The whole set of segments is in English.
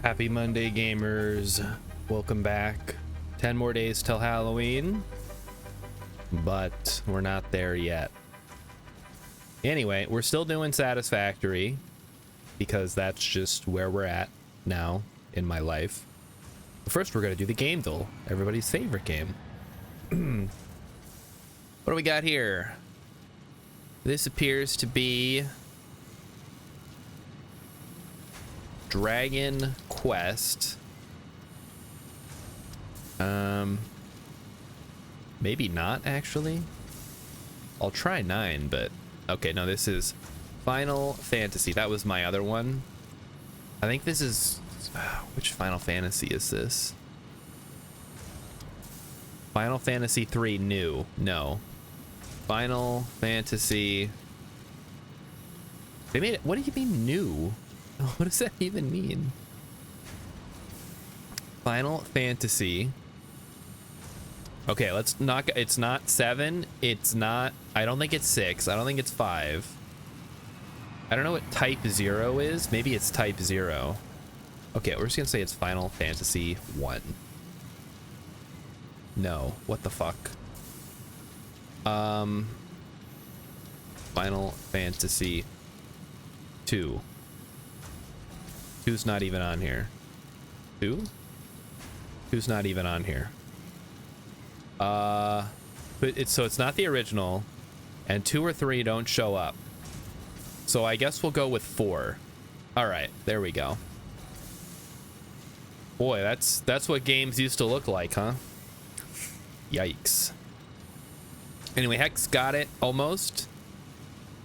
Happy Monday, gamers. Welcome back. 10 more days till Halloween, but we're not there yet. Anyway, we're still doing Satisfactory because that's just where we're at now in my life. But first, we're going to do the Gameville, everybody's favorite game. What do we got here? This appears to be Dragon Quest. Maybe not, actually. I'll try 9, but okay, no, this is Final Fantasy. That was my other one. I think this is which Final Fantasy is this? Final Fantasy 3 new. No. Final Fantasy. They made it. What do you mean new? What does that even mean? Final Fantasy. Okay, let's knock. It's not 7. It's not. I don't think it's 6. I don't think it's 5. I don't know what type 0 is. Maybe it's type 0. Okay, we're just gonna say it's Final Fantasy 1. No. What the fuck? Final Fantasy 2. 2's not even on here. 2? 2's not even on here. But it's not the original, and 2 or 3 don't show up. So I guess we'll go with 4. All right, there we go. Boy, that's what games used to look like, huh? Yikes. Anyway, Hex got it almost.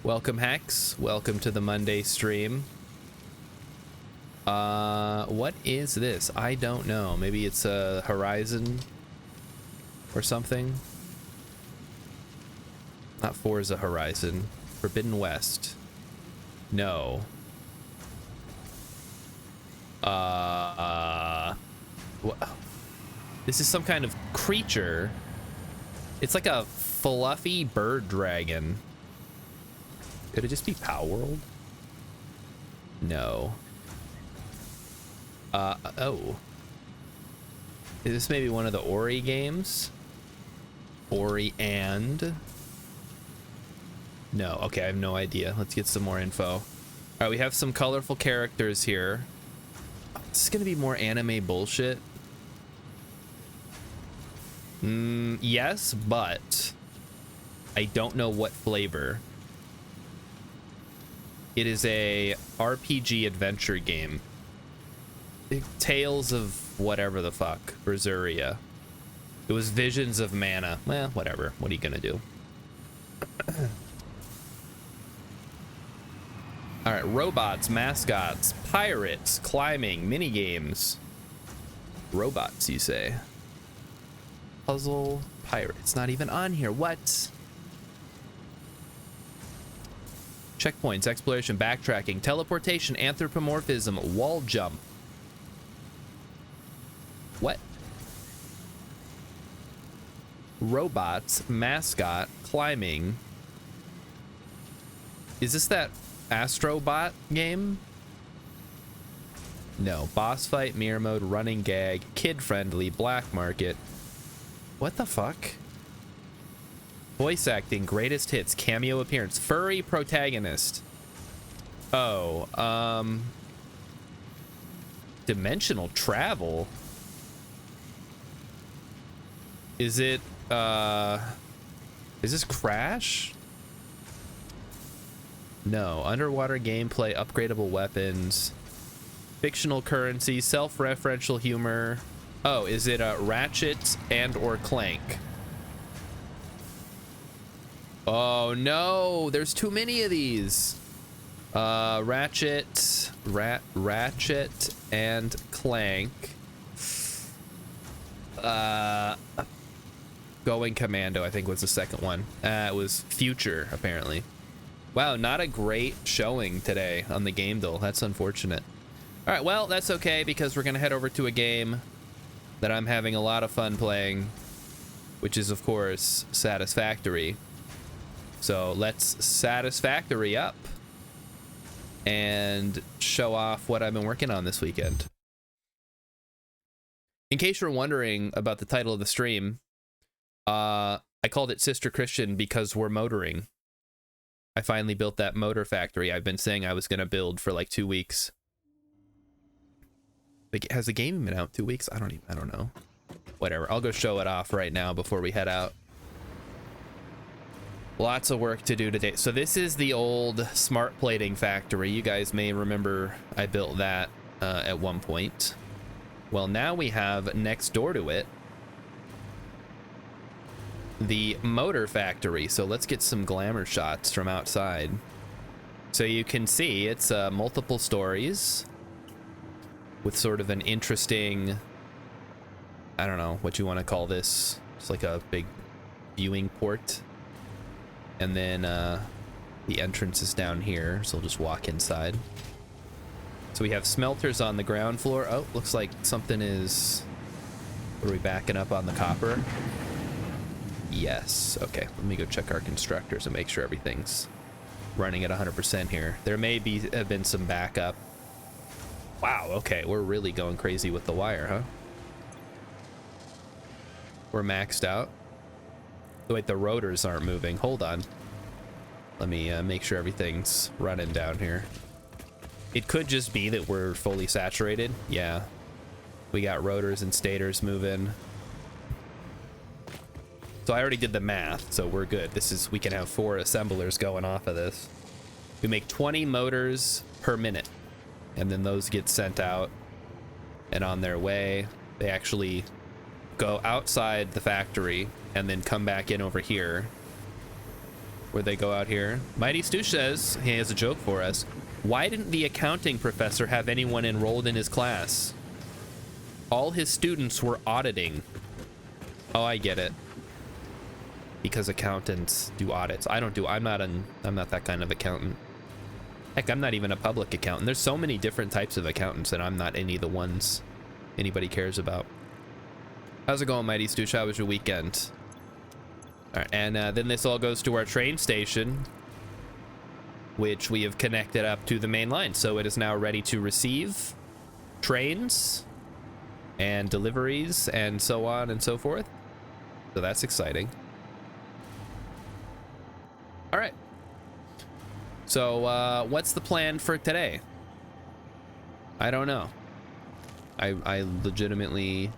Welcome, Hex. Welcome to the Monday stream. What is this? I don't know. Maybe it's a Horizon or something. Not Forza Horizon. Forbidden West. No. This is some kind of creature. It's like a fluffy bird dragon. Could it just be Palworld? No. Oh. Is this maybe one of the Ori games? Ori and? No. Okay, I have no idea. Let's get some more info. All right, we have some colorful characters here. This is gonna be more anime bullshit. Yes, but I don't know what flavor. It is a RPG adventure game. Tales of whatever the fuck. Berseria. It was Visions of Mana. Well, whatever. What are you gonna do? Alright, robots, mascots, pirates, climbing, minigames. Robots, you say? Puzzle, pirate. It's not even on here. What? Checkpoints, exploration, backtracking, teleportation, anthropomorphism, wall jump. What? Robots, mascot, climbing. Is this that Astrobot game? No. Boss fight, mirror mode, running gag, kid friendly, black market. What the fuck? Voice acting, greatest hits, cameo appearance, furry protagonist. Oh, dimensional travel. Is it, is this Crash? No. Underwater gameplay, upgradable weapons, fictional currency, self-referential humor. Oh, is it Ratchet and or Clank? Oh no, there's too many of these. Ratchet and Clank. Going Commando, I think, was the second one. It was Future, apparently. Wow, not a great showing today on the Gameville. That's unfortunate. All right, well, that's okay because we're gonna head over to a game that I'm having a lot of fun playing, which is, of course, Satisfactory. So let's Satisfactory up and show off what I've been working on this weekend. In case you're wondering about the title of the stream, I called it Sister Christian because we're motoring. I finally built that motor factory I've been saying I was going to build for like 2 weeks. Has the game been out 2 weeks? I don't know. Whatever. I'll go show it off right now before we head out. Lots of work to do today. So this is the old smart plating factory. You guys may remember I built that at one point. Well, now we have next door to it the motor factory. So let's get some glamour shots from outside. So you can see it's multiple stories with sort of an interesting, I don't know what you want to call this. It's like a big viewing port. And then the entrance is down here, so we'll just walk inside. So we have smelters on the ground floor. Oh, looks like something is... Are we backing up on the copper? Yes. Okay, let me go check our constructors and make sure everything's running at 100% here. There may have been some backup. Wow, okay, we're really going crazy with the wire, huh? We're maxed out. Wait, the rotors aren't moving. Hold on. Let me make sure everything's running down here. It could just be that we're fully saturated. Yeah. We got rotors and stators moving. So I already did the math, so we're good. We can have 4 assemblers going off of this. We make 20 motors per minute. And then those get sent out and on their way. They actually go outside the factory and then come back in over here. Where they go out here. Mighty Stoosh says, he has a joke for us. Why didn't the accounting professor have anyone enrolled in his class? All his students were auditing. Oh, I get it. Because accountants do audits. I'm not that kind of accountant. Heck, I'm not even a public accountant. There's so many different types of accountants, and I'm not any of the ones anybody cares about. How's it going, Mighty Stoosh? How was your weekend? All right, and then this all goes to our train station, which we have connected up to the main line. So it is now ready to receive trains and deliveries and so on and so forth. So that's exciting. All right. So what's the plan for today? I don't know. I legitimately...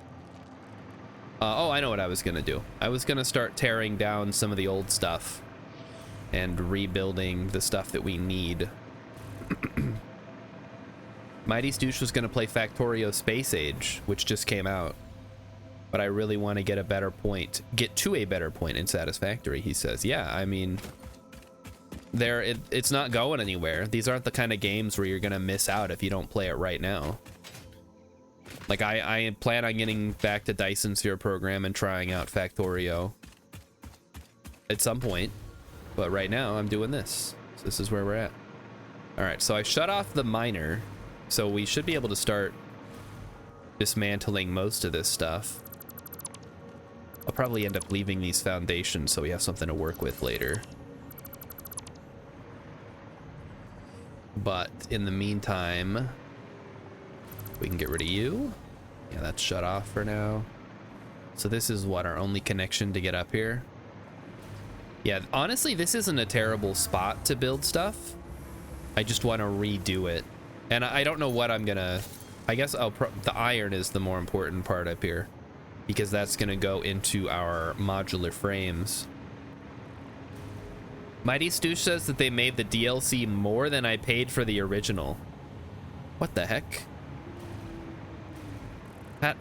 oh, I know what I was gonna do. I was gonna start tearing down some of the old stuff and rebuilding the stuff that we need. Mighty Stoosh was gonna play Factorio Space Age, which just came out. But I really want to get to a better point in Satisfactory, he says. Yeah, I mean, it's not going anywhere. These aren't the kind of games where you're gonna miss out if you don't play it right now. Like, I plan on getting back to Dyson Sphere Program and trying out Factorio at some point. But right now, I'm doing this. So this is where we're at. All right, so I shut off the miner. So we should be able to start dismantling most of this stuff. I'll probably end up leaving these foundations so we have something to work with later. But in the meantime... we can get rid of you. Yeah, that's shut off for now. So this is what, our only connection to get up here? Yeah, honestly, this isn't a terrible spot to build stuff. I just want to redo it. And I don't know what I'm gonna... I guess the iron is the more important part up here, because that's gonna go into our modular frames. Mighty Stoosh says that they made the DLC more than I paid for the original. What the heck? How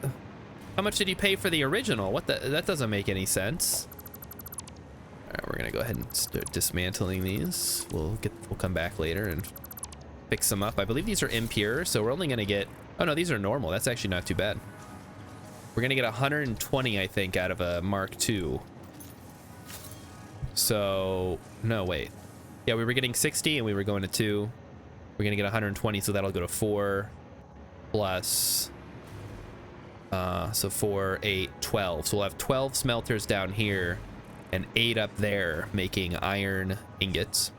much did you pay for the original? That doesn't make any sense. All right, we're gonna go ahead and start dismantling these. We'll come back later and fix them up. I believe these are impure, so we're only gonna get... oh no, these are normal. That's actually not too bad. We're gonna get 120, I think, out of a Mark II. So no, wait. Yeah, we were getting 60 and we were going to 2. We're gonna get 120, so that'll go to 4 plus... so 4, 8, 12. So we'll have 12 smelters down here and 8 up there making iron ingots.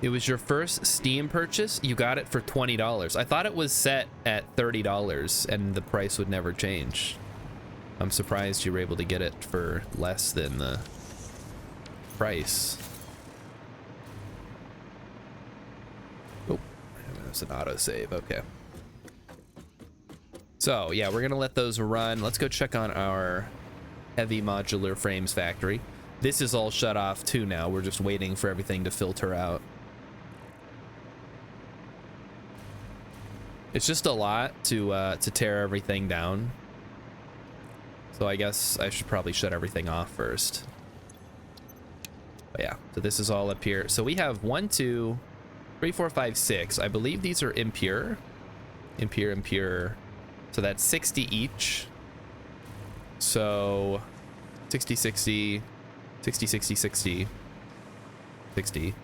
It was your first Steam purchase? You got it for $20. I thought it was set at $30 and the price would never change. I'm surprised you were able to get it for less than the price. Oh, that's an autosave. Okay. So, yeah, we're going to let those run. Let's go check on our heavy modular frames factory. This is all shut off too now. We're just waiting for everything to filter out. It's just a lot to tear everything down. So I guess I should probably shut everything off first. But yeah, so this is all up here. So we have 1, 2, 3, 4, 5, 6. I believe these are impure. Impure. So that's 60 each. So 60, 60, 60, 60, 60, 60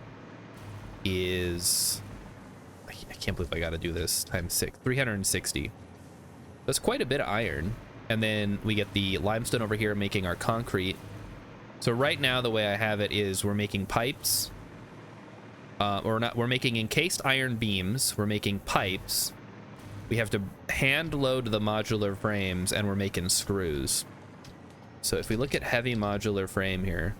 is... I can't believe I got to do this times 6. 360. That's quite a bit of iron. And then we get the limestone over here making our concrete. So right now the way I have it is we're making pipes. We're making encased iron beams. We're making pipes. We have to hand load the modular frames and we're making screws. So if we look at heavy modular frame here,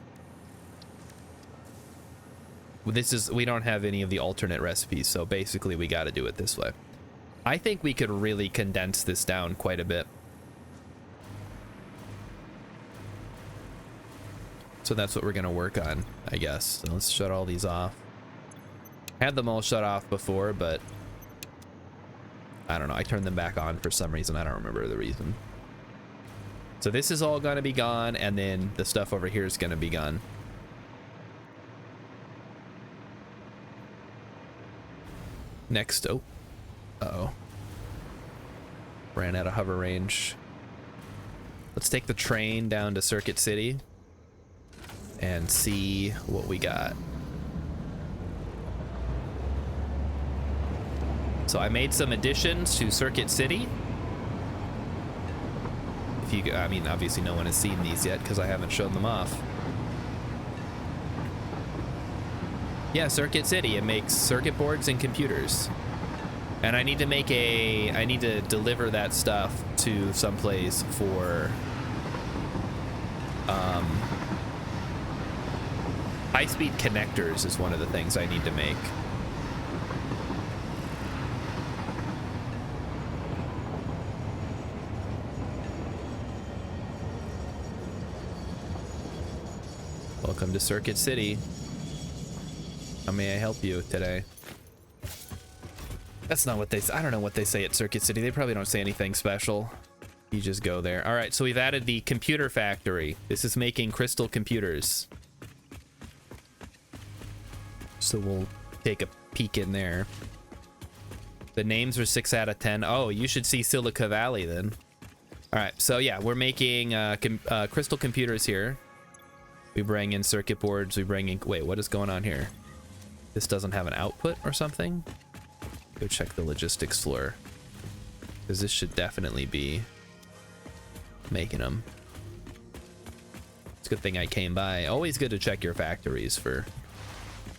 we don't have any of the alternate recipes, so basically we got to do it this way. I think we could really condense this down quite a bit. So that's what we're gonna work on, I guess. So let's shut all these off. I had them all shut off before, but I don't know, I turned them back on for some reason. I don't remember the reason. So this is all gonna be gone, and then the stuff over here is gonna be gone. Next, oh, uh-oh. Ran out of hover range. Let's take the train down to Circuit City and see what we got. So I made some additions to Circuit City. I mean, obviously no one has seen these yet because I haven't shown them off. Yeah, Circuit City, it makes circuit boards and computers. And I need to deliver that stuff to someplace for high-speed connectors is one of the things I need to make. Welcome to Circuit City. How may I help you today? That's not what they say. I don't know what they say at Circuit City. They probably don't say anything special. You just go there. All right, so we've added the computer factory. This is making crystal computers. So we'll take a peek in there. The names are 6 out of 10. Oh, you should see Silica Valley then. All right, so yeah, we're making crystal computers here. We bring in circuit boards. We bring in... Wait, what is going on here? This doesn't have an output or something? Go check the logistics floor. Because this should definitely be making them. It's a good thing I came by. Always good to check your factories for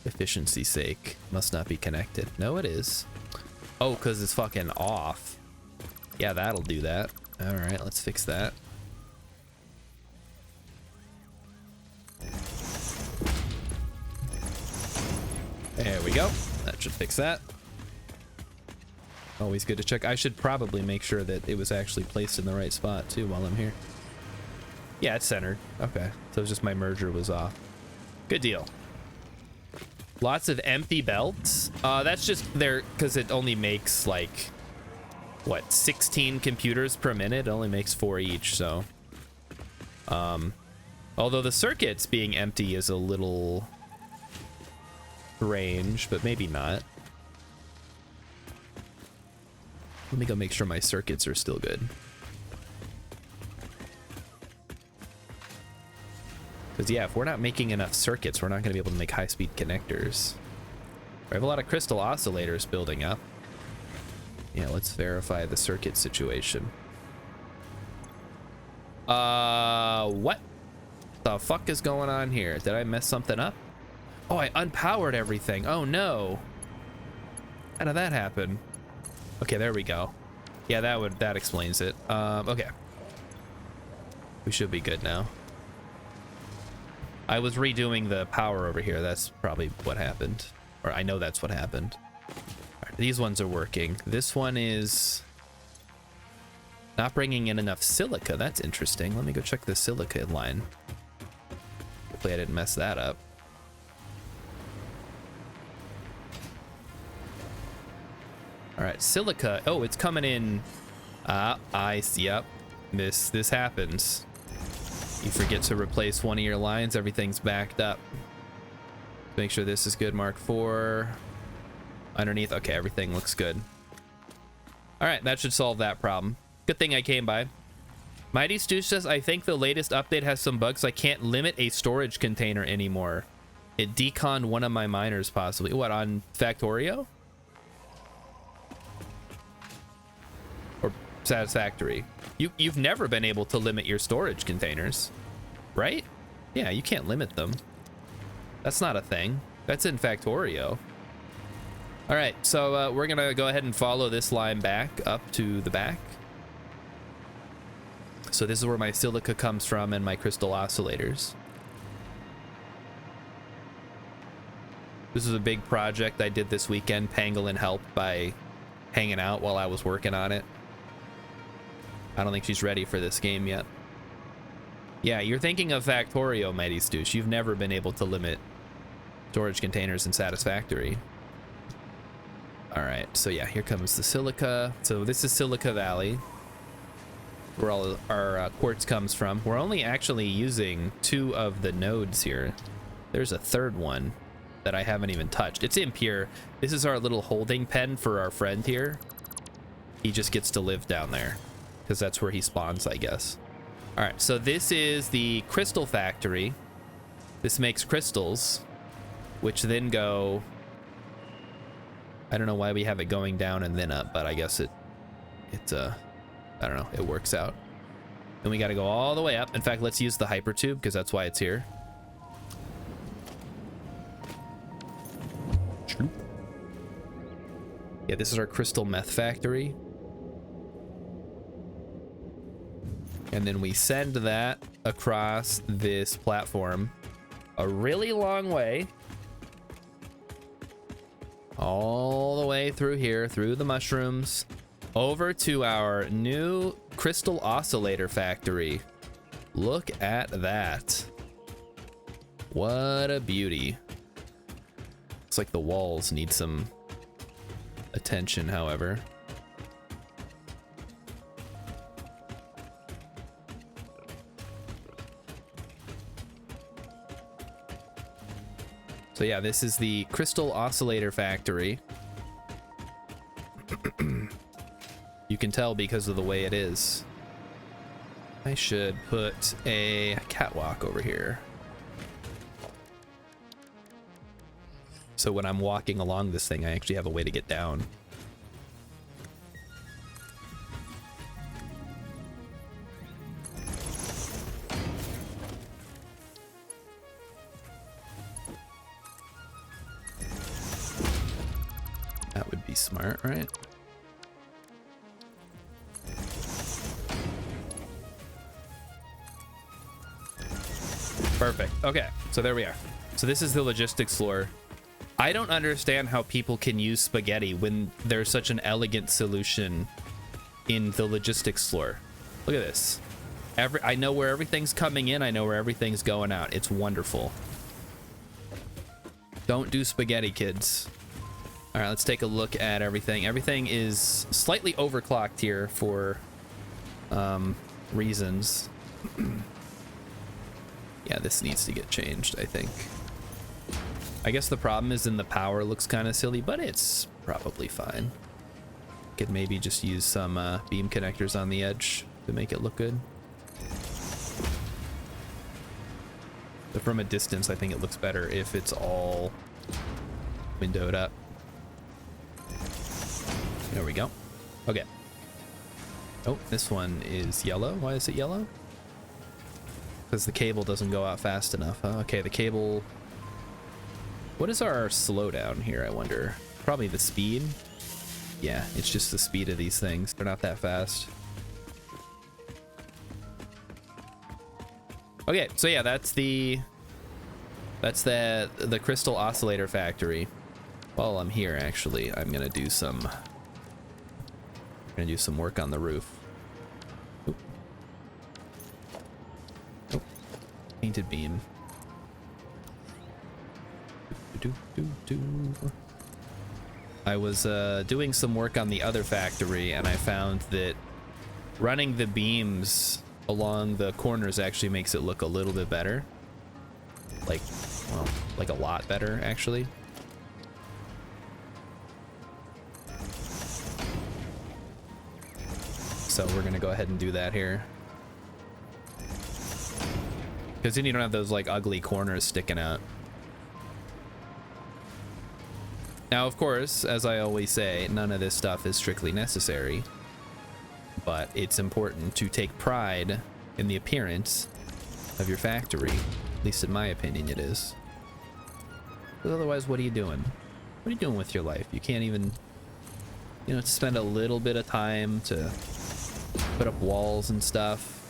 efficiency's sake. Must not be connected. No, it is. Oh, because it's fucking off. Yeah, that'll do that. All right, let's fix that. There we go. That should fix that. Always good to check. I should probably make sure that it was actually placed in the right spot too while I'm here. Yeah, it's centered. Okay. So it's just my merger was off. Good deal. Lots of empty belts. That's just there because it only makes like, what, 16 computers per minute? It only makes 4 each, so. Although the circuits being empty is a little strange, but maybe not. Let me go make sure my circuits are still good. Because yeah, if we're not making enough circuits, we're not going to be able to make high-speed connectors. I have a lot of crystal oscillators building up. Yeah, let's verify the circuit situation. What the fuck is going on here? Did I mess something up? Oh, I unpowered everything. Oh no. How did that happen? Okay, there we go. Yeah, that explains it. Okay. We should be good now. I was redoing the power over here. That's probably what happened. Or I know that's what happened. All right, these ones are working. This one is not bringing in enough silica. That's interesting. Let me go check the silica line. Hopefully I didn't mess that up. All right, silica. Oh, it's coming in. I see. Yep. This happens. You forget to replace one of your lines, everything's backed up. Make sure this is good. Mark IV. Underneath. Okay, everything looks good. All right, that should solve that problem. Good thing I came by. Mighty Stooge says, I think the latest update has some bugs. I can't limit a storage container anymore. It deconned one of my miners possibly. What, on Factorio? Or Satisfactory? You've never been able to limit your storage containers, right? Yeah, you can't limit them. That's not a thing. That's in Factorio. All right, so we're gonna go ahead and follow this line back up to the back. So this is where my silica comes from and my crystal oscillators. This is a big project I did this weekend. Pangolin helped by hanging out while I was working on it. I don't think she's ready for this game yet. Yeah, you're thinking of Factorio, Mighty Stoosh. You've never been able to limit storage containers in Satisfactory. All right, so yeah, here comes the silica. So this is Silica Valley, where all our quartz comes from. We're only actually using 2 of the nodes here. There's a third one that I haven't even touched. It's impure. This is our little holding pen for our friend here. He just gets to live down there because that's where he spawns, I guess. All right, so this is the crystal factory. This makes crystals, which then go... I don't know why we have it going down and then up, but I guess I don't know, it works out. Then we got to go all the way up. In fact, let's use the hyper tube because that's why it's here. Yeah, this is our crystal meth factory. And then we send that across this platform a really long way. All the way through here, through the mushrooms, over to our new crystal oscillator factory. Look at that. What a beauty. Looks like the walls need some attention, however. So yeah, this is the crystal oscillator factory. You can tell because of the way it is. I should put a catwalk over here. So when I'm walking along this thing, I actually have a way to get down. That would be smart, right? Perfect. Okay, so there we are. So this is the logistics floor. I don't understand how people can use spaghetti when there's such an elegant solution in the logistics floor. Look at this. I know where everything's coming in. I know where everything's going out. It's wonderful. Don't do spaghetti, kids. All right, let's take a look at everything. Everything is slightly overclocked here for reasons. Yeah, this needs to get changed, I think. I guess the problem is in the power looks kind of silly, but it's probably fine. Could maybe just use some beam connectors on the edge to make it look good. But from a distance, I think it looks better if it's all windowed up. There we go. Okay. Oh, this one is yellow. Why is it yellow? Because the cable doesn't go out fast enough, huh? Okay, the cable What is our slowdown here, I wonder? Probably the speed. Yeah, it's just the speed of these things. They're not that fast. Okay, so yeah, that's the crystal oscillator factory. While I'm here, actually, I'm gonna do some work on the roof. Oop. Oh, painted beam. I was doing some work on the other factory, and I found that running the beams along the corners actually makes it look a little bit better. Like, well, like a lot better, actually. So we're gonna go ahead and do that here. Because then you don't have those like ugly corners sticking out. Now, of course, as I always say, none of this stuff is strictly necessary, but it's important to take pride in the appearance of your factory. At least in my opinion, it is. Because otherwise, what are you doing? What are you doing with your life? You can't even, you know, spend a little bit of time to put up walls and stuff,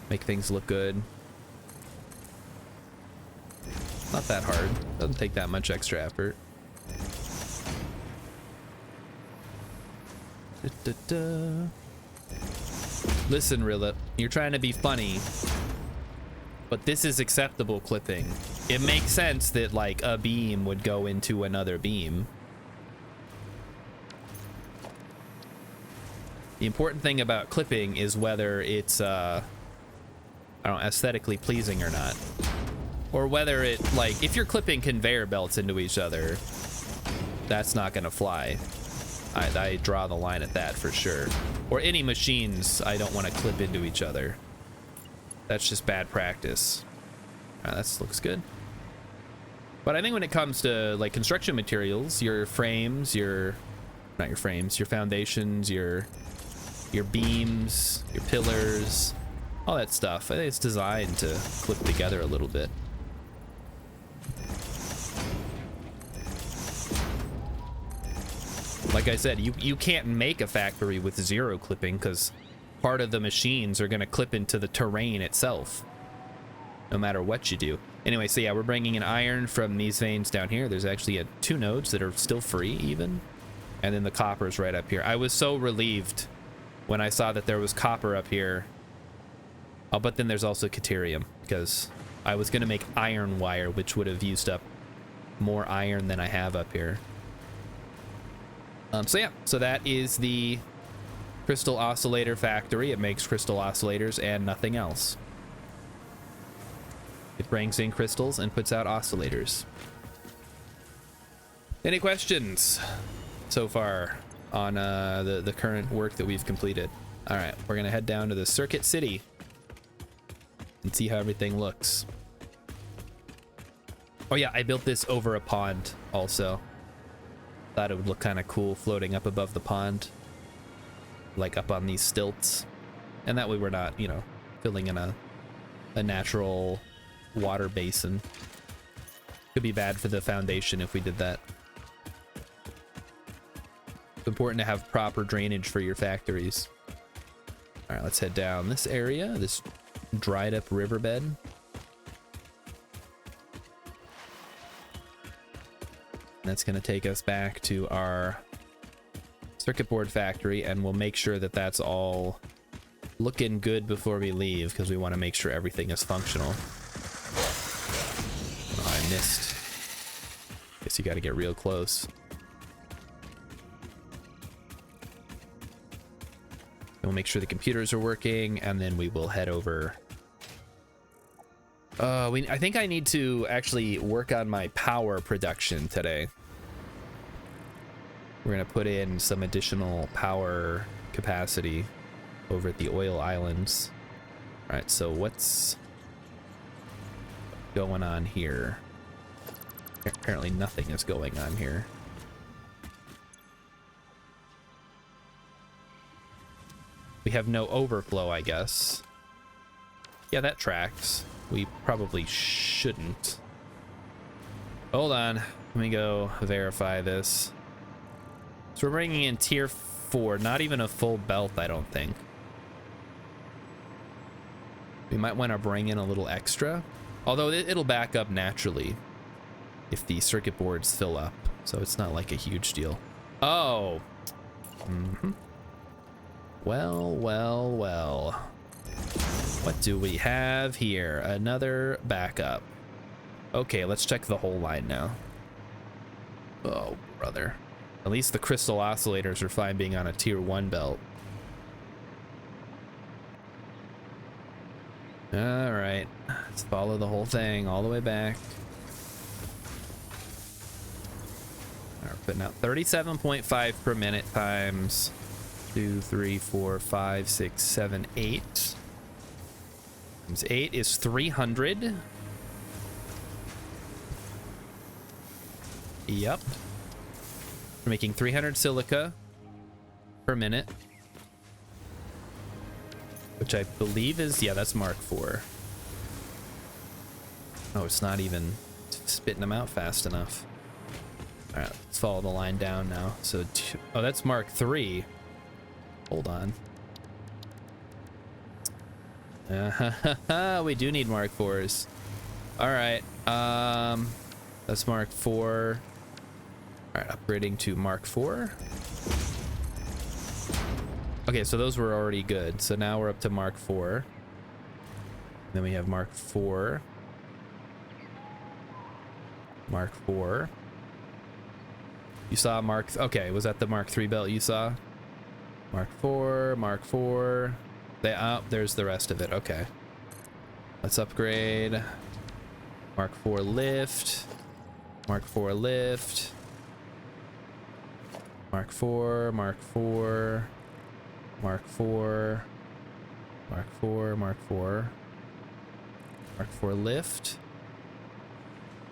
make things look good. Not that hard. Doesn't take that much extra effort. Listen, Rilla, you're trying to be funny, but this is acceptable clipping. It makes sense that like a beam would go into another beam. The important thing about clipping is whether it's I don't know, aesthetically pleasing or not, or whether it, like, if you're clipping conveyor belts into each other, that's not gonna fly. I draw the line at that for sure. Or any machines I don't want to clip into each other. That's just bad practice. That looks good. But I think when it comes to like construction materials, your frames, your foundations, your beams, your pillars, all that stuff, I think it's designed to clip together a little bit. Like I said, you can't make a factory with zero clipping because part of the machines are going to clip into the terrain itself, no matter what you do. Anyway, so yeah, we're bringing in iron from these veins down here. There's actually 2 nodes that are still free even, and then the copper's right up here. I was so relieved when I saw that there was copper up here. Oh, but then there's also Caterium, because I was going to make iron wire, which would have used up more iron than I have up here. So yeah, so that is the crystal oscillator factory. It makes crystal oscillators and nothing else. It brings in crystals and puts out oscillators. Any questions so far on the current work that we've completed? All right, we're gonna head down to the Circuit City and see how everything looks. Oh yeah, I built this over a pond also. Thought it would look kind of cool floating up above the pond, like up on these stilts, and that way we're not, you know, filling in a natural water basin. Could be bad for the foundation if we did that. It's important to have proper drainage for your factories. All right, let's head down this area, this dried up riverbed. That's going to take us back to our circuit board factory, and we'll make sure that that's all looking good before we leave, because we want to make sure everything is functional. Oh, I missed. Guess you got to get real close. And we'll make sure the computers are working, and then we will head over. I think I need to actually work on my power production today. We're gonna put in some additional power capacity over at the oil islands. All right, so what's going on here? Apparently nothing is going on here. We have no overflow, I guess. Yeah, that tracks. We probably shouldn't. Hold on. Let me go verify this. So we're bringing in tier 4, not even a full belt, I don't think. We might want to bring in a little extra, although it'll back up naturally if the circuit boards fill up, so it's not like a huge deal. Oh. Well, well, well. What do we have here? Another backup. Okay, let's check the whole line now. Oh, brother. At least the crystal oscillators are fine being on a tier 1 belt. All right, let's follow the whole thing all the way back. We're putting out 37.5 per minute times 2, 3, 4, 5, 6, 7, 8. Times 8 is 300. Yep. We're making 300 silica per minute. Which I believe is, yeah, that's Mark IV. Oh, it's not even spitting them out fast enough. All right, let's follow the line down now. So, oh, that's Mark III. Hold on. We do need Mark IVs. All right, that's Mark IV. All right, upgrading to Mark IV. Okay, so those were already good. So now we're up to Mark IV. Then we have Mark IV. Mark IV. You saw Mark... Okay, was that the Mark III belt you saw? Mark IV, Mark IV. There's the rest of it. Okay. Let's upgrade. Mark IV lift. Mark IV lift. Mark IV, Mark IV. Mark IV, Mark IV, Mark IV, Mark IV lift,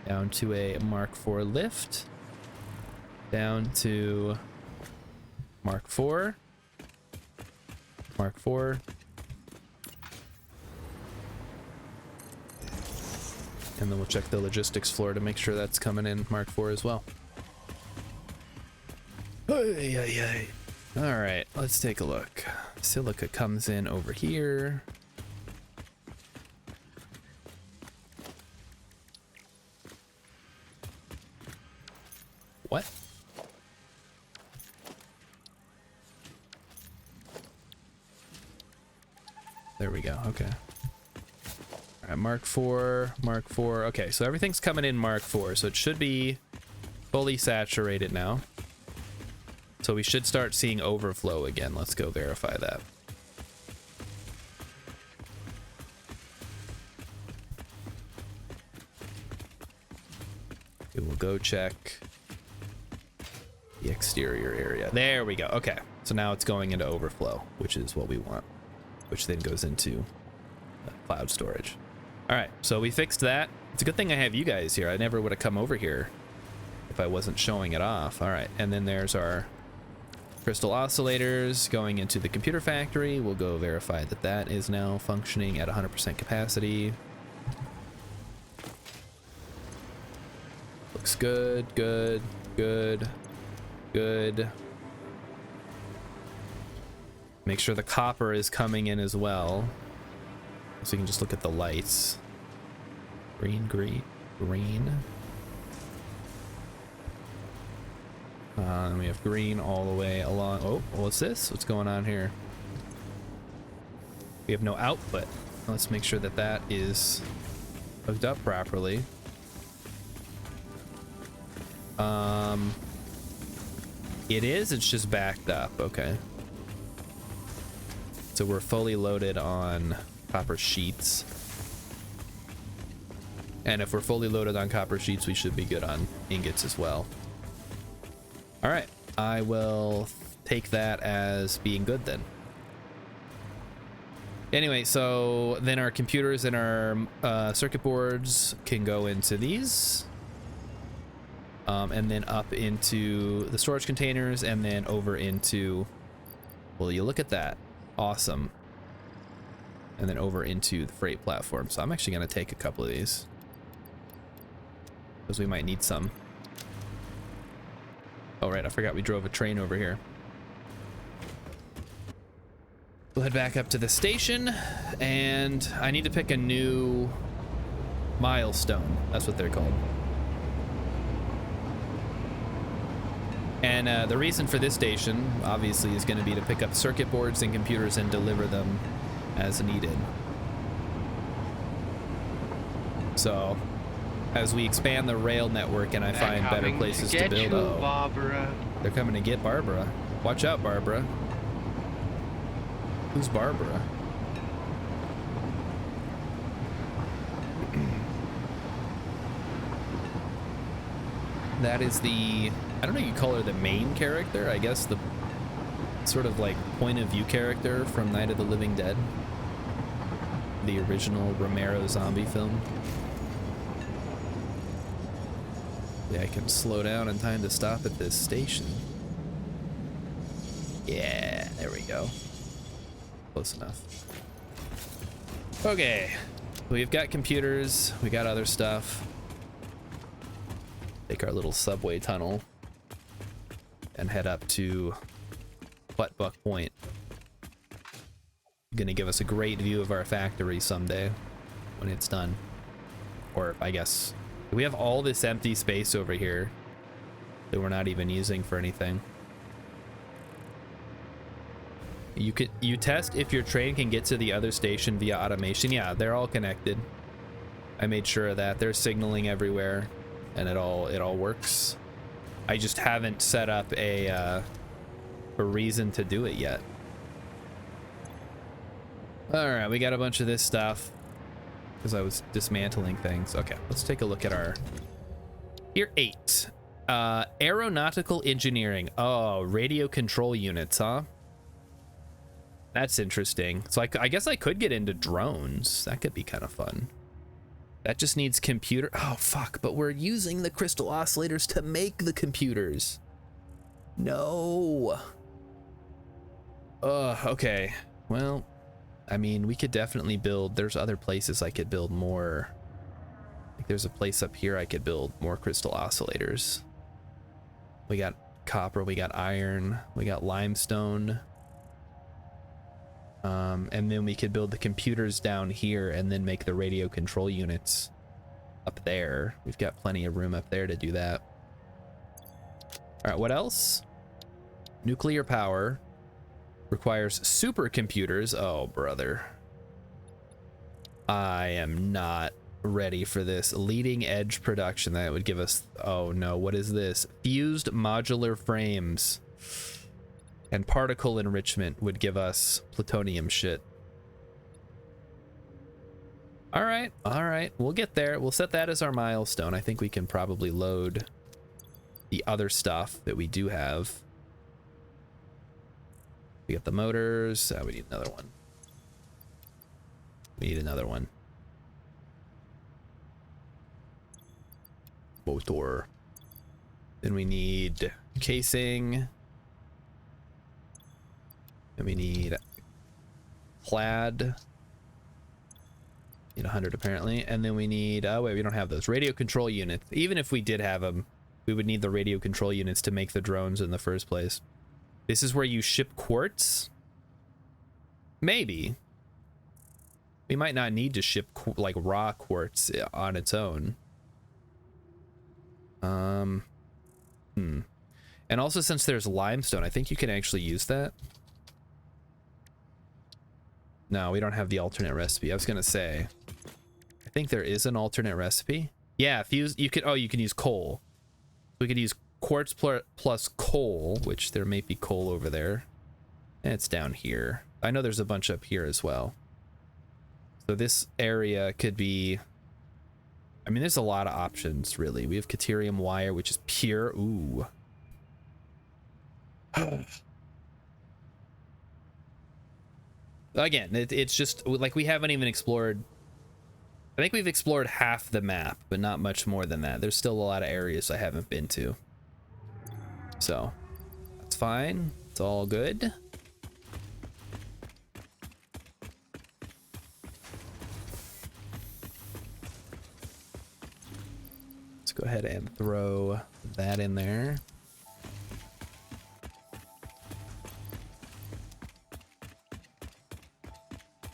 down to a Mark IV lift, down to Mark IV, Mark IV, and then we'll check the logistics floor to make sure that's coming in Mark IV as well. All right, let's take a look. Silica comes in over here. What? There we go. Okay. All right, Mark IV, Mark IV. Okay, so everything's coming in Mark IV, so it should be fully saturated now. So we should start seeing overflow again. Let's go verify that. We will go check the exterior area. There we go. Okay. So now it's going into overflow, which is what we want, which then goes into cloud storage. All right. So we fixed that. It's a good thing I have you guys here. I never would have come over here if I wasn't showing it off. All right. And then there's our crystal oscillators going into the computer factory. We'll go verify that that is now functioning at 100% capacity. Looks good, good, good, good. Make sure the copper is coming in as well. So you can just look at the lights. Green, green, green. And we have green all the way along. Oh, what's this? What's going on here? We have no output. Let's make sure that that is hooked up properly. It is. It's just backed up. Okay. So we're fully loaded on copper sheets. And if we're fully loaded on copper sheets, we should be good on ingots as well. All right, I will take that as being good then. Anyway, so then our computers and our circuit boards can go into these. And then up into the storage containers and then over into, well, you look at that. Awesome. And then over into the freight platform. So I'm actually going to take a couple of these. because we might need some. Oh, right, I forgot we drove a train over here. We'll head back up to the station, and I need to pick a new milestone. That's what they're called. And the reason for this station, obviously, is going to be to pick up circuit boards and computers and deliver them as needed. So, as we expand the rail network and I find better places to build, Barbara. They're coming to get Barbara. Watch out, Barbara. Who's Barbara? That is the, I don't know, you call her the main character, I guess, the sort of like point of view character from Night of the Living Dead, the original Romero zombie film. Yeah, I can slow down in time to stop at this station. Yeah, there we go. Close enough. Okay, we've got computers, we got other stuff. Take our little subway tunnel and head up to Buttbuck Point. Gonna give us a great view of our factory someday when it's done. Or I guess we have all this empty space over here that we're not even using for anything. You test if your train can get to the other station via automation. Yeah, they're all connected. I made sure of that. They're signaling everywhere, and it all works. I just haven't set up a reason to do it yet. All right, we got a bunch of this stuff because I was dismantling things. Okay, let's take a look at our Tier 8. Aeronautical engineering. Oh, radio control units, huh? That's interesting. So I guess I could get into drones. That could be kind of fun. That just needs computer. Oh, fuck. But we're using the crystal oscillators to make the computers. No. Okay. Well, I mean, we could definitely build. There's other places I could build more. Like there's a place up here I could build more crystal oscillators. We got copper, we got iron, we got limestone. And then we could build the computers down here and then make the radio control units up there. We've got plenty of room up there to do that. All right, what else? Nuclear power requires supercomputers. Oh, brother. I am not ready for this. Leading edge production. That would give us, oh no, what is this? Fused modular frames. And particle enrichment would give us plutonium shit. All right, we'll get there. We'll set that as our milestone. I think we can probably load the other stuff that we do have. We got the motors. We need another one. We need another one. Motor. Then we need casing. And we need plaid. Need 100 apparently. And then we need, oh wait, we don't have those. Radio control units. Even if we did have them, we would need the radio control units to make the drones in the first place. This is where you ship quartz? Maybe. We might not need to ship like raw quartz on its own. And also since there's limestone, I think you can actually use that. No, we don't have the alternate recipe. I was gonna say, I think there is an alternate recipe. Yeah, you can use coal. We could use quartz plus coal, which there may be coal over there. And it's down here. I know there's a bunch up here as well. So this area could be, I mean, there's a lot of options, really. We have Caterium wire, which is pure. Ooh. Again, it's just like we haven't even explored. I think we've explored half the map, but not much more than that. There's still a lot of areas I haven't been to. So that's fine. It's all good. Let's go ahead and throw that in there.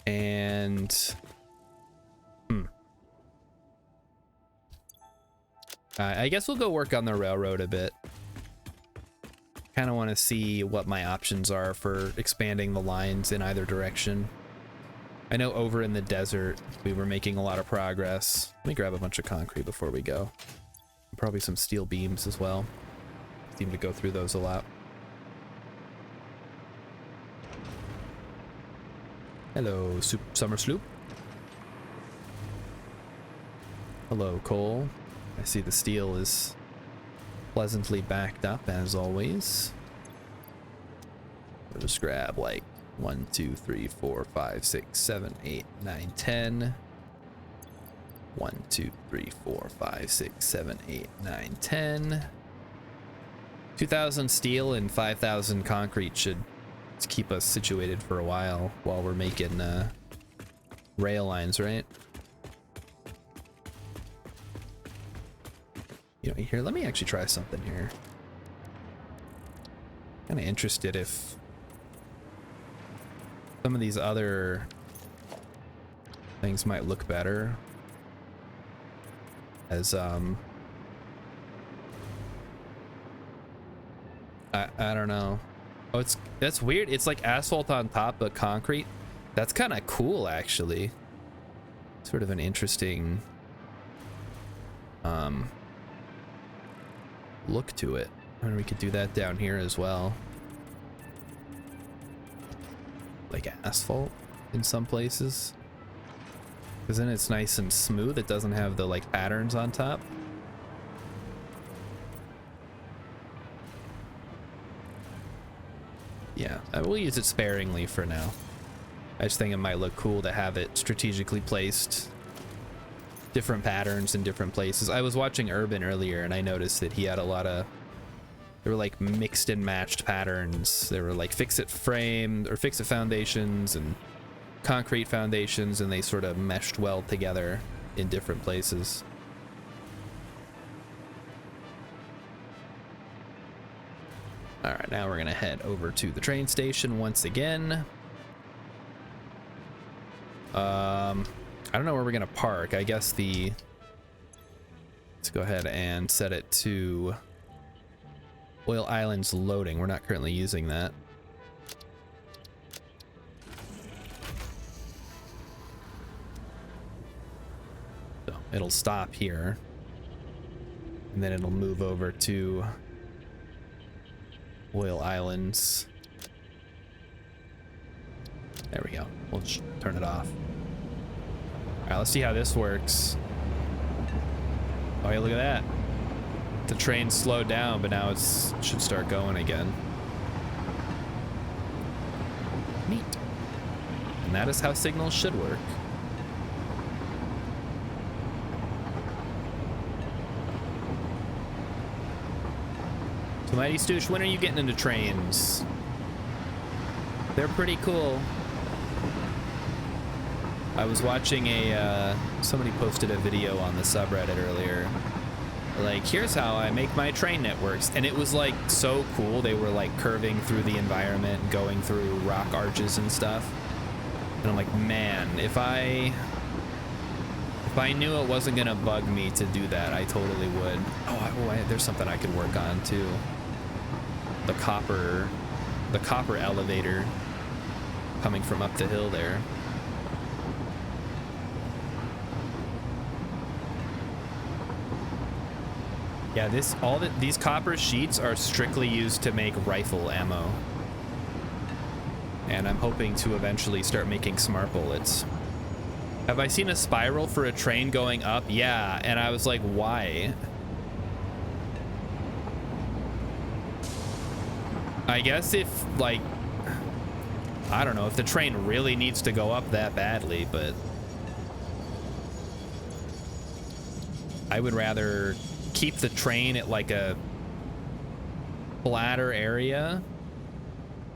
And I guess we'll go work on the railroad a bit. Kind of want to see what my options are for expanding the lines in either direction. I know over in the desert we were making a lot of progress. Let me grab a bunch of concrete before we go. Probably some steel beams as well. Seem to go through those a lot. Hello, Summer Sloop. Hello, coal. I see the steel is pleasantly backed up as always. We'll just grab like 1, 2, 3, 4, 5, 6, 7, 8, 9, 10. 1, 2, 3, 4, 5, 6, 7, 8, 9, 10. 2,000 steel and 5,000 concrete should keep us situated for a while we're making rail lines, right? You know, here, let me actually try something here. Kind of interested if some of these other things might look better as I don't know. Oh, that's weird. It's like asphalt on top of concrete. That's kind of cool, actually. Sort of an interesting look to it. I wonder, we could do that down here as well. Like asphalt in some places. Because then it's nice and smooth. It doesn't have the like patterns on top. Yeah, I will use it sparingly for now. I just think it might look cool to have it strategically placed. Different patterns in different places. I was watching Urban earlier and I noticed that he had a lot of, they were like mixed and matched patterns. They were like fix-it frame or fix-it foundations and concrete foundations, and they sort of meshed well together in different places. All right, now we're gonna head over to the train station once again. I don't know where we're gonna park. I guess let's go ahead and set it to Oil Island's loading. We're not currently using that. So it'll stop here, and then it'll move over to Oil Islands. There we go. We'll just turn it off. All right, let's see how this works. Oh yeah, look at that. The train slowed down, but now it should start going again. Neat. And that is how signals should work. So Mighty Stoosh, when are you getting into trains? They're pretty cool. I was watching somebody posted a video on the subreddit earlier. Like, here's how I make my train networks. And it was like so cool. They were like curving through the environment, going through rock arches and stuff. And I'm like, man, if I knew it wasn't gonna bug me to do that, I totally would. Oh, there's something I could work on too. The copper elevator coming from up the hill there. Yeah, these copper sheets are strictly used to make rifle ammo. And I'm hoping to eventually start making smart bullets. Have I seen a spiral for a train going up? Yeah, and I was like, why? I guess if, like, I don't know, if the train really needs to go up that badly, but I would rather keep the train at like a flatter area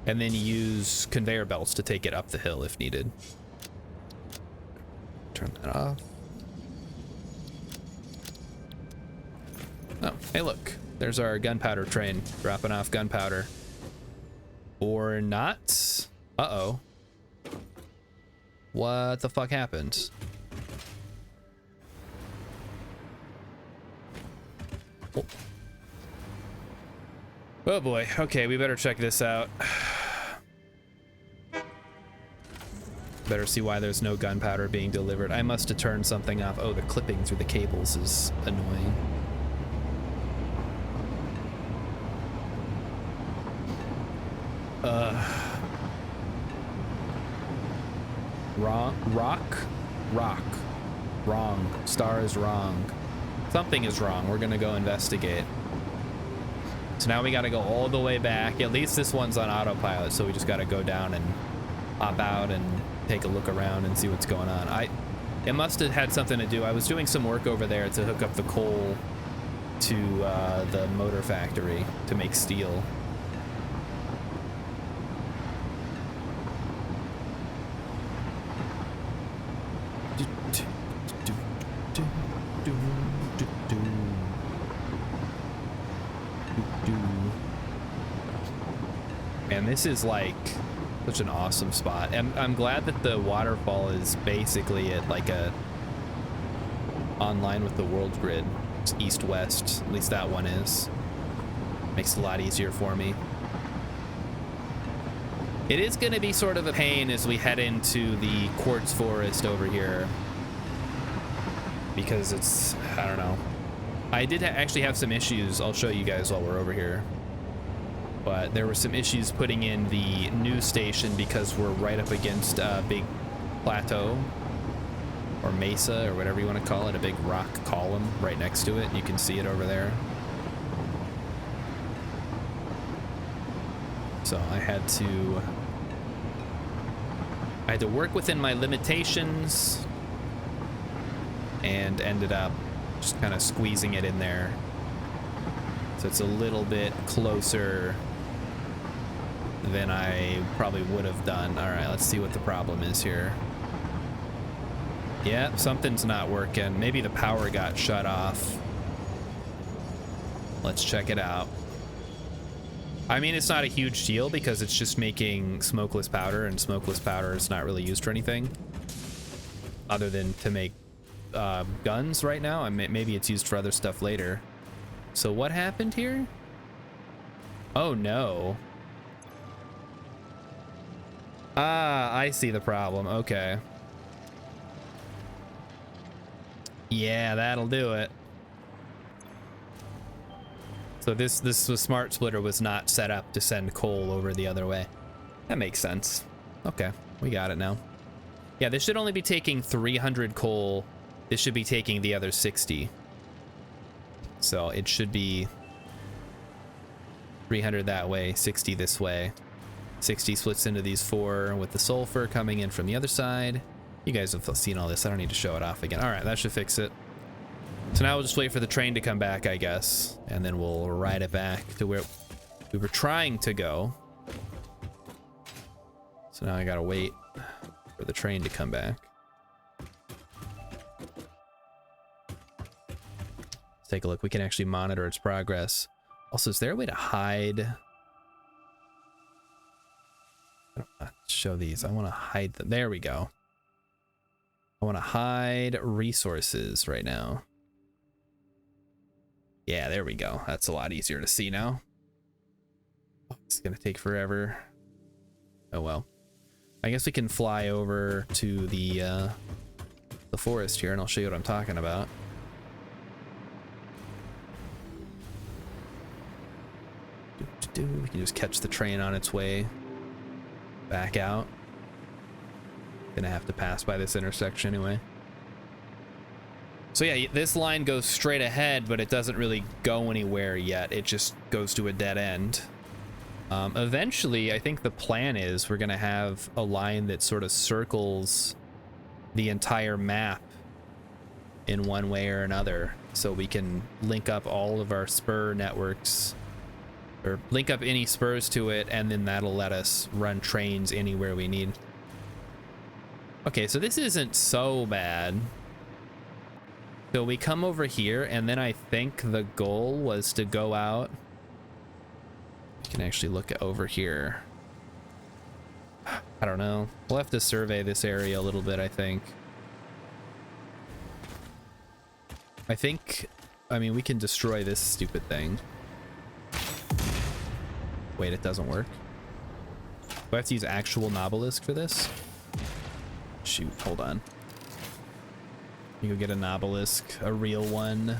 and then use conveyor belts to take it up the hill if needed. Turn that off. Oh, hey look, there's our gunpowder train dropping off gunpowder. Or not. Uh-oh. What the fuck happened? Oh. Oh boy, okay, we better check this out. Better see why there's no gunpowder being delivered. I must have turned something off. Oh, the clipping through the cables is annoying. Wrong. Star is wrong. Something is wrong. We're gonna go investigate. So now we gotta go all the way back. At least this one's on autopilot, so we just gotta go down and hop out and take a look around and see what's going on. It must have had something to do. I was doing some work over there to hook up the coal to the motor factory to make steel. Man, this is like such an awesome spot. And I'm glad that the waterfall is basically at like a online with the world grid. It's east-west, at least that one is. Makes it a lot easier for me. It is going to be sort of a pain as we head into the quartz forest over here. Because it's, I don't know. I did actually have some issues. I'll show you guys while we're over here. But there were some issues putting in the news station because we're right up against a big plateau or mesa or whatever you want to call it, a big rock column right next to it. You can see it over there. So I had to work within my limitations and ended up just kind of squeezing it in there. So it's a little bit closer than I probably would have done. All right, let's see what the problem is here. Yeah, something's not working. Maybe the power got shut off. Let's check it out. I mean, it's not a huge deal because it's just making smokeless powder, and smokeless powder is not really used for anything other than to make guns right now. I maybe it's used for other stuff later. So what happened here? Oh no. Ah, I see the problem. Okay. Yeah, that'll do it. So this smart splitter was not set up to send coal over the other way. That makes sense. Okay, we got it now. Yeah, this should only be taking 300 coal. This should be taking the other 60. So it should be 300 that way, 60 this way. 60 splits into these 4 with the sulfur coming in from the other side. You guys have seen all this. I don't need to show it off again. All right, that should fix it. So now we'll just wait for the train to come back, I guess, and then we'll ride it back to where we were trying to go. So now I gotta wait for the train to come back. Let's take a look. We can actually monitor its progress. Also, is there a way to hide? I don't want to show these. I want to hide them. There we go. I want to hide resources right now. Yeah, there we go. That's a lot easier to see now. Oh, it's gonna take forever. Oh well. I guess we can fly over to the forest here, and I'll show you what I'm talking about. We can just catch the train on its way back out. Gonna have to pass by this intersection anyway. So yeah, this line goes straight ahead, but it doesn't really go anywhere yet. It just goes to a dead end. Eventually, I think the plan is we're gonna have a line that sort of circles the entire map in one way or another, so we can link up all of our spur networks, or link up any spurs to it, and then that'll let us run trains anywhere we need. Okay, so this isn't so bad. So we come over here, and then I think the goal was to go out. You can actually look over here. I don't know. We'll have to survey this area a little bit, I think. I mean, we can destroy this stupid thing. Wait, it doesn't work. Do I have to use actual Nobelisk for this? Shoot, hold on. You go get a Nobelisk, a real one.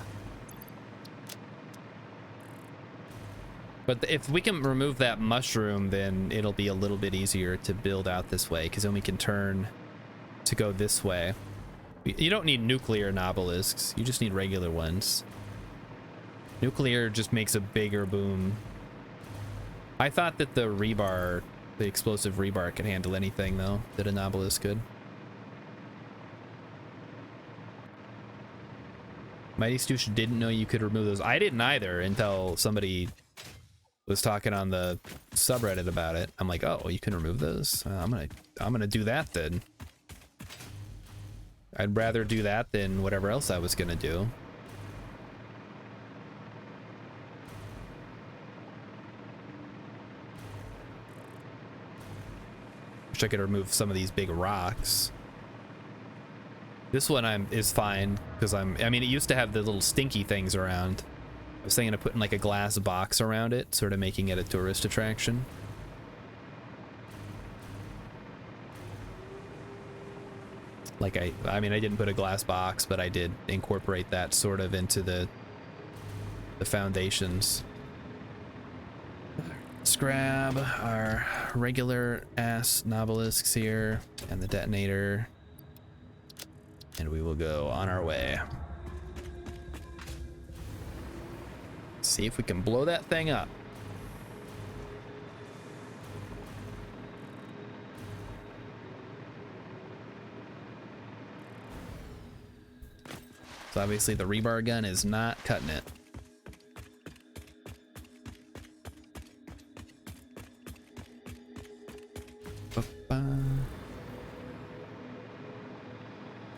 But if we can remove that mushroom, then it'll be a little bit easier to build out this way, because then we can turn to go this way. You don't need nuclear Nobelisks, you just need regular ones. Nuclear just makes a bigger boom. I thought that the rebar, the explosive rebar, could handle anything, though, that a Nobelisk could. Mighty Stoosh didn't know you could remove those. I didn't either until somebody was talking on the subreddit about it. I'm like, oh, you can remove those? I'm gonna do that then. I'd rather do that than whatever else I was gonna do. Wish I could remove some of these big rocks. This one is fine because I mean, it used to have the little stinky things around. I was thinking of putting like a glass box around it, sort of making it a tourist attraction. Like I mean, I didn't put a glass box, but I did incorporate that sort of into the foundations. Let's grab our regular ass Nobelisks here and the detonator, and we will go on our way. See if we can blow that thing up. So obviously the rebar gun is not cutting it.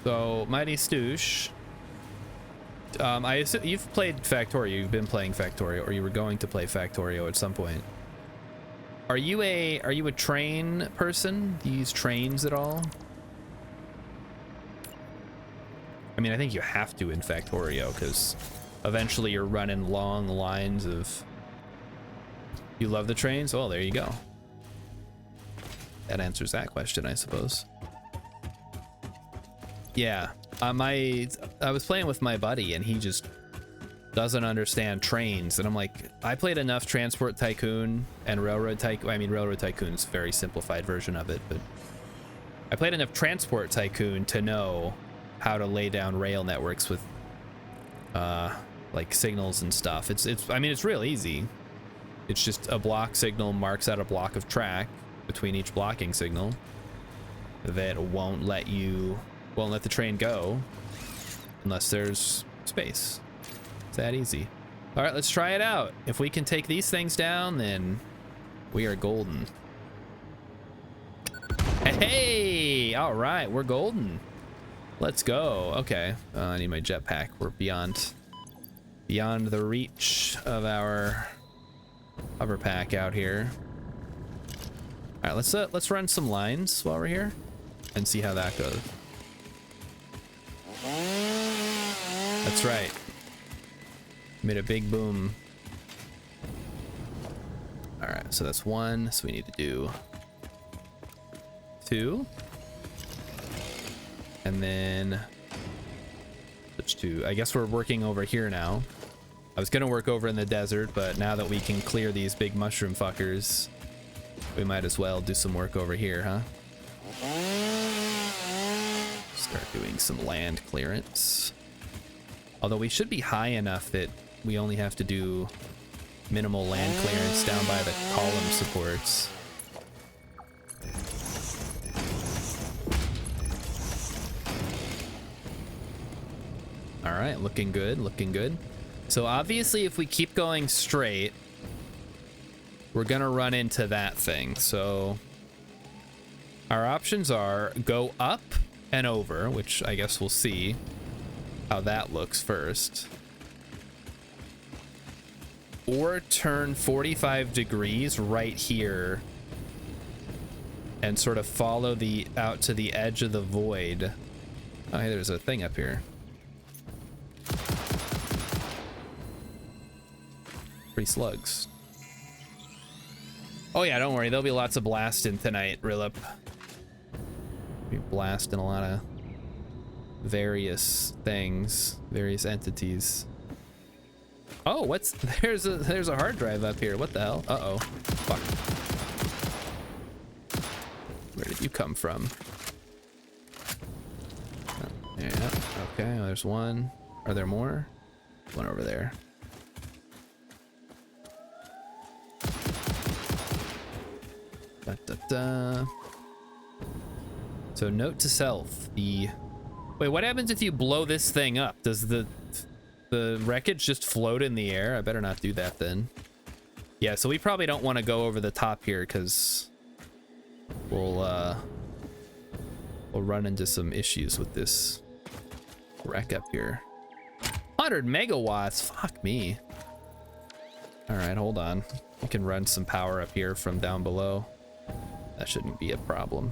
So Mighty Stoosh, I assume you've played Factorio. You've been playing Factorio, or you were going to play Factorio at some point. Are you a train person? Do you use trains at all? I mean, I think you have to in Factorio, because eventually you're running long lines of... You love the trains? Well, there you go. That answers that question, I suppose. Yeah, I was playing with my buddy, and he just doesn't understand trains, and I'm like, I played enough Transport Tycoon and Railroad Tycoon. I mean, Railroad Tycoon's a very simplified version of it, but I played enough Transport Tycoon to know how to lay down rail networks with like signals and stuff. I mean, it's real easy. It's just a block signal marks out a block of track between each blocking signal that won't let the train go unless there's space. It's that easy. All right, let's try it out. If we can take these things down, then we are golden. Hey, all right, we're golden. Let's go. Okay, I need my jetpack. We're beyond the reach of our hover pack out here. All right, let's run some lines while we're here and see how that goes. That's right. Made a big boom. All right, so that's one. So we need to do two. And then switch to, I guess we're working over here now. I was gonna work over in the desert, but now that we can clear these big mushroom fuckers, we might as well do some work over here, huh? Start doing some land clearance. Although we should be high enough that we only have to do minimal land clearance down by the column supports. All right, looking good, looking good. So obviously if we keep going straight, we're gonna run into that thing. So our options are go up and over, which I guess we'll see, how that looks first. Or turn 45 degrees right here and sort of follow the out to the edge of the void. Oh, hey, there's a thing up here. Free slugs. Oh yeah, don't worry. There'll be lots of blasting tonight, Rilip. Be blasting a lot of various things, various entities. Oh, what's there's a hard drive up here. What the hell? Uh-oh. Fuck. Where did you come from? Oh, yeah. Okay, well, there's one. Are there more? One over there. Da, da, da. So note to self, wait, what happens if you blow this thing up? Does the wreckage just float in the air? I better not do that then. Yeah, so we probably don't want to go over the top here because we'll run into some issues with this wreck up here. 100 megawatts, fuck me. All right, hold on. We can run some power up here from down below. That shouldn't be a problem.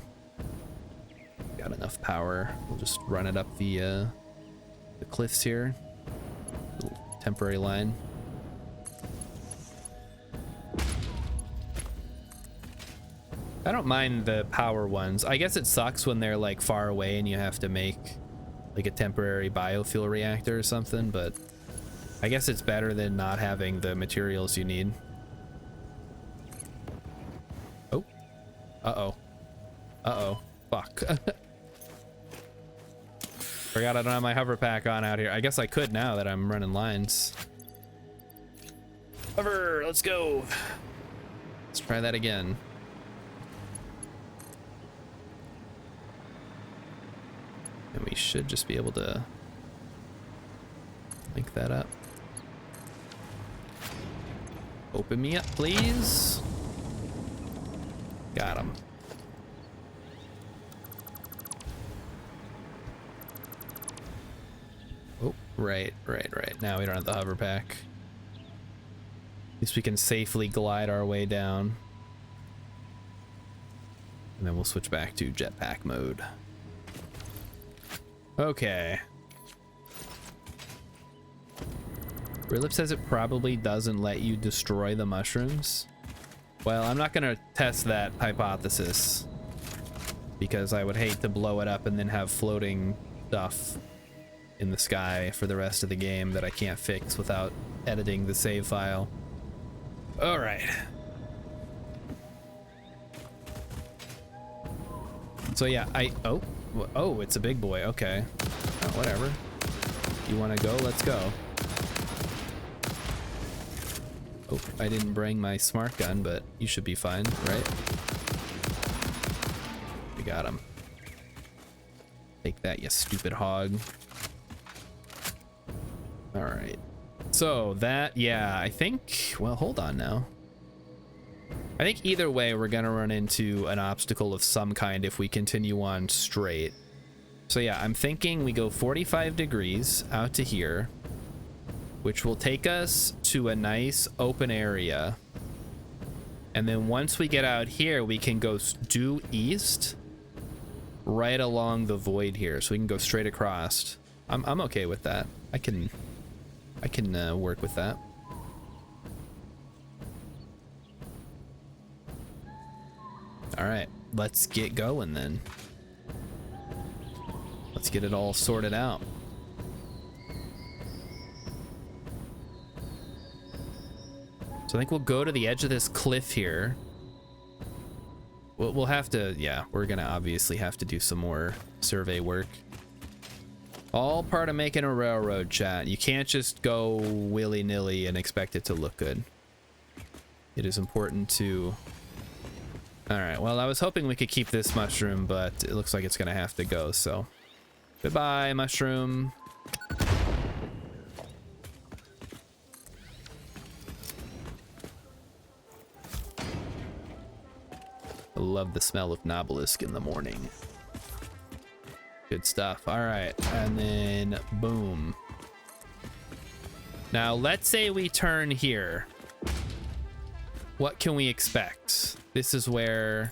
Got enough power. We'll just run it up the cliffs here. Little temporary line. I don't mind the power ones. I guess it sucks when they're like far away and you have to make like a temporary biofuel reactor or something, but I guess it's better than not having the materials you need. Oh. Uh-oh. Uh-oh. Fuck. Forgot I don't have my hover pack on out here. I guess I could now that I'm running lines. Hover, let's go. Let's try that again. And we should just be able to link that up. Open me up, please. Got him. Oh, right. Now we don't have the hover pack. At least we can safely glide our way down. And then we'll switch back to jetpack mode. Okay. Rilip says it probably doesn't let you destroy the mushrooms. Well, I'm not gonna test that hypothesis because I would hate to blow it up and then have floating stuff in the sky for the rest of the game that I can't fix without editing the save file. All right. So yeah, oh, it's a big boy. Okay. Oh, whatever. You want to go? Let's go. Oh, I didn't bring my smart gun, but you should be fine, right? We got him. Take that, you stupid hog. All right. So that, yeah, I think, well, hold on now. I think either way, we're gonna run into an obstacle of some kind if we continue on straight. So yeah, I'm thinking we go 45 degrees out to here, which will take us to a nice open area. And then once we get out here, we can go due east right along the void here. So we can go straight across. I'm okay with that. I can work with that. All right, let's get going then. Let's get it all sorted out. So I think we'll go to the edge of this cliff here. We'll have to, yeah, we're gonna obviously have to do some more survey work. All part of making a railroad, chat. You can't just go willy-nilly and expect it to look good. It is important to... All right, well, I was hoping we could keep this mushroom, but it looks like it's gonna have to go, so. Goodbye, mushroom. I love the smell of Nobelisk in the morning. Good stuff. All right, and then boom. Now let's say we turn here. What can we expect? This is where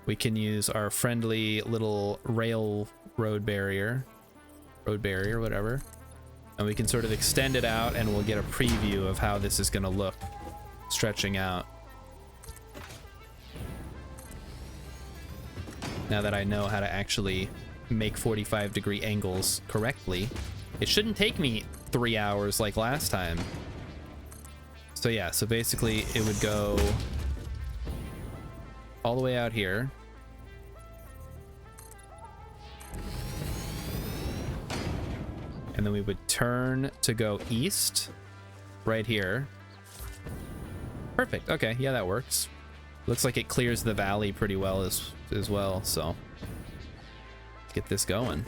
we can use our friendly little road barrier, whatever. And we can sort of extend it out and we'll get a preview of how this is gonna look stretching out. Now that I know how to actually make 45-degree angles correctly, it shouldn't take me 3 hours like last time. So yeah, so basically it would go all the way out here. And then we would turn to go east right here. Perfect. Okay, yeah, that works. Looks like it clears the valley pretty well as well, so let's get this going.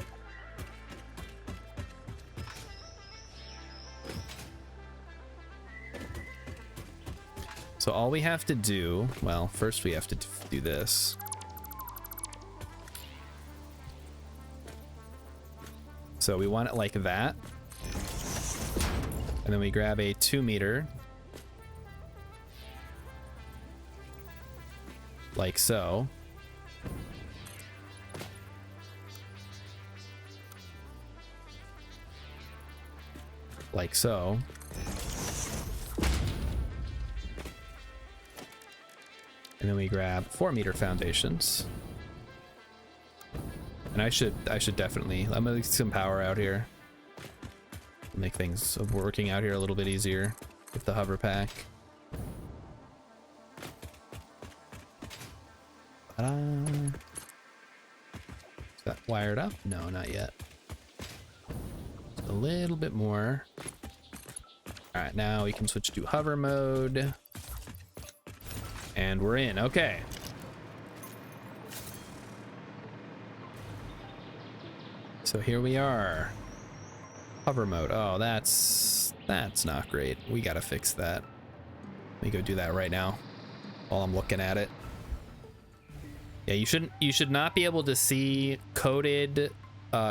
So all we have to do, well, first we have to do this. So we want it like that. And then we grab a 2 meter. Like so. Like so. And then we grab 4 meter foundations. And I should definitely, I'm gonna get some power out here. Make things working out here a little bit easier with the hover pack. Ta-da. Is that wired up? No, not yet. Just a little bit more. All right, now we can switch to hover mode. And we're in, okay. So here we are. Hover mode. Oh, that's not great. We gotta fix that. Let me go do that right now while I'm looking at it. Yeah, you should not be able to see coated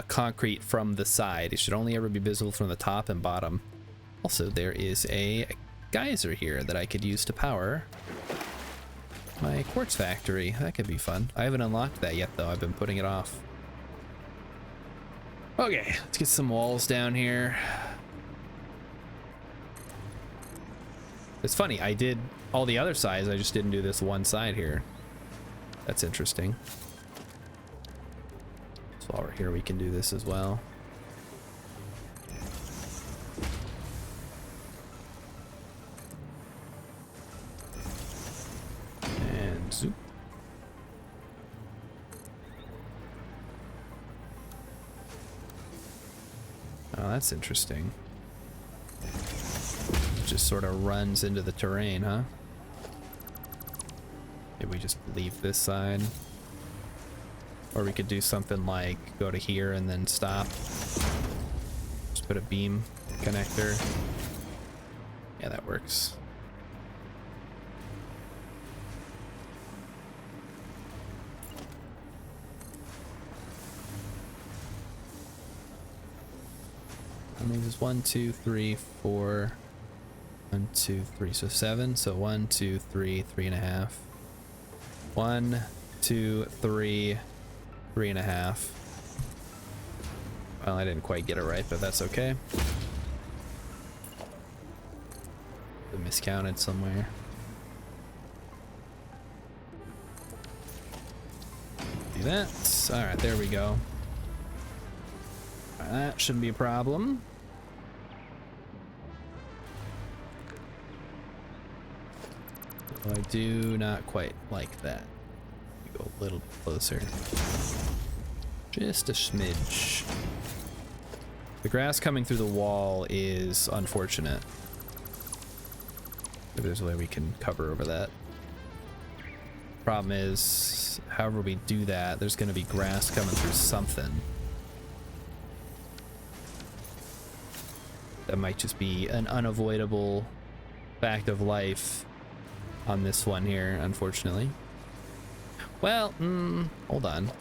concrete from the side. It should only ever be visible from the top and bottom. Also, there is a geyser here that I could use to power my quartz factory. That could be fun. I haven't unlocked that yet though. I've been putting it off. Okay, let's get some walls down here. It's funny, I did all the other sides, I just didn't do this one side here. That's interesting. So while we're here, we can do this as well. And zoop. Oh, that's interesting. It just sort of runs into the terrain, huh? Maybe we just leave this side. Or we could do something like go to here and then stop. Just put a beam connector. Yeah, that works. How many is 1, 2, 3, 4, 1, 2, 3, so 7. So 1, 2, 3, 3.5. 1, 2, 3, 3.5. Well, I didn't quite get it right, but that's okay. I miscounted somewhere. Do that. All right, there we go. All right, that shouldn't be a problem. I do not quite like that. Go a little bit closer. Just a smidge. The grass coming through the wall is unfortunate. Maybe there's a way we can cover over that. Problem is, however we do that, there's going to be grass coming through something. That might just be an unavoidable fact of life on this one here, unfortunately. Well, hold on.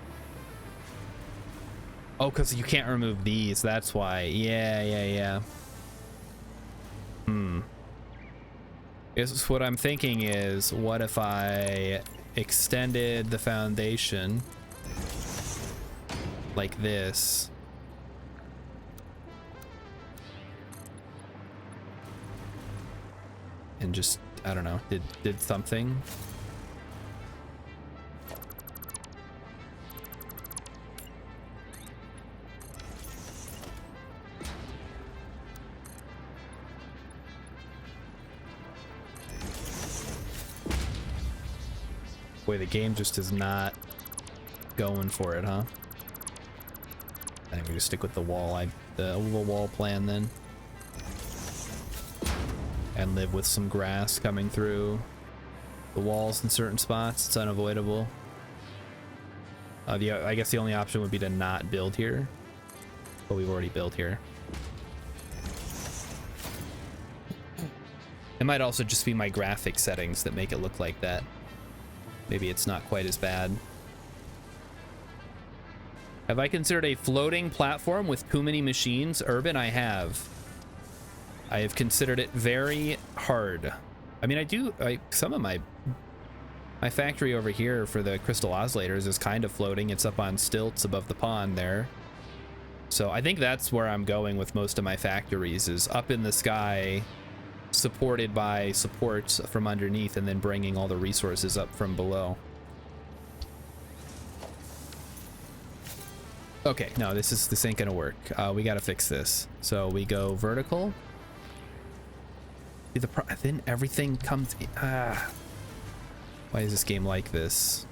Oh, because you can't remove these. That's why. Yeah. What I'm thinking is, what if I extended the foundation like this? And just, I don't know, did something. Boy, the game just is not going for it, huh? I think we just stick with the wall. The wall plan then. And live with some grass coming through the walls in certain spots. It's unavoidable. I guess the only option would be to not build here. But we've already built here. It might also just be my graphic settings that make it look like that. Maybe it's not quite as bad. Have I considered a floating platform with too many machines? Urban, I have. I have considered it very hard. I mean, some of my factory over here for the crystal oscillators is kind of floating. It's up on stilts above the pond there. So I think that's where I'm going with most of my factories, is up in the sky, supported by supports from underneath, and then bringing all the resources up from below. Okay, no, this ain't gonna work. We gotta fix this. So we go vertical. Then everything comes. Why is this game like this?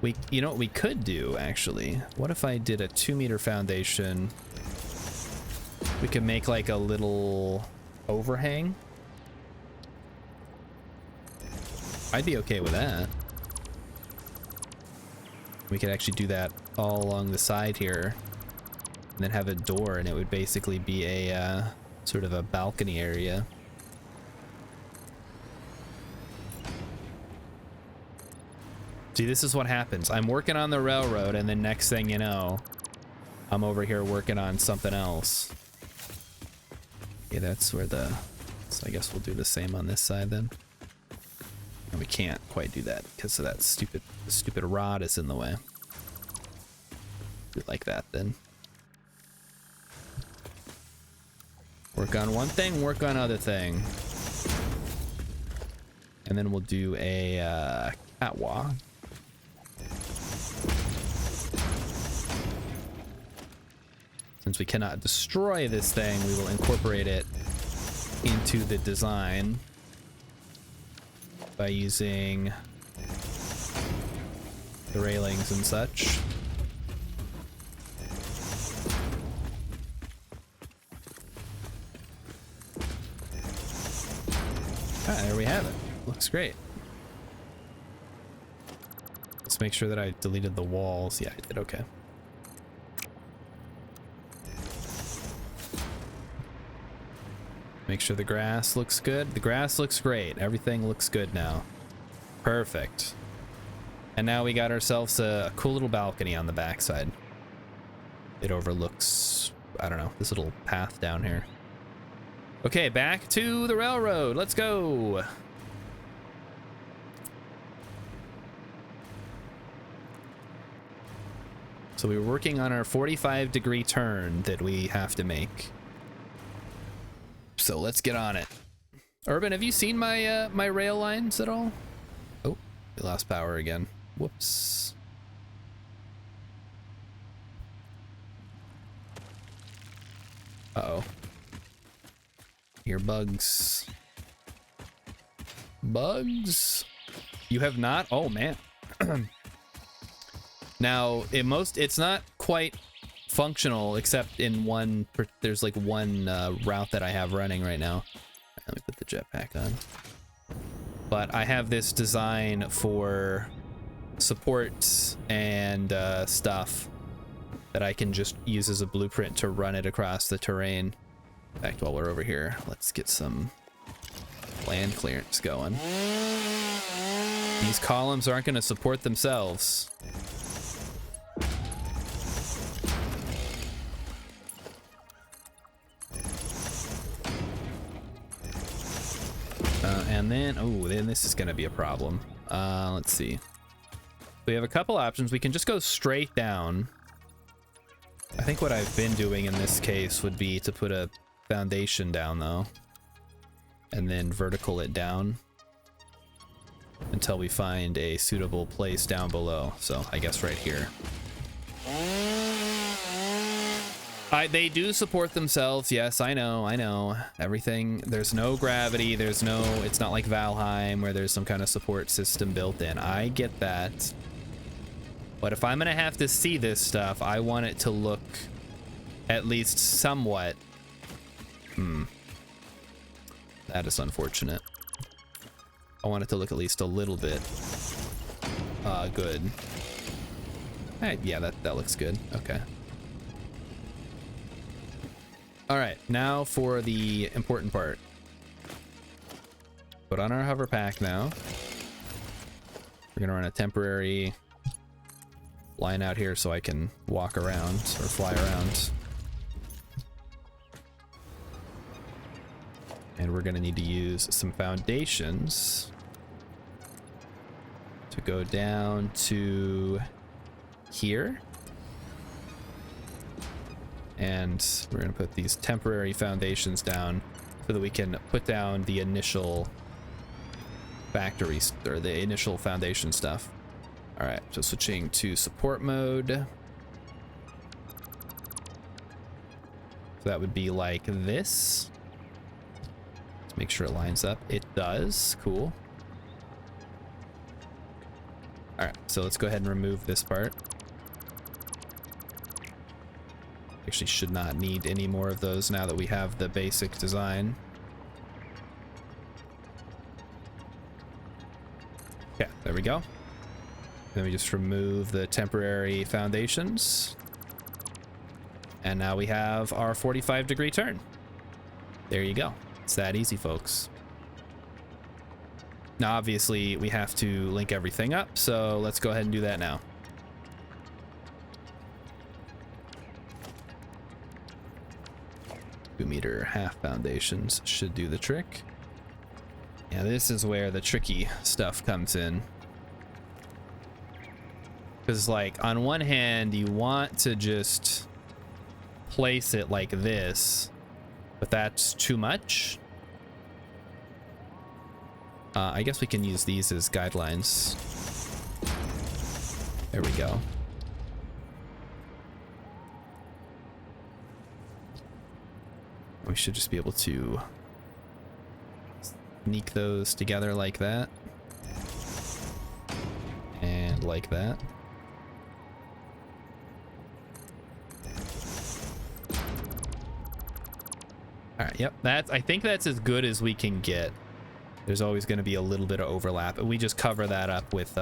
You know what we could do, actually? What if I did a 2-meter foundation? We could make like a little overhang. I'd be okay with that. We could actually do that all along the side here, and then have a door, and it would basically be a sort of a balcony area. See, this is what happens. I'm working on the railroad, and then next thing you know, I'm over here working on something else. Yeah, that's where so I guess we'll do the same on this side then. And we can't quite do that because of that stupid rod is in the way. Do it like that then. Work on one thing, work on other thing. And then we'll do a catwalk. Since we cannot destroy this thing, we will incorporate it into the design by using the railings and such. Ah, there we have it. Looks great. Let's make sure that I deleted the walls. Yeah, I did. Okay. Make sure the grass looks good. The grass looks great. Everything looks good now. Perfect. And now we got ourselves a cool little balcony on the backside. It overlooks, I don't know, this little path down here. Okay, back to the railroad. Let's go. So we were working on our 45-degree turn that we have to make. So let's get on it. Urban, have you seen my my rail lines at all? Oh, we lost power again. Whoops. Uh-oh. Here, bugs. Bugs? You have not? Oh, man. Now, it's not quite functional except in there's like one route that I have running right now. Let me put the jetpack on. But I have this design for supports and stuff that I can just use as a blueprint to run it across the terrain. In fact, while we're over here, let's get some land clearance going. These columns aren't going to support themselves. And then, oh, then this is going to be a problem. Let's see. We have a couple options. We can just go straight down. I think what I've been doing in this case would be to put a foundation down, though. And then vertical it down until we find a suitable place down below. So I guess right here. They do support themselves. Yes, I know. Everything, there's no gravity. It's not like Valheim where there's some kind of support system built in. I get that. But if I'm gonna have to see this stuff, I want it to look at least somewhat. That is unfortunate. I want it to look at least a little bit good. Yeah, that looks good. Okay. All right, now for the important part. Put on our hover pack now. We're gonna run a temporary line out here so I can walk around or fly around. And we're gonna need to use some foundations to go down to here. And we're gonna put these temporary foundations down so that we can put down the initial factories or the initial foundation stuff. All right, so switching to support mode. So that would be like this. Let's make sure it lines up. It does. Cool. All right, so let's go ahead and remove this part. Actually should not need any more of those now that we have the basic design. Yeah, there we go. Then we just remove the temporary foundations. And now we have our 45-degree turn. There you go. It's that easy, folks. Now, obviously, we have to link everything up, so let's go ahead and do that now. 2-meter half foundations should do the trick. Yeah, this is where the tricky stuff comes in. Because, like, on one hand, you want to just place it like this, but that's too much. I guess we can use these as guidelines. There we go. We should just be able to sneak those together like that. And like that. All right, yep, I think that's as good as we can get. There's always going to be a little bit of overlap, and we just cover that up with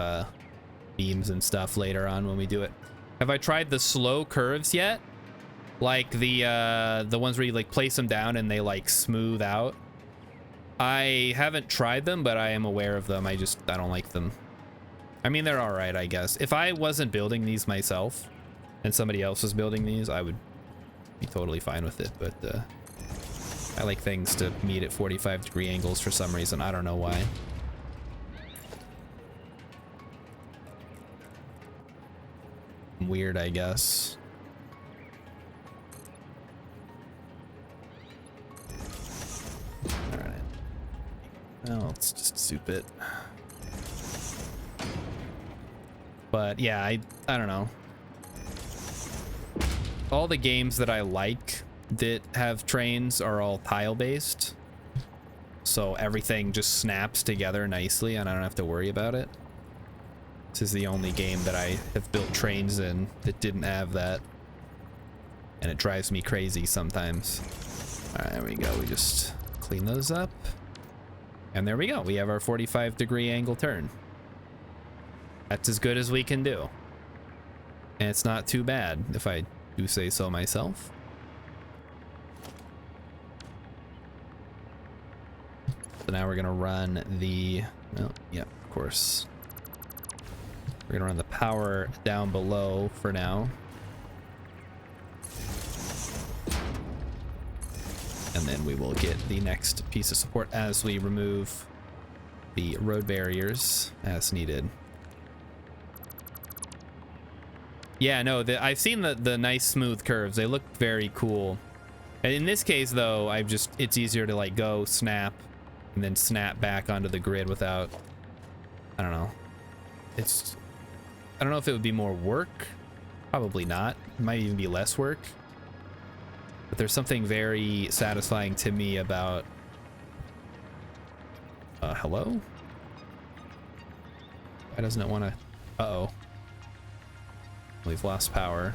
beams and stuff later on when we do it. Have I tried the slow curves yet? Like the ones where you like place them down and they like smooth out? I haven't tried them, but I am aware of them. I don't like them. I mean, they're all right, I guess. If I wasn't building these myself and somebody else was building these, I would be totally fine with it, but I like things to meet at 45-degree angles for some reason. I don't know why. Weird, I guess. All right. Well, let's just soup it. But yeah, I don't know. All the games that I like that have trains are all tile based, so everything just snaps together nicely and I don't have to worry about it. This is the only game that I have built trains in that didn't have that, and it drives me crazy sometimes. All right, there we go. We just clean those up, and there we go. We have our 45-degree angle turn. That's as good as we can do, and it's not too bad if I do say so myself. So now we're gonna run the, oh, yeah, of course. We're gonna run the power down below for now. And then we will get the next piece of support as we remove the road barriers as needed. Yeah, no, I've seen the nice smooth curves. They look very cool. And in this case, though, it's easier to like go snap and then snap back onto the grid without, I don't know. I don't know if it would be more work. Probably not. It might even be less work. But there's something very satisfying to me about... hello? Why doesn't it want to... Uh-oh. We've lost power.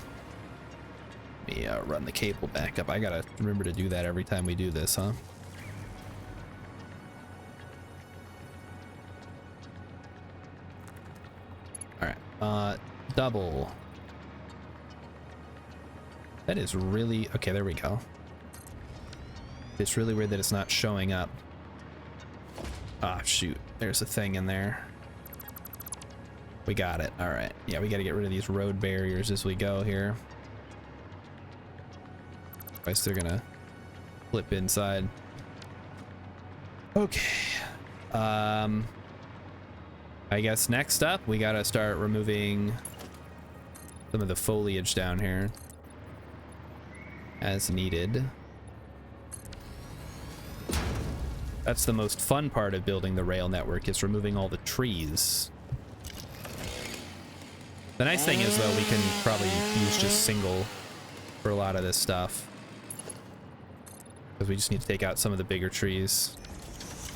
Let me run the cable back up. I gotta remember to do that every time we do this, huh? Alright, double. That is really... Okay, there we go. It's really weird that it's not showing up. Ah, shoot. There's a thing in there. We got it. All right. Yeah, we got to get rid of these road barriers as we go here. Otherwise, they're gonna flip inside. Okay. I guess next up, we got to start removing some of the foliage down here as needed. That's the most fun part of building the rail network, is removing all the trees. The nice thing is, though, we can probably use just single for a lot of this stuff, because we just need to take out some of the bigger trees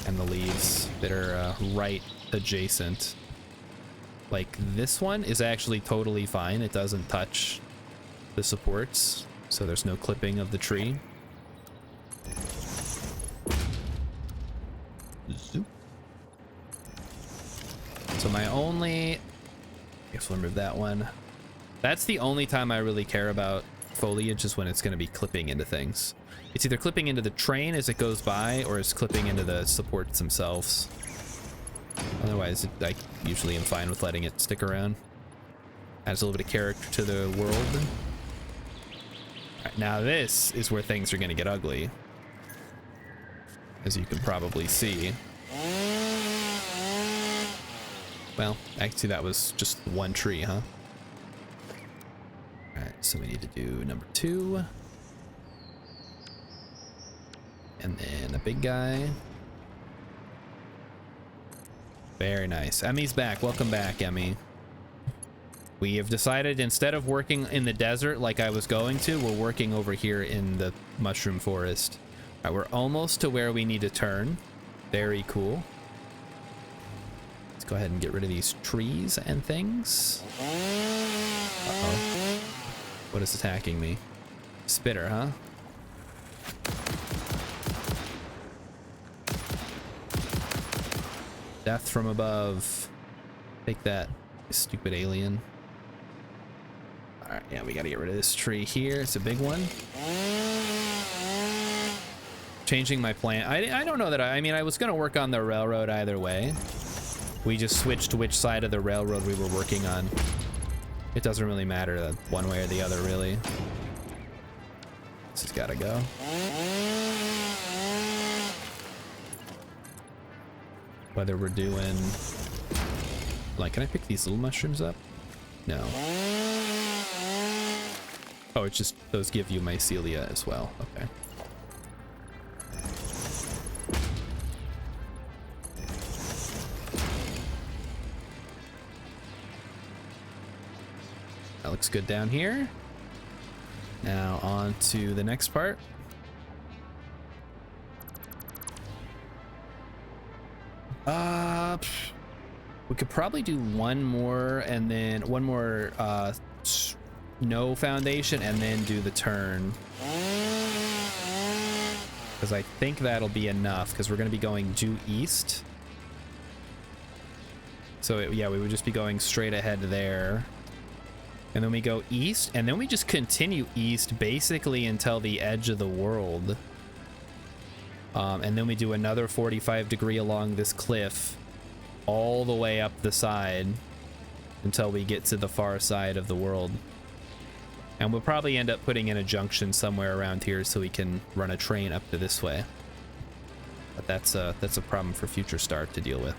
and the leaves that are right adjacent. Like this one is actually totally fine. It doesn't touch the supports, so there's no clipping of the tree. Zoop. So my only... I guess we'll remove that one. That's the only time I really care about foliage, is when it's going to be clipping into things. It's either clipping into the train as it goes by, or it's clipping into the supports themselves. Otherwise, I usually am fine with letting it stick around. Adds a little bit of character to the world. Alright, now this is where things are going to get ugly, as you can probably see. Well, actually that was just one tree, huh? Alright, so we need to do number 2. And then a big guy. Very nice. Emmy's back. Welcome back, Emmy. We have decided, instead of working in the desert like I was going to, we're working over here in the mushroom forest. All right, we're almost to where we need to turn. Very cool. Let's go ahead and get rid of these trees and things. Uh-oh. What is attacking me? Spitter, huh? Death from above. Take that, stupid alien. Alright, yeah, we gotta get rid of this tree here. It's a big one. Changing my plan. I don't know that I mean, I was gonna work on the railroad either way. We just switched which side of the railroad we were working on. It doesn't really matter one way or the other, really. This has gotta go. Whether we're doing... Like, can I pick these little mushrooms up? No. Oh, it's just, those give you mycelia as well. Okay. That looks good down here. Now on to the next part. We could probably do one more, and then one more snow foundation, and then do the turn, because I think that'll be enough, because we're going to be going due east. So yeah, we would just be going straight ahead there, and then we go east, and then we just continue east basically until the edge of the world. And then we do another 45 degree along this cliff all the way up the side until we get to the far side of the world. And we'll probably end up putting in a junction somewhere around here so we can run a train up to this way. But that's a problem for Future Start to deal with.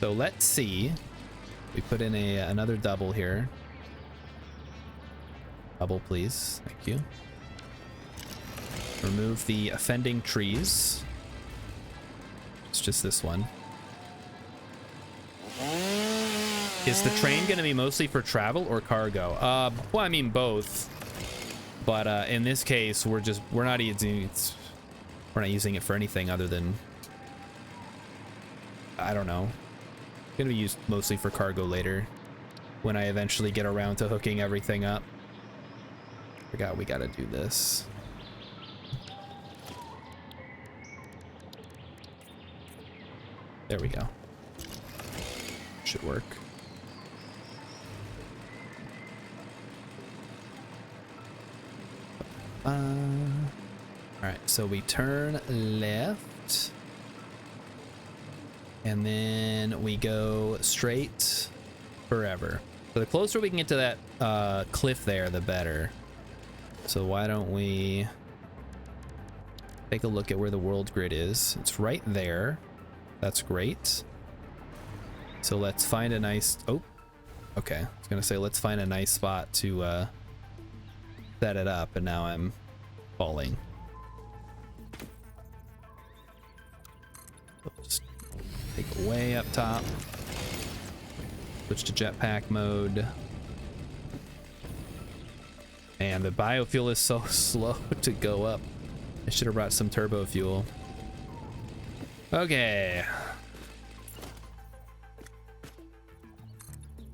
So let's see. We put in another double here. Double, please. Thank you. Remove the offending trees. It's just this one. Is the train going to be mostly for travel or cargo? Well, I mean both. But in this case, we're not using it for anything other than, I don't know. It's gonna be used mostly for cargo later when I eventually get around to hooking everything up. Forgot we gotta do this. There we go. Should work. All right, so we turn left and then we go straight forever. So the closer we can get to that cliff there, the better. So why don't we take a look at where the world grid is? It's right there. That's great. So let's find a nice, oh, okay. I was gonna say, let's find a nice spot to set it up, and now I'm falling. Just take it way up top. Switch to jetpack mode. And the biofuel is so slow to go up. I should have brought some turbo fuel. Okay.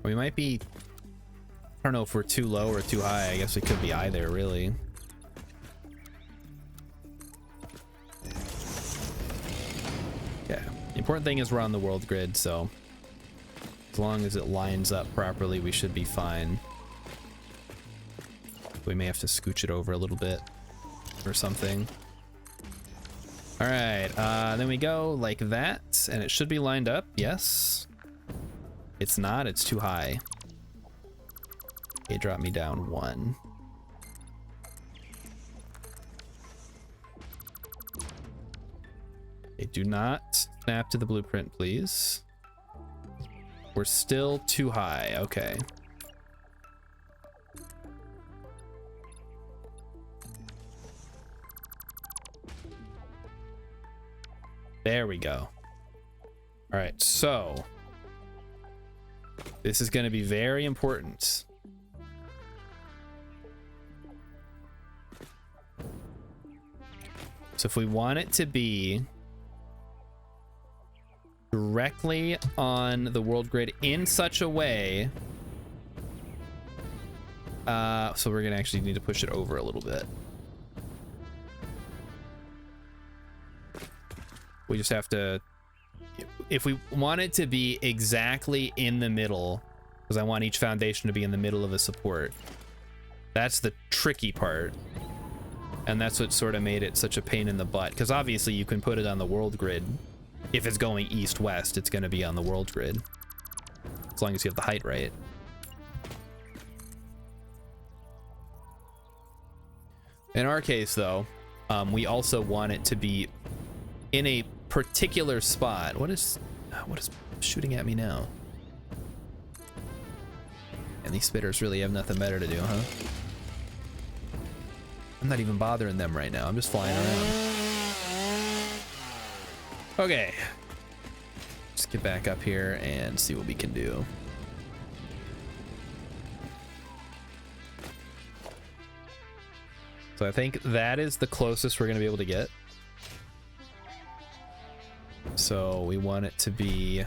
We might be, I don't know if we're too low or too high. I guess we could be either, really. Okay. The important thing is we're on the world grid, so as long as it lines up properly, we should be fine. We may have to scooch it over a little bit or something. All right, then we go like that, and it should be lined up. Yes. It's not, it's too high. It dropped me down 1. Okay, do not snap to the blueprint, please. We're still too high, okay. There we go. All right, so this is going to be very important. So if we want it to be directly on the world grid in such a way, so we're gonna actually need to push it over a little bit. We just have to, if we want it to be exactly in the middle, because I want each foundation to be in the middle of a support. That's the tricky part. And that's what sort of made it such a pain in the butt, because obviously you can put it on the world grid. If it's going east-west, it's going to be on the world grid, as long as you have the height right. In our case, though, we also want it to be in a particular spot. What is shooting at me now? And these spitters really have nothing better to do, huh? I'm not even bothering them right now. I'm just flying around. Okay. Just get back up here and see what we can do. So I think that is the closest we're going to be able to get. So we want it to be,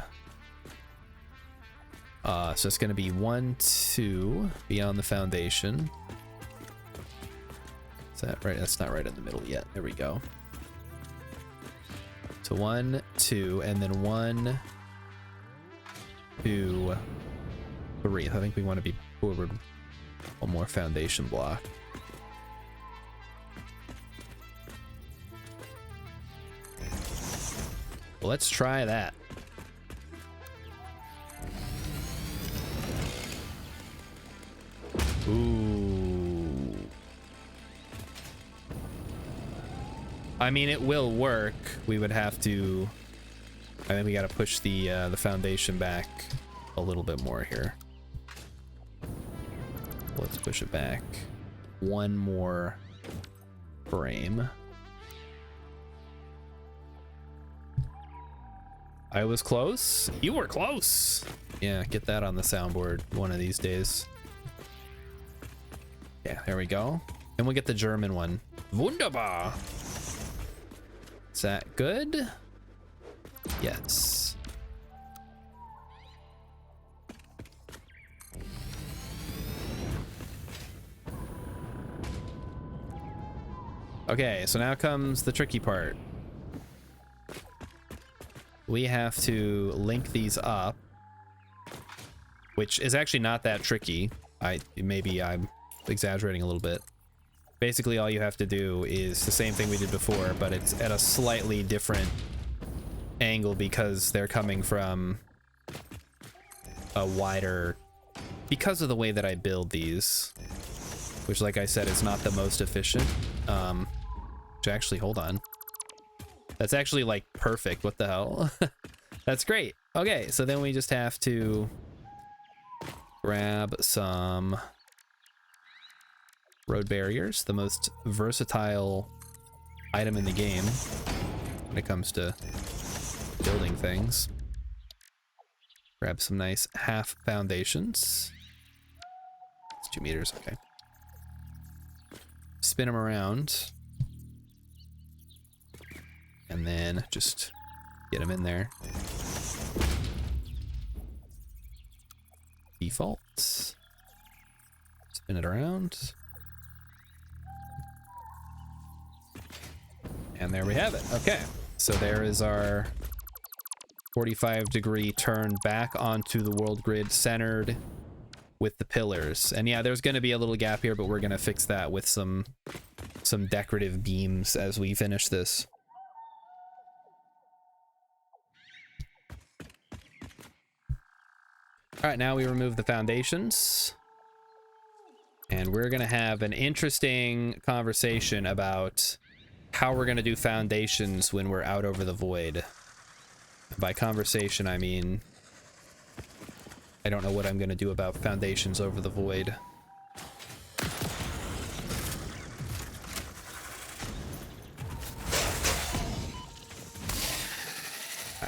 so it's going to be 1, 2 beyond the foundation. Is that right? That's not right in the middle yet. There we go. So 1, 2, and then 1, 2, 3. I think we want to be forward one more foundation block. Well, let's try that. Ooh. I mean, it will work. We would have to I think we got to push the foundation back a little bit more here. Let's push it back one more frame. I was close. You were close. Yeah, get that on the soundboard one of these days. Yeah, there we go. And we'll get the German one. Wunderbar. Is that good? Yes. Okay, so now comes the tricky part. We have to link these up, which is actually not that tricky. Maybe I'm exaggerating a little bit. Basically, all you have to do is the same thing we did before, but it's at a slightly different angle because they're coming from a wider, because of the way that I build these, which, like I said, is not the most efficient. Which actually, hold on. That's actually like perfect. What the hell? That's great. Okay, so then we just have to grab some road barriers, the most versatile item in the game when it comes to building things. Grab some nice half foundations. It's 2 meters, okay. Spin them around. And then just get them in there. Default. Spin it around. And there we have it. Okay, so there is our 45-degree turn back onto the world grid, centered with the pillars. And yeah, there's going to be a little gap here, but we're going to fix that with some decorative beams as we finish this. All right, now we remove the foundations. And we're going to have an interesting conversation about how we're going to do foundations when we're out over the void. By conversation, I mean, I don't know what I'm going to do about foundations over the void.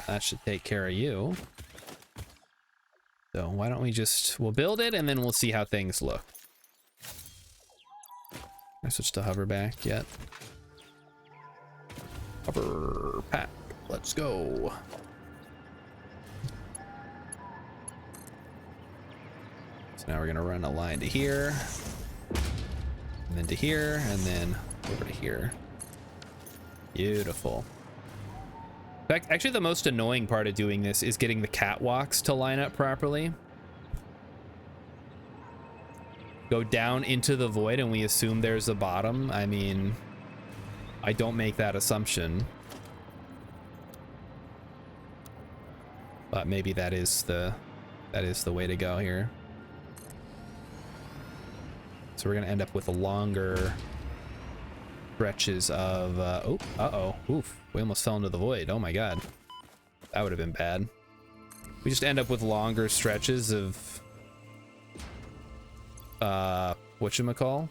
That should take care of you. So why don't we we'll build it and then we'll see how things look. I switched to hover back yet. Hover pack, let's go. So now we're gonna run a line to here, and then to here, and then over to here. Beautiful. In fact, actually the most annoying part of doing this is getting the catwalks to line up properly. Go down into the void and we assume there's a bottom. I mean, I don't make that assumption. But maybe that is the way to go here. So we're gonna end up with a longer stretches of oof, we almost fell into the void. Oh my god, that would have been bad. We just end up with longer stretches of whatchamacall,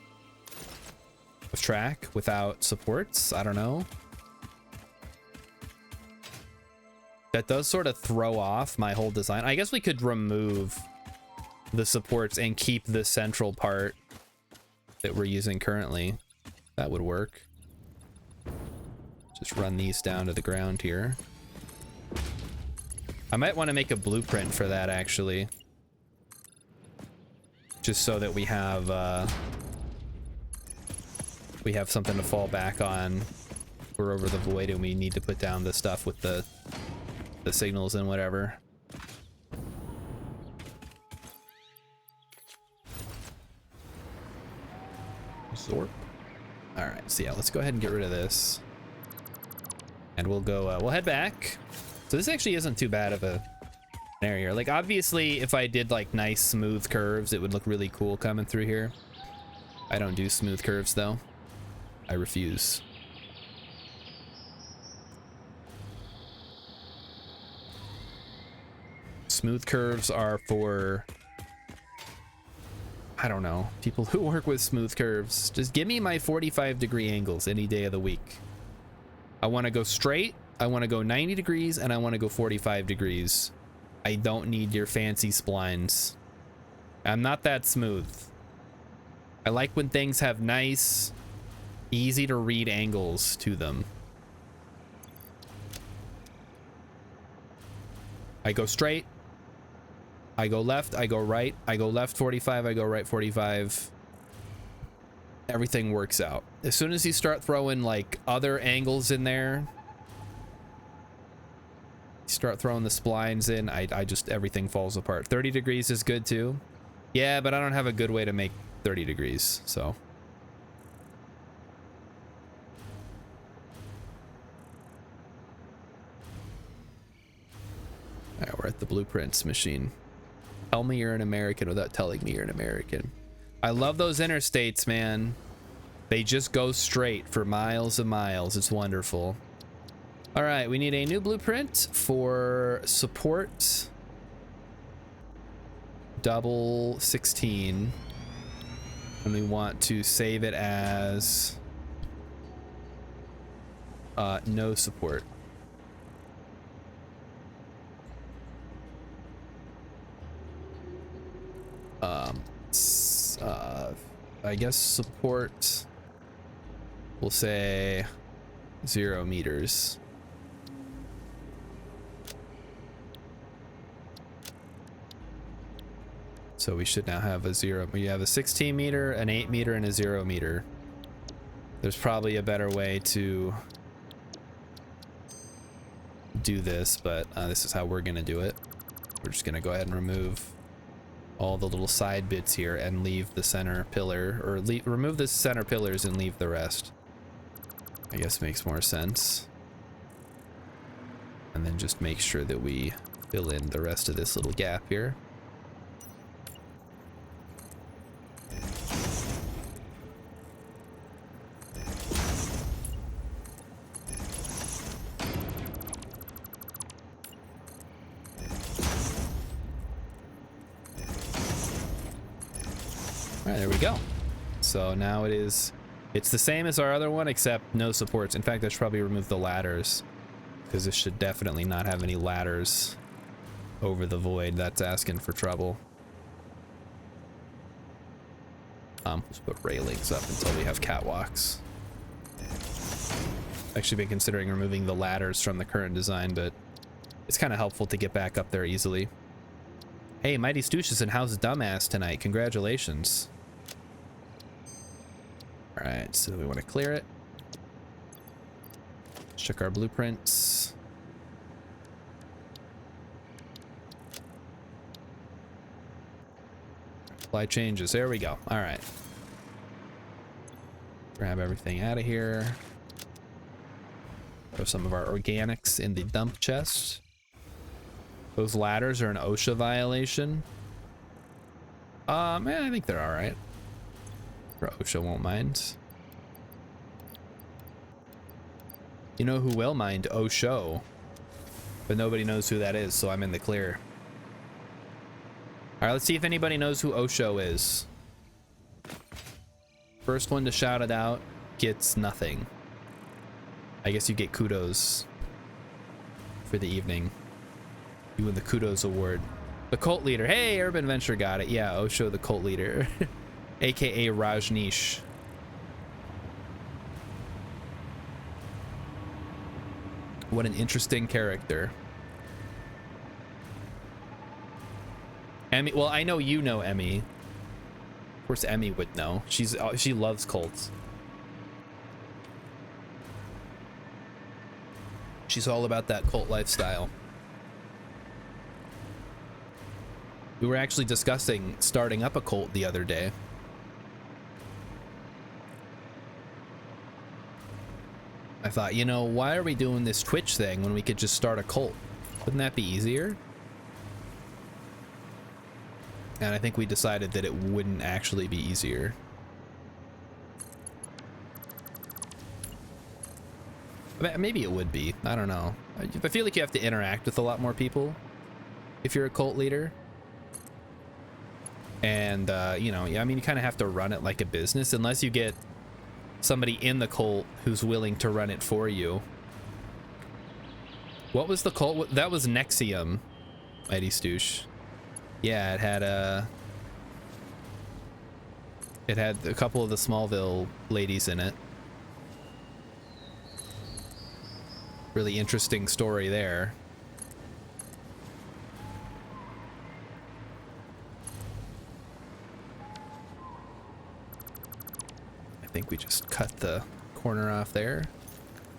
of track without supports. I don't know. That does sort of throw off my whole design. I guess we could remove the supports and keep the central part that we're using currently. That would work. Just run these down to the ground here. I might want to make a blueprint for that, actually. Just so that we have something to fall back on. We're over the void and we need to put down the stuff with the signals and whatever. Zorp. All right, so yeah, let's go ahead and get rid of this. And we'll go, we'll head back. So this actually isn't too bad of an area. Like, obviously, if I did like nice smooth curves, it would look really cool coming through here. I don't do smooth curves though. I refuse. Smooth curves are for, I don't know, people who work with smooth curves. Just give me my 45-degree angles any day of the week. I want to go straight, I want to go 90 degrees, and I want to go 45 degrees. I don't need your fancy splines. I'm not that smooth. I like when things have nice, easy to read angles to them. I go straight, I go left, I go right, I go left 45, I go right 45. Everything works out. As soon as you start throwing like other angles in there, you start throwing the splines in, I just, everything falls apart. 30 degrees is good too. Yeah, but I don't have a good way to make 30 degrees, so. All right, we're at the blueprints machine. Tell me you're an American without telling me you're an American. I love those interstates, man. They just go straight for miles and miles. It's wonderful. All right, we need a new blueprint for support. Double 16. And we want to save it as no support. I guess support, we'll say 0 meters. So we should now have a 0. We have a 16 meter, an 8 meter, and a 0 meter. There's probably a better way to do this, but this is how we're gonna do it. We're just gonna go ahead and remove all the little side bits here and leave the center pillar, or remove the center pillars and leave the rest. I guess makes more sense. And then just make sure that we fill in the rest of this little gap here. Alright, there we go. So now it's the same as our other one, except no supports. In fact, I should probably remove the ladders, because this should definitely not have any ladders over the void. That's asking for trouble. Let's put railings up until we have catwalks. Actually been considering removing the ladders from the current design, but it's kind of helpful to get back up there easily. Hey, Mighty Stoosh is in House Dumbass tonight. Congratulations. All right, so we want to clear it. Check our blueprints. Apply changes. There we go. All right. Grab everything out of here. Throw some of our organics in the dump chest. Those ladders are an OSHA violation. Man, I think they're all right. OSHA won't mind. You know who will mind? OSHA. But nobody knows who that is, so I'm in the clear. All right, let's see if anybody knows who OSHA is. First one to shout it out gets nothing. I guess you get kudos for the evening. You win the kudos award. The cult leader. Hey, Urban Venture got it. Yeah, Osho the cult leader. AKA Rajneesh. What an interesting character. Emmy, well, I know you know Emmy. Of course Emmy would know. She loves cults. She's all about that cult lifestyle. We were actually discussing starting up a cult the other day. I thought, you know, why are we doing this Twitch thing when we could just start a cult? Wouldn't that be easier? And I think we decided that it wouldn't actually be easier. Maybe it would be. I don't know. I feel like you have to interact with a lot more people if you're a cult leader. And you know, I mean, you kind of have to run it like a business unless you get somebody in the cult who's willing to run it for you. What was the cult? That was Nexium, Mighty Stoosh. Yeah, it had a couple of the Smallville ladies in it. Really interesting story there. I think we just cut the corner off there.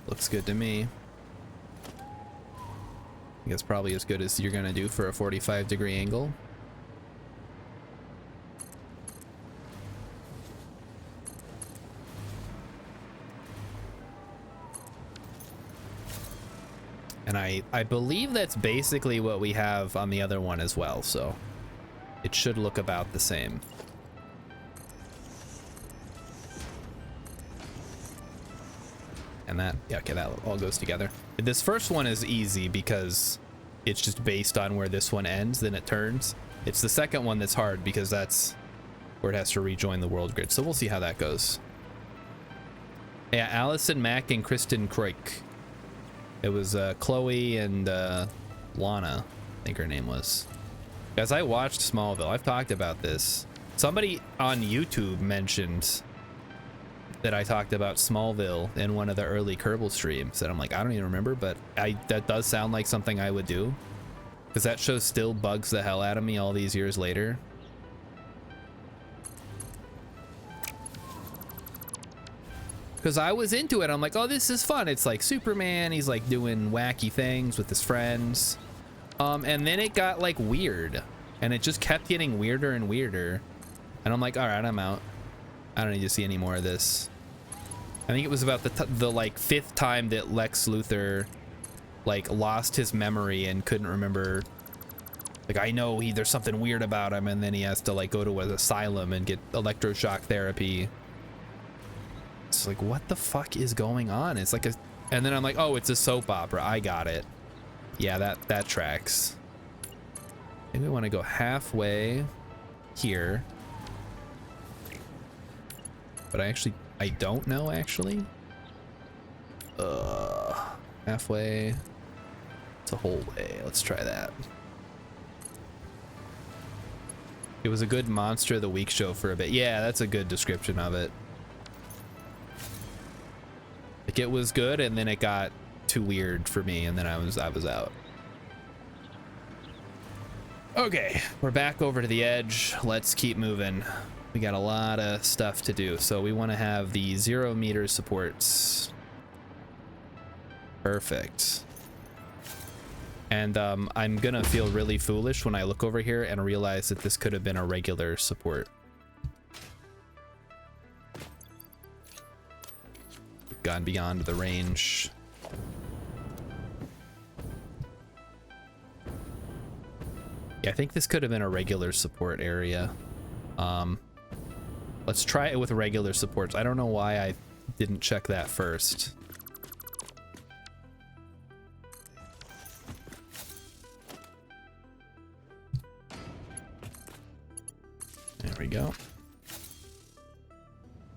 Looks good to me. I think it's probably as good as you're gonna do for a 45-degree angle. And I believe that's basically what we have on the other one as well, so it should look about the same. And that, yeah, okay, that all goes together. This first one is easy because it's just based on where this one ends, then it turns. It's the second one that's hard because that's where it has to rejoin the world grid. So we'll see how that goes. Yeah, Allison Mack and Kristen Kroik. It was Chloe and Lana, I think her name was. Guys, I watched Smallville. I've talked about this. Somebody on YouTube mentioned that I talked about Smallville in one of the early Kerbal streams, and I'm like, I don't even remember, but that does sound like something I would do, because that show still bugs the hell out of me all these years later. Because I was into it. I'm like, oh, this is fun. It's like Superman. He's like doing wacky things with his friends. And then it got like weird. And it just kept getting weirder and weirder. And I'm like, all right, I'm out. I don't need to see any more of this. I think it was about the like 5th time that Lex Luthor like lost his memory and couldn't remember. Like, I know there's something weird about him, and then he has to like go to an asylum and get electroshock therapy. It's like, what the fuck is going on? It's like and then I'm like, oh, it's a soap opera. I got it. Yeah, that tracks. Maybe we want to go halfway here. But I don't know, actually. Halfway. It's a whole way. Let's try that. It was a good Monster of the Week show for a bit. Yeah, that's a good description of it. Like, it was good, and then it got too weird for me, and then I was out. Okay, we're back over to the edge. Let's keep moving. We got a lot of stuff to do, so we want to have the 0 meter supports. Perfect. And I'm gonna feel really foolish when I look over here and realize that this could have been a regular support. Gone beyond the range. Yeah, I think this could have been a regular support area. Let's try it with regular supports. I don't know why I didn't check that first. There we go.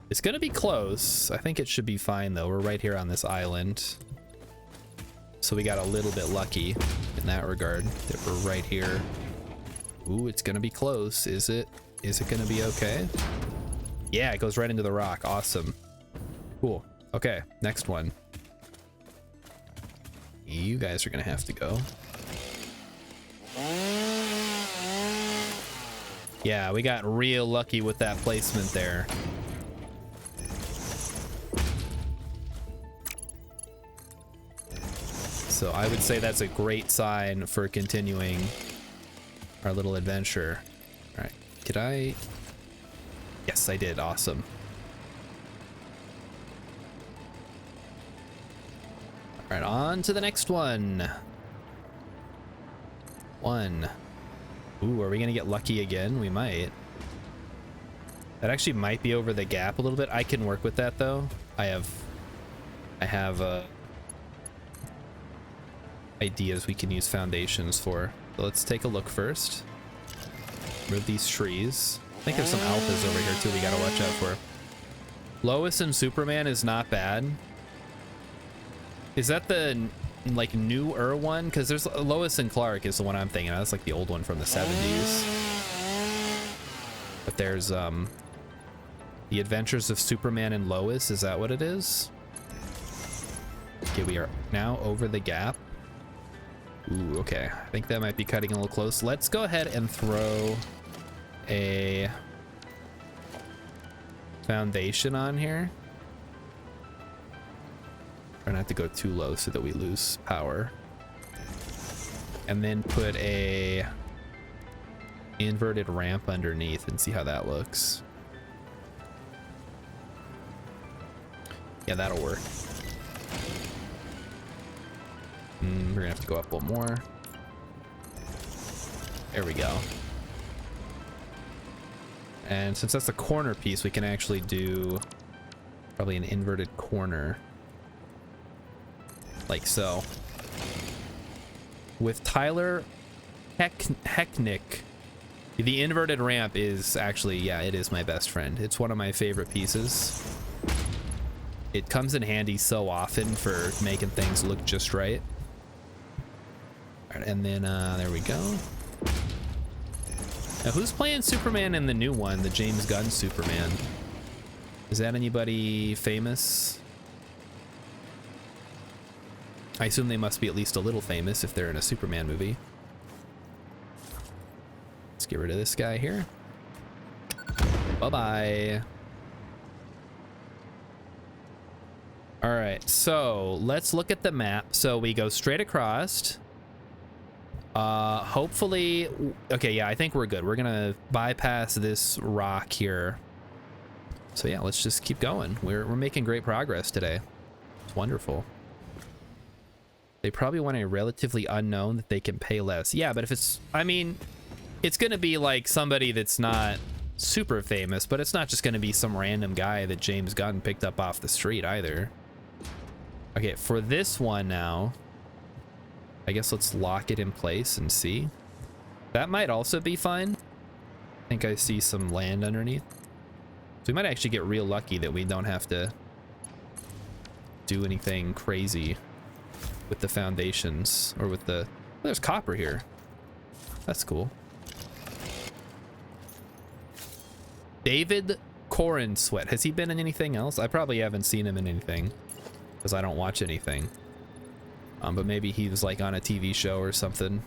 It's gonna be close. I think it should be fine though. We're right here on this island. So we got a little bit lucky in that regard that we're right here. Ooh, it's gonna be close. Is it gonna be okay? Yeah, it goes right into the rock. Awesome. Cool. Okay, next one. You guys are gonna have to go. Yeah, we got real lucky with that placement there. So I would say that's a great sign for continuing our little adventure. All right, did I? Yes, I did. Awesome. All right, on to the next one. Ooh, are we gonna get lucky again? We might. That actually might be over the gap a little bit. I can work with that though. I have ideas we can use foundations for. So let's take a look first. Move these trees. I think there's some alphas over here too we gotta watch out for. Lois and Superman is not bad. Is that the like newer one? Because there's Lois and Clark is the one I'm thinking of. That's like the old one from the 70s. But there's The Adventures of Superman and Lois. Is that what it is? Okay, we are now over the gap. Ooh, okay. I think that might be cutting a little close. Let's go ahead and throw a foundation on here. Try not to go too low so that we lose power. And then put a inverted ramp underneath and see how that looks. Yeah, that'll work. We're gonna have to go up a little more. There we go. And since that's a corner piece, we can actually do probably an inverted corner. Like so. With Tyler Hecknick, the inverted ramp is actually, yeah, it is my best friend. It's one of my favorite pieces. It comes in handy so often for making things look just right. All right, and then there we go. Now, who's playing Superman in the new one, the James Gunn Superman? Is that anybody famous? I assume they must be at least a little famous if they're in a Superman movie. Let's get rid of this guy here. Bye-bye. All right, so let's look at the map. So we go straight across. Hopefully, okay, yeah, I think we're good. We're gonna bypass this rock here. So yeah, let's just keep going. We're making great progress today. It's wonderful. They probably want a relatively unknown that they can pay less. Yeah, but if it's, I mean, it's gonna be like somebody that's not super famous, but it's not just gonna be some random guy that James Gunn picked up off the street either. Okay, for this one now, I guess let's lock it in place and see. That might also be fine. I think I see some land underneath. So we might actually get real lucky that we don't have to do anything crazy with the foundations or with the... There's copper here. That's cool. David Corenswet. Has he been in anything else? I probably haven't seen him in anything because I don't watch anything. But maybe he was like on a TV show or something.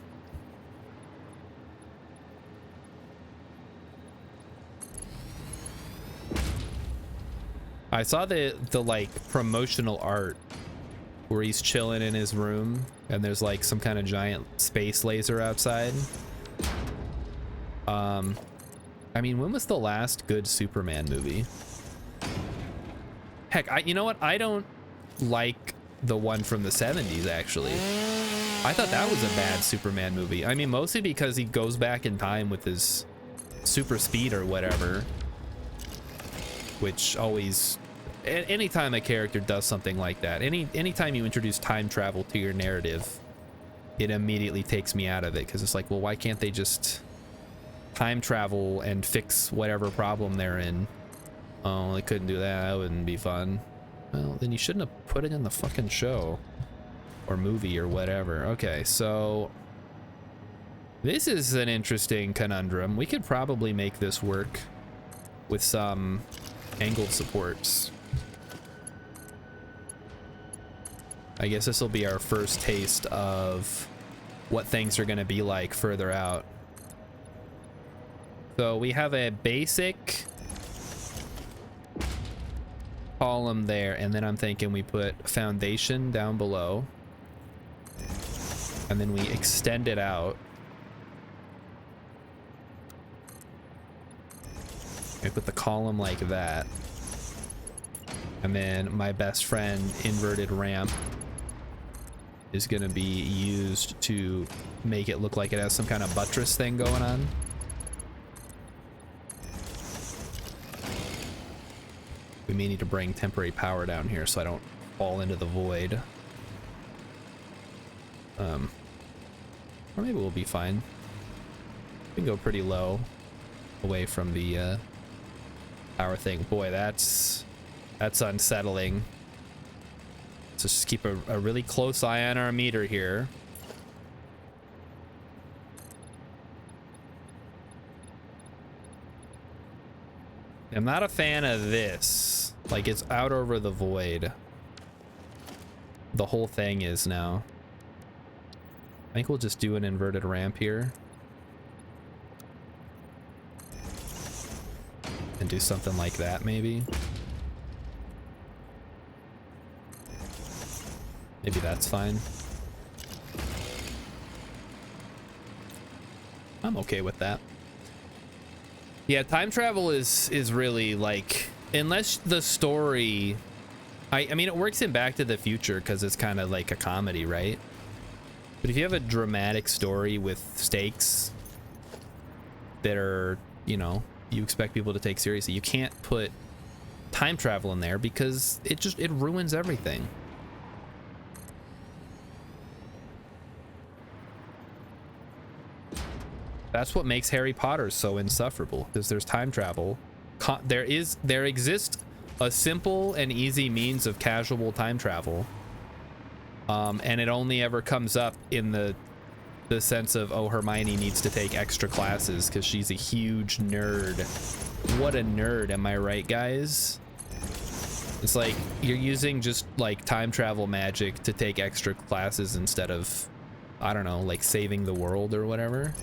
I saw the like promotional art where he's chilling in his room and there's like some kind of giant space laser outside. I mean, when was the last good Superman movie? Heck, you know what? I don't like the one from the 70s, actually. I thought that was a bad Superman movie. I mean, mostly because he goes back in time with his super speed or whatever, which always, anytime a character does something like that, anytime you introduce time travel to your narrative, it immediately takes me out of it, because it's like, well, why can't they just time travel and fix whatever problem they're in? Oh, they couldn't do that. That wouldn't be fun. Well, then you shouldn't have put it in the fucking show or movie or whatever. Okay, so this is an interesting conundrum. We could probably make this work with some angled supports. I guess this will be our first taste of what things are going to be like further out. So we have a basic column there, and then I'm thinking we put foundation down below, and then we extend it out. I put the column like that, and then my best friend inverted ramp is gonna be used to make it look like it has some kind of buttress thing going on. We may need to bring temporary power down here so I don't fall into the void. Or maybe we'll be fine. We can go pretty low away from the power thing. Boy, that's unsettling. So just keep a really close eye on our meter here. I'm not a fan of this. Like, it's out over the void. The whole thing is now. I think we'll just do an inverted ramp here. And do something like that, maybe. Maybe that's fine. I'm okay with that. Yeah, time travel is really like, unless the story, I mean, it works in Back to the Future because it's kind of like a comedy, right? But if you have a dramatic story with stakes that are, you know, you expect people to take seriously, you can't put time travel in there because it ruins everything. That's what makes Harry Potter so insufferable, because there's time travel. There exists a simple and easy means of casual time travel, and it only ever comes up in the sense of, oh, Hermione needs to take extra classes because she's a huge nerd. What a nerd, am I right, guys? It's like you're using just like time travel magic to take extra classes instead of, I don't know, like saving the world or whatever.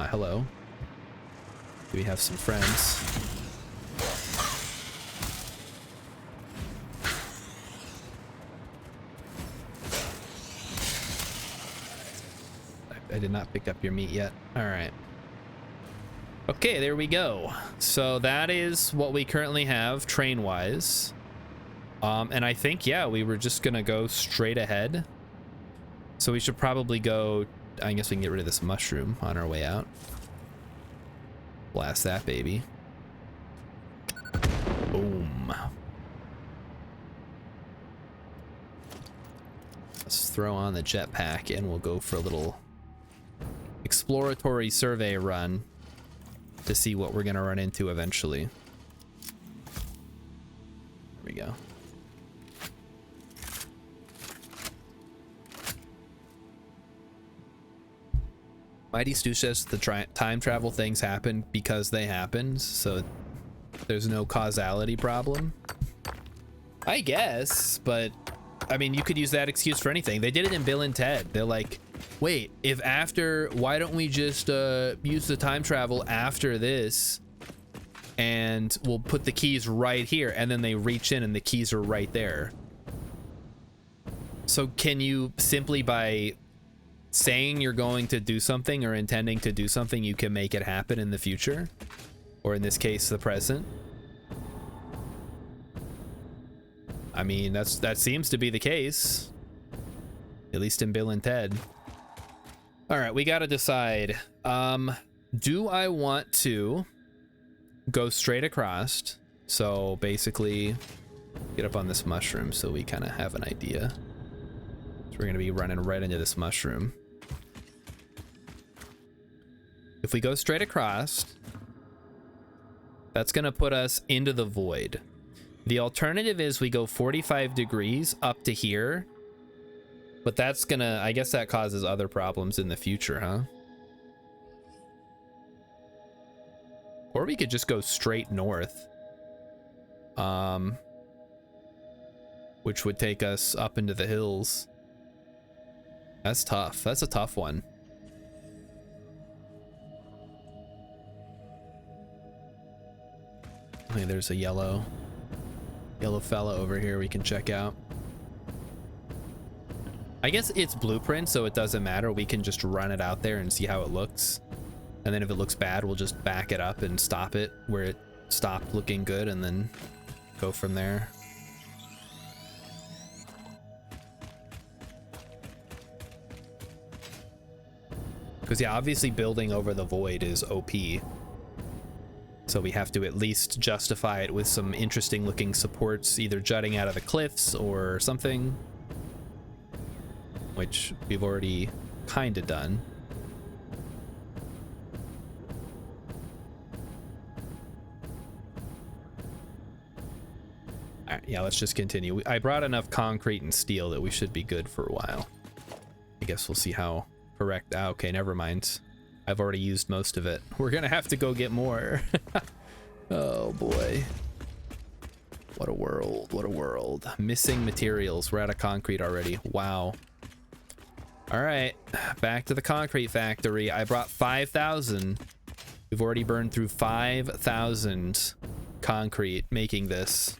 Hello. Do we have some friends? I did not pick up your meat yet. All right. Okay, there we go. So that is what we currently have train-wise. And I think, yeah, we were just gonna go straight ahead. So we should probably go, I guess we can get rid of this mushroom on our way out. Blast that baby. Boom. Let's throw on the jetpack and we'll go for a little exploratory survey run to see what we're gonna run into eventually. There we go. Mighty Stu says the time travel things happen because they happened, so there's no causality problem. I guess, but I mean, you could use that excuse for anything. They did it in Bill and Ted. They're like, wait, why don't we just use the time travel after this and we'll put the keys right here, and then they reach in and the keys are right there. So can you simply, by saying you're going to do something or intending to do something, you can make it happen in the future, or in this case the present? I mean, that seems to be the case, at least in Bill and Ted. All right, we got to decide, do I want to go straight across? So basically get up on this mushroom so we kind of have an idea. So we're gonna be running right into this mushroom. If we go straight across, that's gonna put us into the void. The alternative is we go 45 degrees up to here, but that's gonna, I guess that causes other problems in the future, huh? Or we could just go straight north, which would take us up into the hills. That's tough. That's a tough one. Okay, there's a yellow fella over here we can check out. I guess it's blueprint, so it doesn't matter. We can just run it out there and see how it looks. And then if it looks bad, we'll just back it up and stop it where it stopped looking good and then go from there. Because yeah, obviously building over the void is OP. So we have to at least justify it with some interesting looking supports, either jutting out of the cliffs or something, which we've already kind of done. All right, yeah, let's just continue. I brought enough concrete and steel that we should be good for a while. I guess we'll see how correct. Okay, never mind. I've already used most of it. We're gonna have to go get more. Oh boy. What a world, what a world. Missing materials. We're out of concrete already. Wow. All right, back to the concrete factory. I brought 5,000. We've already burned through 5,000 concrete making this.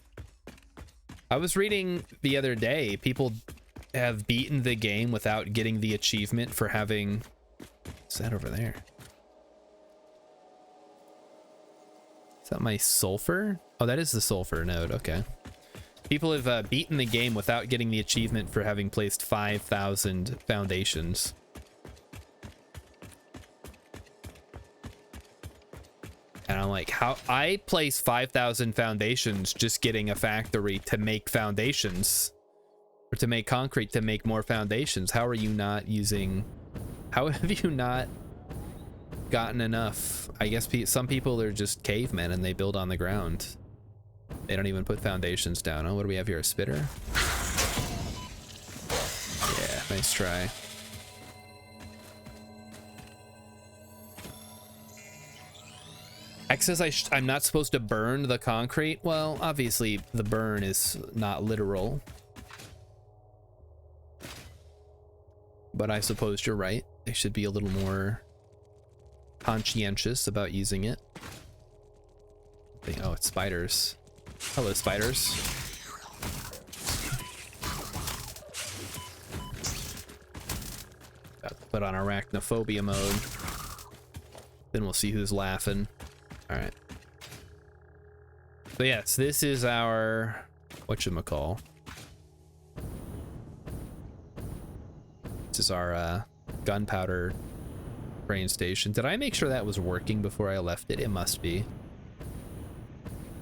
I was reading the other day, people have beaten the game without getting the achievement for having... What's that over there? Is that my sulfur? Oh, that is the sulfur node. Okay. People have beaten the game without getting the achievement for having placed 5,000 foundations. And I'm like, how? I place 5,000 foundations just getting a factory to make foundations, or to make concrete to make more foundations. How are you not using... How have you not gotten enough? I guess some people are just cavemen and they build on the ground. They don't even put foundations down. Oh, what do we have here? A spitter? Yeah, nice try. X says I'm not supposed to burn the concrete. Well, obviously the burn is not literal. But I suppose you're right. They should be a little more conscientious about using it. Oh, it's spiders. Hello, spiders. Got to put on arachnophobia mode. Then we'll see who's laughing. All right. So yes, this is our whatchamacall. This is our gunpowder train station. Did I make sure that was working before I left it? It must be.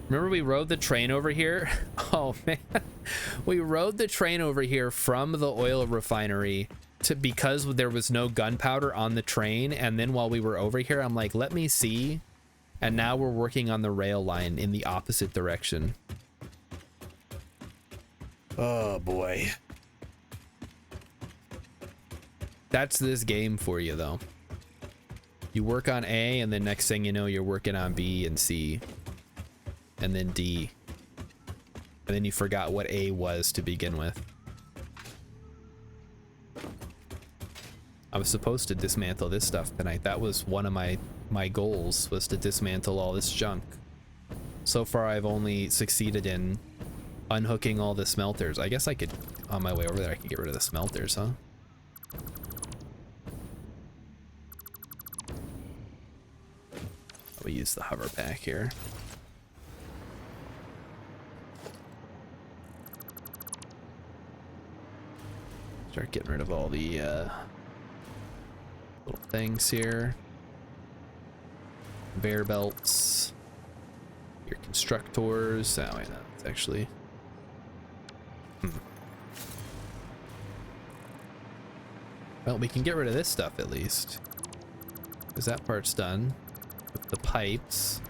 Remember we rode the train over here? Oh man. We rode the train over here from the oil refinery to, because there was no gunpowder on the train, and then while we were over here, I'm like, let me see. And now we're working on the rail line in the opposite direction. Oh boy. That's this game for you though. You work on A, and then next thing you know, you're working on B and C. And then D. And then you forgot what A was to begin with. I was supposed to dismantle this stuff tonight. That was one of my goals, was to dismantle all this junk. So far, I've only succeeded in unhooking all the smelters. I guess I could, on my way over there, I could get rid of the smelters, huh? We use the hover pack here. Start getting rid of all the little things here. Conveyor belts. Your constructors. Oh wait, that's actually... Well, we can get rid of this stuff at least, because that part's done. With the pipes.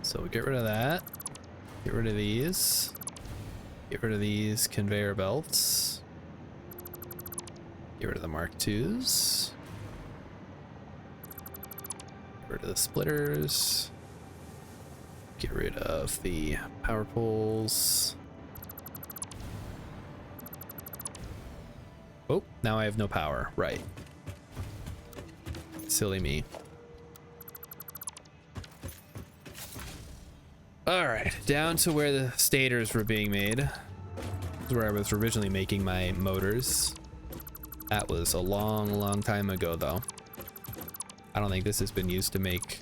So we get rid of that. Get rid of these. Get rid of these conveyor belts. Get rid of the Mark IIs. Get rid of the splitters. Get rid of the power poles. Oh, now I have no power. Right. Silly me. All right, down to where the stators were being made. This is where I was originally making my motors. That was a long, long time ago, though. I don't think this has been used to make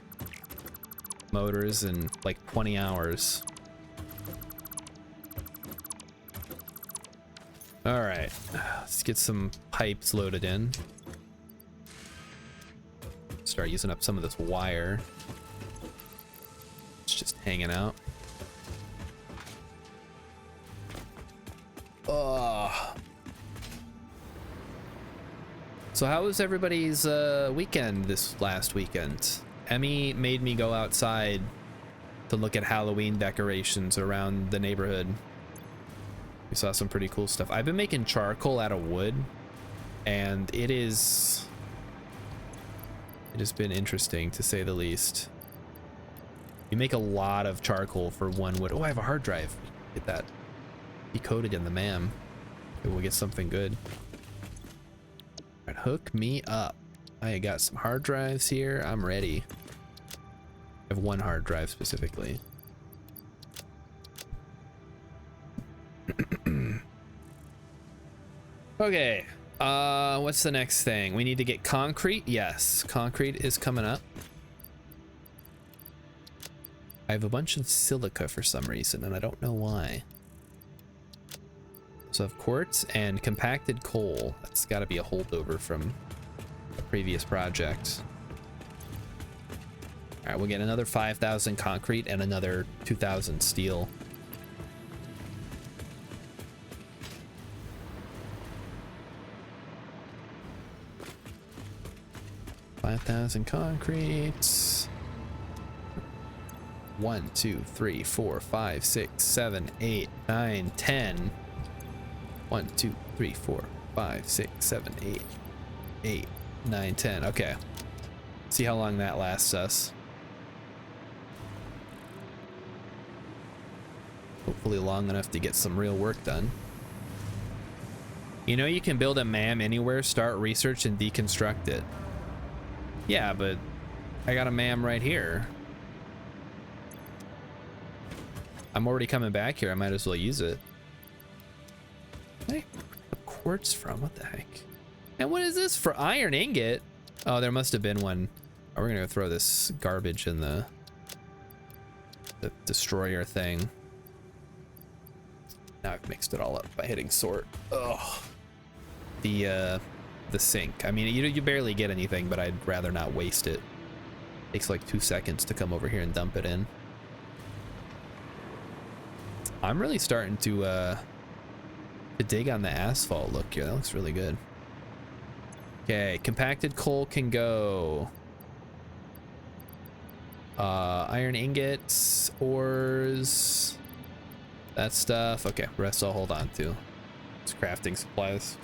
motors in like 20 hours. All right, let's get some pipes loaded in. Start using up some of this wire. hanging out. Oh. So how was everybody's weekend this last weekend? Emmy made me go outside to look at Halloween decorations around the neighborhood. We saw some pretty cool stuff. I've been making charcoal out of wood, and it has been interesting to say the least. You make a lot of charcoal for one wood. Oh, I have a hard drive. Get that decoded in the MAM. Maybe we'll get something good. All right, hook me up. I got some hard drives here. I'm ready. I have one hard drive specifically. Okay. What's the next thing? We need to get concrete. Yes, concrete is coming up. I have a bunch of silica for some reason, and I don't know why. So I have quartz and compacted coal. That's got to be a holdover from a previous project. All right, we'll get another 5,000 concrete and another 2,000 steel. $5,000 concrete. 1, 2, 3, 4, 5, 6, 7, 8, 9, 10. 1, 2, 3, 4, 5, 6, 7, 8, 8, 9, 10. Okay. See how long that lasts us. Hopefully long enough to get some real work done. You know, you can build a MAM anywhere, start research, and deconstruct it. Yeah, but I got a MAM right here. I'm already coming back here. I might as well use it. Where the quartz from? What the heck? And what is this for? Iron ingot? Oh, there must have been one. Oh, we're gonna throw this garbage in the destroyer thing. Now I've mixed it all up by hitting sort. Ugh. The sink. I mean, you barely get anything, but I'd rather not waste it. Takes like 2 seconds to come over here and dump it in. I'm really starting to dig on the asphalt look here. That looks really good. Okay, compacted coal can go. Iron ingots, ores, that stuff. Okay, rest I'll hold on to. It's crafting supplies.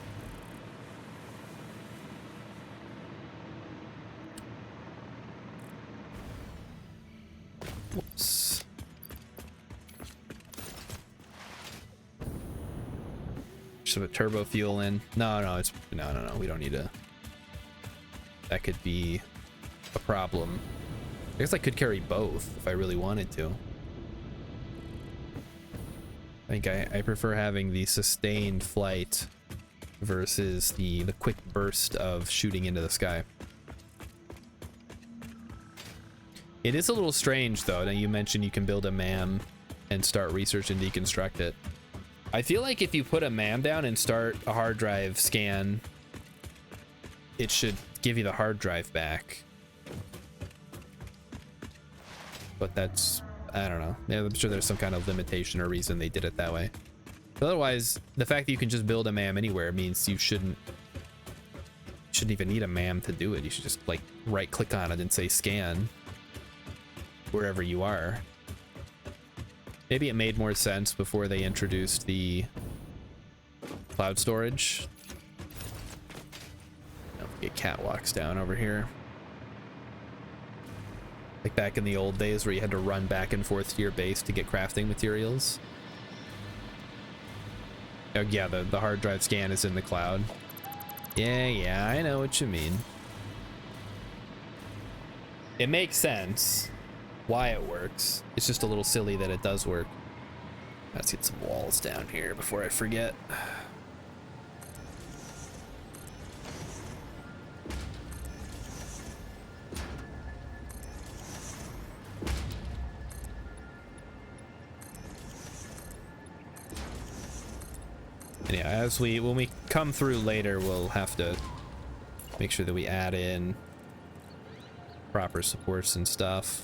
Whoops. Just put turbo fuel in. No, we don't need to. That could be a problem. I guess I could carry both if I really wanted to. I think I prefer having the sustained flight versus the quick burst of shooting into the sky. It is a little strange though that you mentioned you can build a MAM and start research and deconstruct it. I feel like if you put a MAM down and start a hard drive scan, it should give you the hard drive back. But that's, I don't know. Yeah, I'm sure there's some kind of limitation or reason they did it that way. But otherwise, the fact that you can just build a MAM anywhere means you shouldn't even need a MAM to do it. You should just like right click on it and say scan wherever you are. Maybe it made more sense before they introduced the cloud storage. Get catwalks down over here. Like back in the old days where you had to run back and forth to your base to get crafting materials. Oh yeah, the hard drive scan is in the cloud. Yeah, I know what you mean. It makes sense why it works. It's just a little silly that it does work. Let's get some walls down here before I forget. And yeah, when we come through later, we'll have to make sure that we add in proper supports and stuff,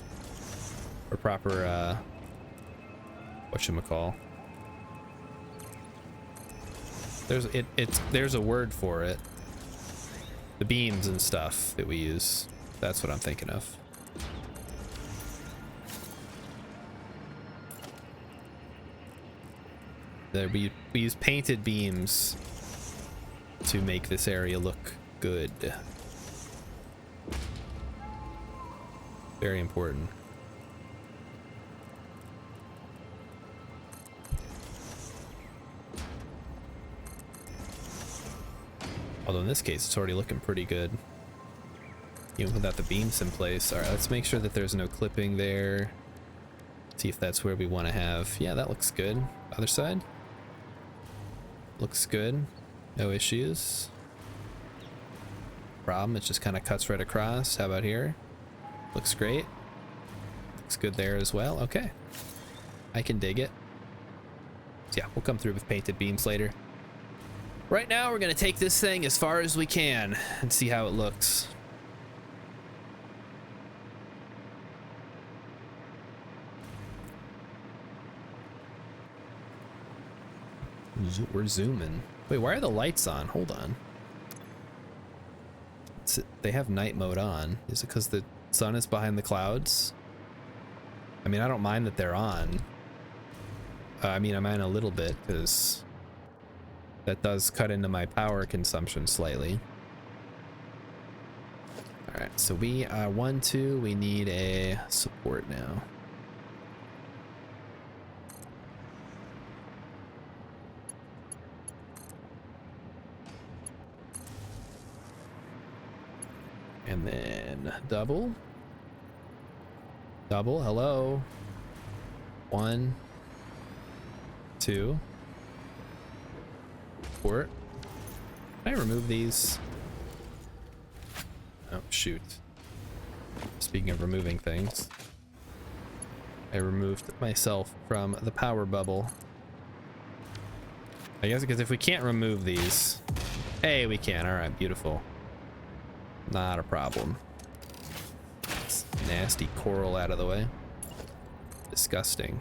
or proper whatchamacall. There's a word for it. The beams and stuff that we use. That's what I'm thinking of. We use painted beams to make this area look good. Very important. Although in this case, it's already looking pretty good. Even without the beams in place. All right, let's make sure that there's no clipping there. See if that's where we want to have. Yeah, that looks good. Other side. Looks good. No issues. Problem, it just kind of cuts right across. How about here? Looks great. Looks good there as well. Okay. I can dig it. So yeah, we'll come through with painted beams later. Right now, we're going to take this thing as far as we can and see how it looks. We're zooming. Wait, why are the lights on? Hold on. They have night mode on. Is it because the sun is behind the clouds? I mean, I don't mind that they're on. I mean, I mind a little bit because that does cut into my power consumption slightly. All right, so we are 1-2. We need a support now. And then double. Double, hello. 1, 2. Port. Can I remove these? Oh, shoot. Speaking of removing things, I removed myself from the power bubble. I guess because if we can't remove these... Hey, we can. All right, beautiful. Not a problem. This nasty coral out of the way. Disgusting.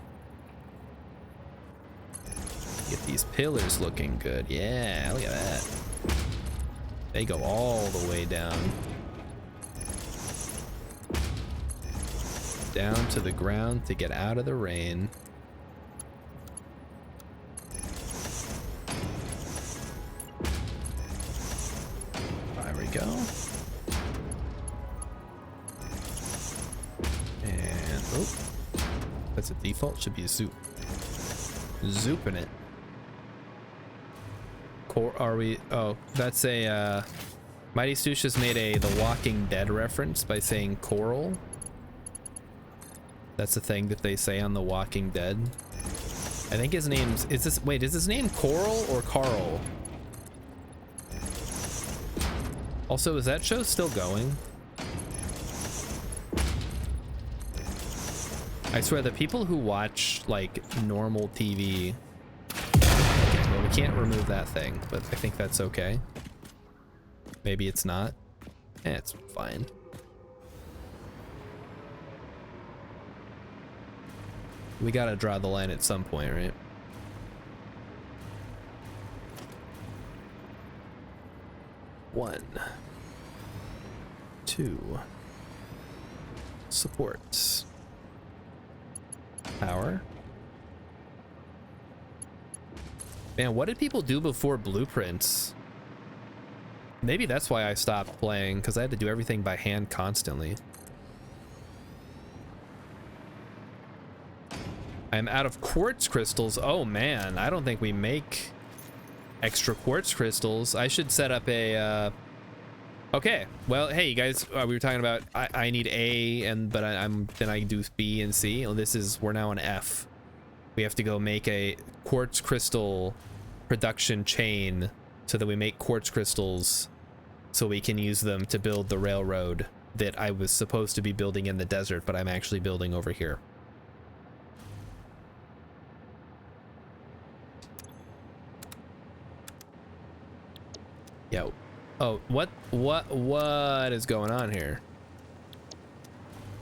Get these pillars looking good. Yeah, look at that. They go all the way down. Down to the ground to get out of the rain. There we go. And, oh, that's a default, should be a zoop. Zooping it. Are we, oh, that's a, Mighty Stoosh has made a The Walking Dead reference by saying coral. That's the thing that they say on The Walking Dead. I think his name's, wait, is his name Coral or Carl? Also, is that show still going? I swear, the people who watch, like, normal TV... Okay, well, we can't remove that thing, but I think that's okay. Maybe it's not. It's fine. We gotta draw the line at some point, right? One. 2. Supports. Power. Man, what did people do before Blueprints? Maybe that's why I stopped playing, because I had to do everything by hand constantly. I'm out of quartz crystals. Oh man, I don't think we make extra quartz crystals. I should set up a okay, well, hey you guys, we were talking about I need A, and but then I do B and C. Well, we're now on F. We have to go make a quartz crystal production chain so that we make quartz crystals so we can use them to build the railroad that I was supposed to be building in the desert, but I'm actually building over here. Yo. Oh, what is going on here?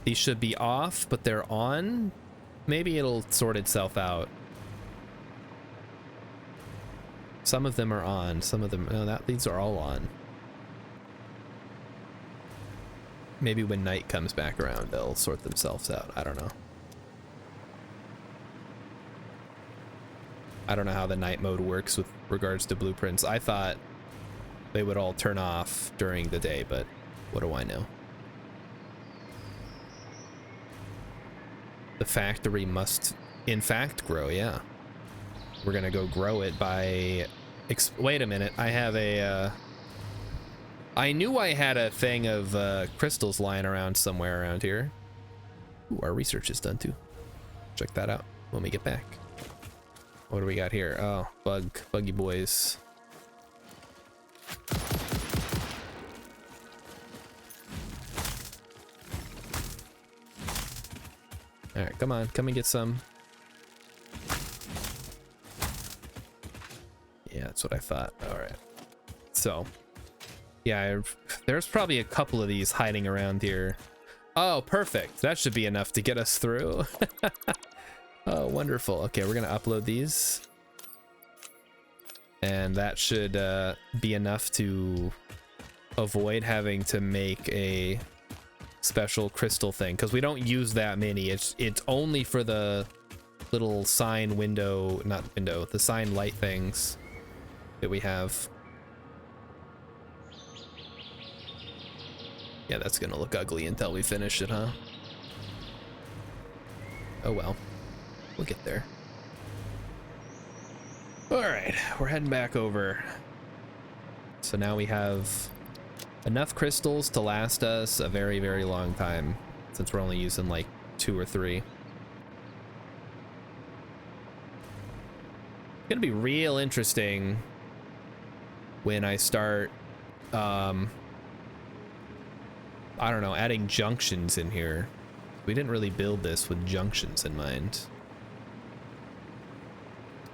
These should be off, but they're on? Maybe it'll sort itself out. Some of them are on, some of them, no, these are all on. Maybe when night comes back around, they'll sort themselves out. I don't know. I don't know how the night mode works with regards to blueprints. I thought they would all turn off during the day, but what do I know? The factory must, in fact, grow, yeah. We're gonna go grow it by... Wait a minute, I have a... I knew I had a thing of crystals lying around somewhere around here. Ooh, our research is done too. Check that out when we get back. What do we got here? Oh, buggy boys. All right, come on, come and get some. Yeah, that's what I thought. All right. So, yeah, there's probably a couple of these hiding around here. Oh, perfect. That should be enough to get us through. Oh, wonderful. Okay, we're gonna upload these. And that should be enough to avoid having to make a special crystal thing, because we don't use that many. It's only for the little sign window, not window, the sign light things that we have. Yeah, that's gonna look ugly until we finish it, huh? Oh well. We'll get there. All right, we're heading back over. So now we have enough crystals to last us a very, very long time, since we're only using like 2 or 3. It's gonna be real interesting when I start, I don't know, adding junctions in here. We didn't really build this with junctions in mind.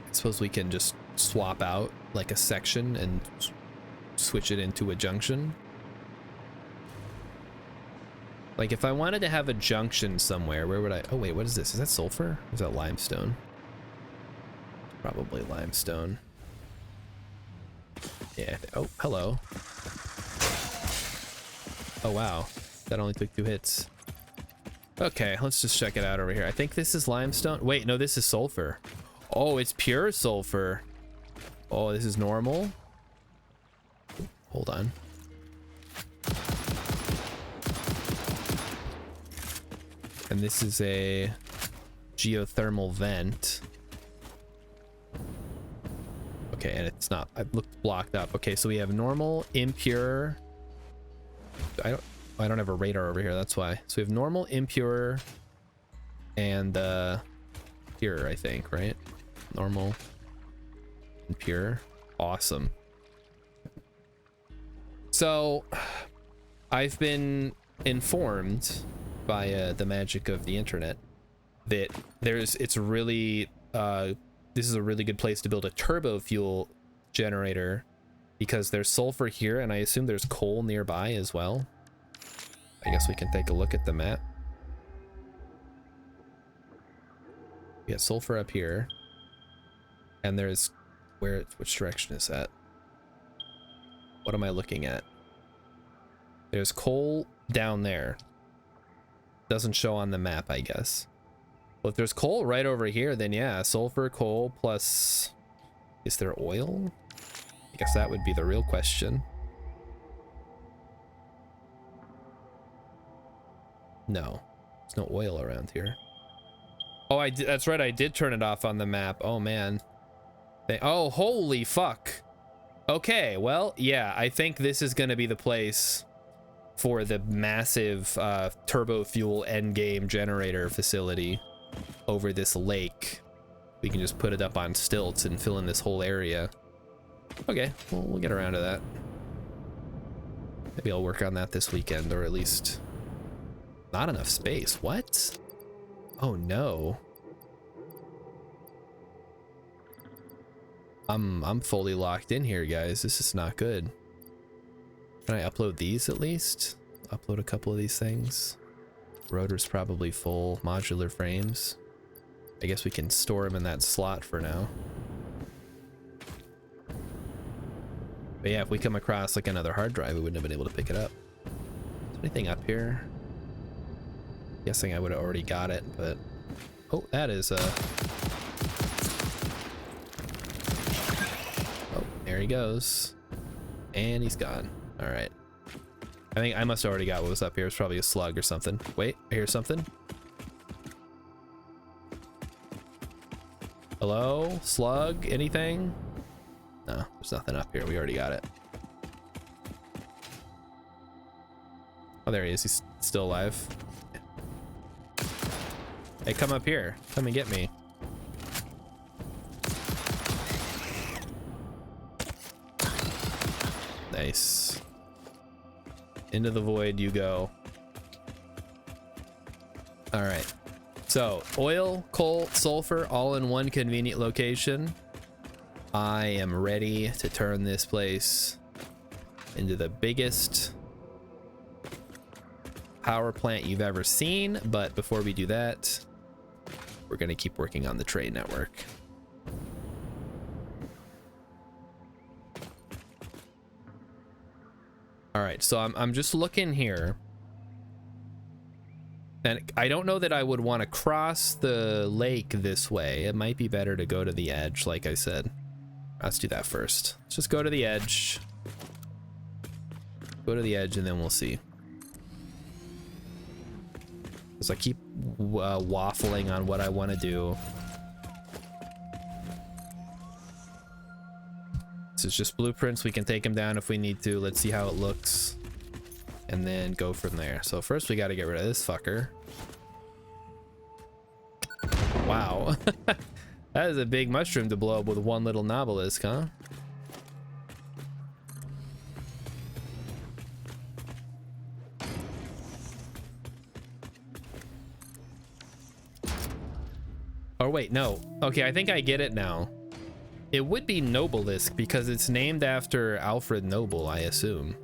I suppose we can just swap out like a section and switch it into a junction. Like if I wanted to have a junction somewhere, where would I? Oh wait, what is this? Is that sulfur? Or is that limestone? Probably limestone. Yeah. Oh, hello. Oh wow, that only took 2 hits. Okay, let's just check it out over here. I think this is limestone. Wait, no, this is sulfur. Oh, it's pure sulfur. Oh, this is normal. Hold on. And this is a geothermal vent. Okay, and it's not, I looked blocked up. Okay, so we have normal, impure. I don't have a radar over here, that's why. So we have normal, impure, and pure, I think, right? Normal and pure. Awesome. So I've been informed by the magic of the internet that it's really this is a really good place to build a turbo fuel generator, because there's sulfur here and I assume there's coal nearby as well. I guess we can take a look at the map. We got sulfur up here. And there's which direction is that? What am I looking at? There's coal down there. Doesn't show on the map, I guess. Well, if there's coal right over here, then yeah, sulfur, coal, plus... Is there oil? I guess that would be the real question. No, there's no oil around here. Oh, that's right, I did turn it off on the map. Oh, man. Oh, holy fuck. Okay, well, yeah, I think this is going to be the place for the massive turbo fuel endgame generator facility over this lake. We can just put it up on stilts and fill in this whole area. Okay, well, we'll get around to that. Maybe I'll work on that this weekend, or at least... Not enough space. What? Oh, no. I'm fully locked in here, guys. This is not good. Can I upload these at least? Upload a couple of these things. Rotor's probably full. Modular frames. I guess we can store them in that slot for now. But yeah, if we come across like another hard drive, we wouldn't have been able to pick it up. Is there anything up here? Guessing I would have already got it, but oh, that is oh, there he goes, and he's gone. All right, I think I must have already got what was up here. It's probably a slug or something. Wait, I hear something. Hello, slug? Anything? No, there's nothing up here. We already got it. Oh, there he is. He's still alive. Hey, come up here. Come and get me. Nice. Into the void you go. All right. So, oil, coal, sulfur, all in one convenient location. I am ready to turn this place into the biggest power plant you've ever seen. But before we do that, we're going to keep working on the train network. All right, so I'm just looking here. And I don't know that I would want to cross the lake this way. It might be better to go to the edge, like I said. Let's do that first. Let's just go to the edge. Go to the edge and then we'll see. Because I keep waffling on what I want to do. This is just blueprints. We can take them down if we need to. Let's see how it looks. And then go from there. So first we got to get rid of this fucker. Wow. That is a big mushroom to blow up with one little Nobelisk, huh? Oh wait, no. Okay, I think I get it now. It would be Nobelisk because it's named after Alfred Nobel, I assume.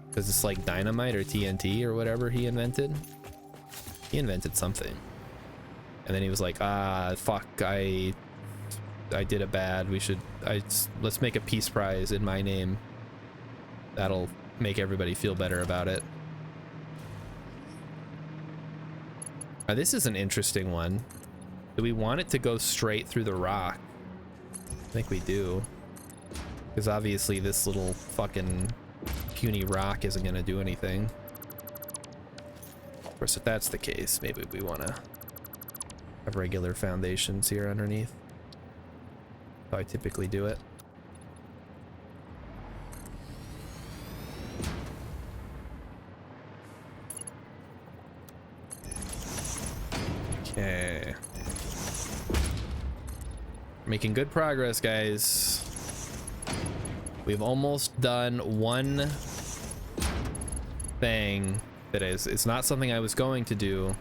Because it's like dynamite or TNT or whatever he invented. He invented something. And then he was like, ah, fuck, I did it bad. Let's make a peace prize in my name. That'll make everybody feel better about it. This is an interesting one. Do we want it to go straight through the rock? I think we do. Because obviously this little fucking puny rock isn't going to do anything. Of course, if that's the case, maybe we want to have regular foundations here underneath. How I typically do it. Okay. Making good progress, guys. We've almost done one thing that it's not something I was going to do,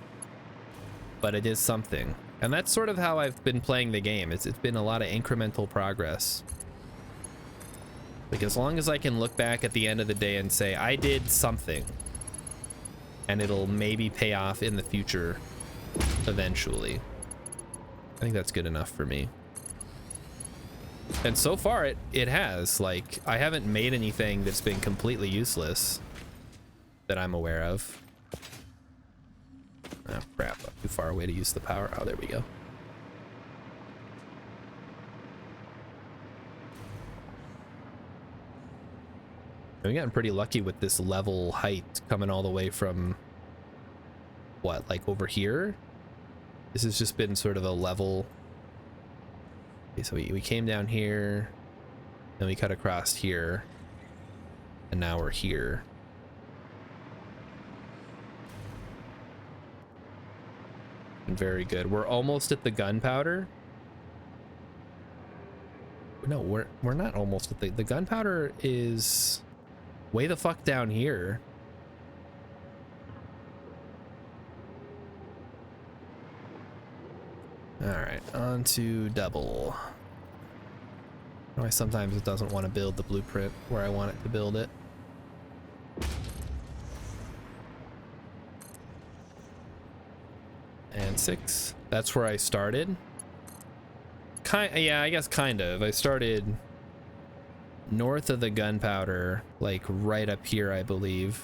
but it is something. And that's sort of how I've been playing the game. It's been a lot of incremental progress. Like, as long as I can look back at the end of the day and say, I did something, and it'll maybe pay off in the future eventually. I think that's good enough for me. And so far it has. Like, I haven't made anything that's been completely useless that I'm aware of. Oh crap, I'm too far away to use the power. Oh, there we go. We've gotten pretty lucky with this level height coming all the way from what, like over here? This has just been sort of a level. Okay, so we came down here, then we cut across here, and now we're here. Very good. We're almost at the gunpowder. No, we're not almost at the gunpowder is way the fuck down here. All right, on to double. Why sometimes it doesn't want to build the blueprint where I want it to build it. And 6. That's where I started. Yeah, I guess kind of. I started north of the gunpowder, like right up here, I believe.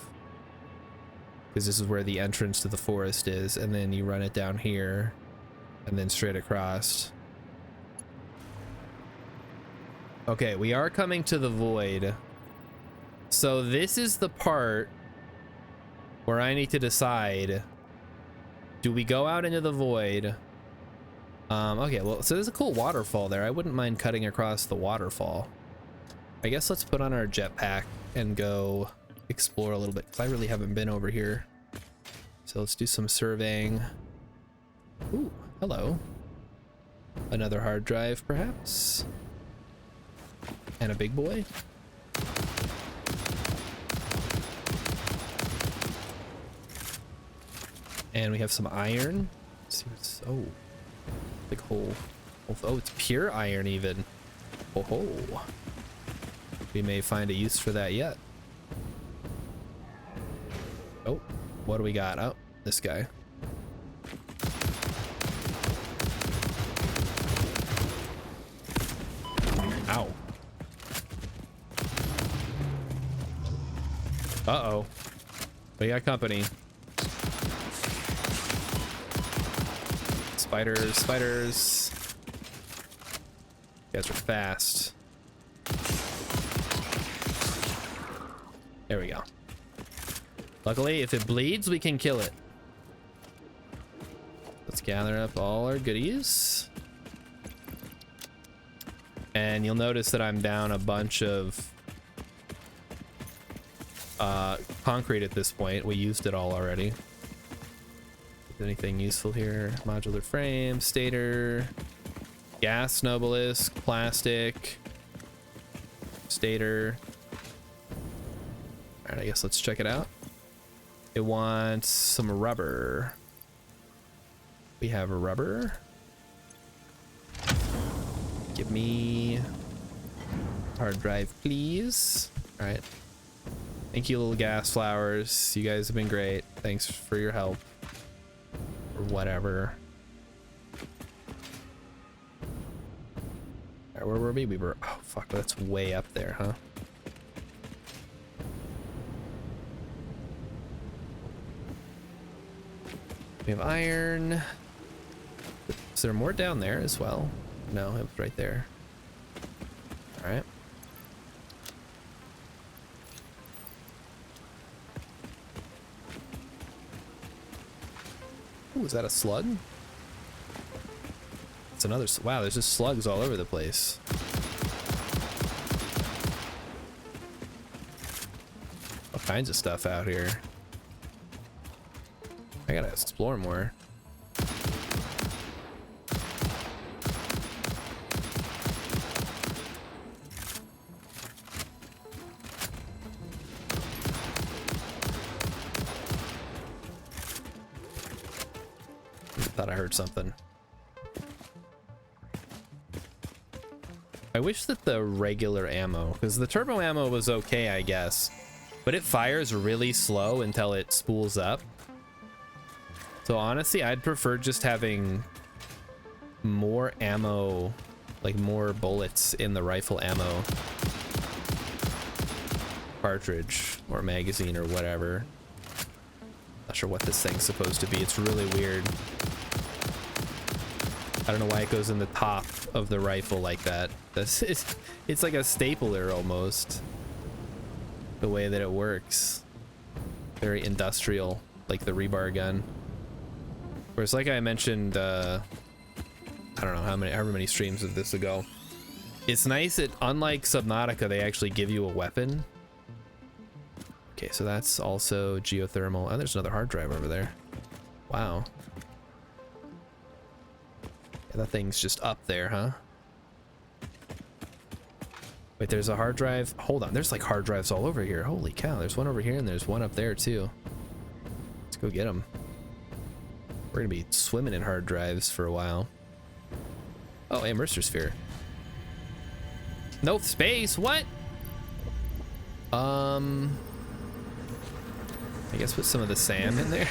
Because this is where the entrance to the forest is, and then you run it down here, and then straight across. Okay, we are coming to the void. So this is the part where I need to decide, do we go out into the void? Okay, well, so there's a cool waterfall there. I wouldn't mind cutting across the waterfall. I guess let's put on our jetpack and go explore a little bit, because I really haven't been over here. So let's do some surveying. Ooh, hello. Another hard drive, perhaps? And a big boy? And we have some iron. Let's see what's, oh, big hole. Oh, it's pure iron even. Oh ho. We may find a use for that yet. Oh, what do we got? Oh, this guy. Ow. Uh-oh. We got company. Spiders, spiders. You guys are fast. There we go. Luckily, if it bleeds, we can kill it. Let's gather up all our goodies. And you'll notice that I'm down a bunch of concrete at this point. We used it all already. Is anything useful here? Modular frame, stator, gas obelisk, plastic, stator. All right, I guess let's check it out. It wants some rubber. We have a rubber. Give me hard drive, please. All right. Thank you, little gas flowers. You guys have been great. Thanks for your help. Or whatever. All right, where were we? We were, oh fuck, that's way up there, huh? We have iron. Is there more down there as well? No, it was right there. All right. Ooh, is that a slug? It's another, wow, there's just slugs all over the place. All kinds of stuff out here. I gotta explore more. Thought I heard something. I wish that the regular ammo, because the turbo ammo was okay, I guess, but it fires really slow until it spools up. So honestly, I'd prefer just having more ammo, like more bullets in the rifle ammo cartridge or magazine or whatever. Not sure what this thing's supposed to be. It's really weird. I don't know why it goes in the top of the rifle like that. It's like a stapler almost. The way that it works. Very industrial, like the rebar gun. Whereas, like I mentioned, I don't know however many streams of this ago, it's nice that unlike Subnautica, they actually give you a weapon. Okay, so that's also geothermal. Oh, there's another hard drive over there. Wow. Yeah, that thing's just up there, huh? Wait, there's a hard drive. Hold on, there's like hard drives all over here. Holy cow, there's one over here and there's one up there too. Let's go get them. We're gonna be swimming in hard drives for a while. Oh, a Mercer sphere. No space, what? I guess put some of the sand in there.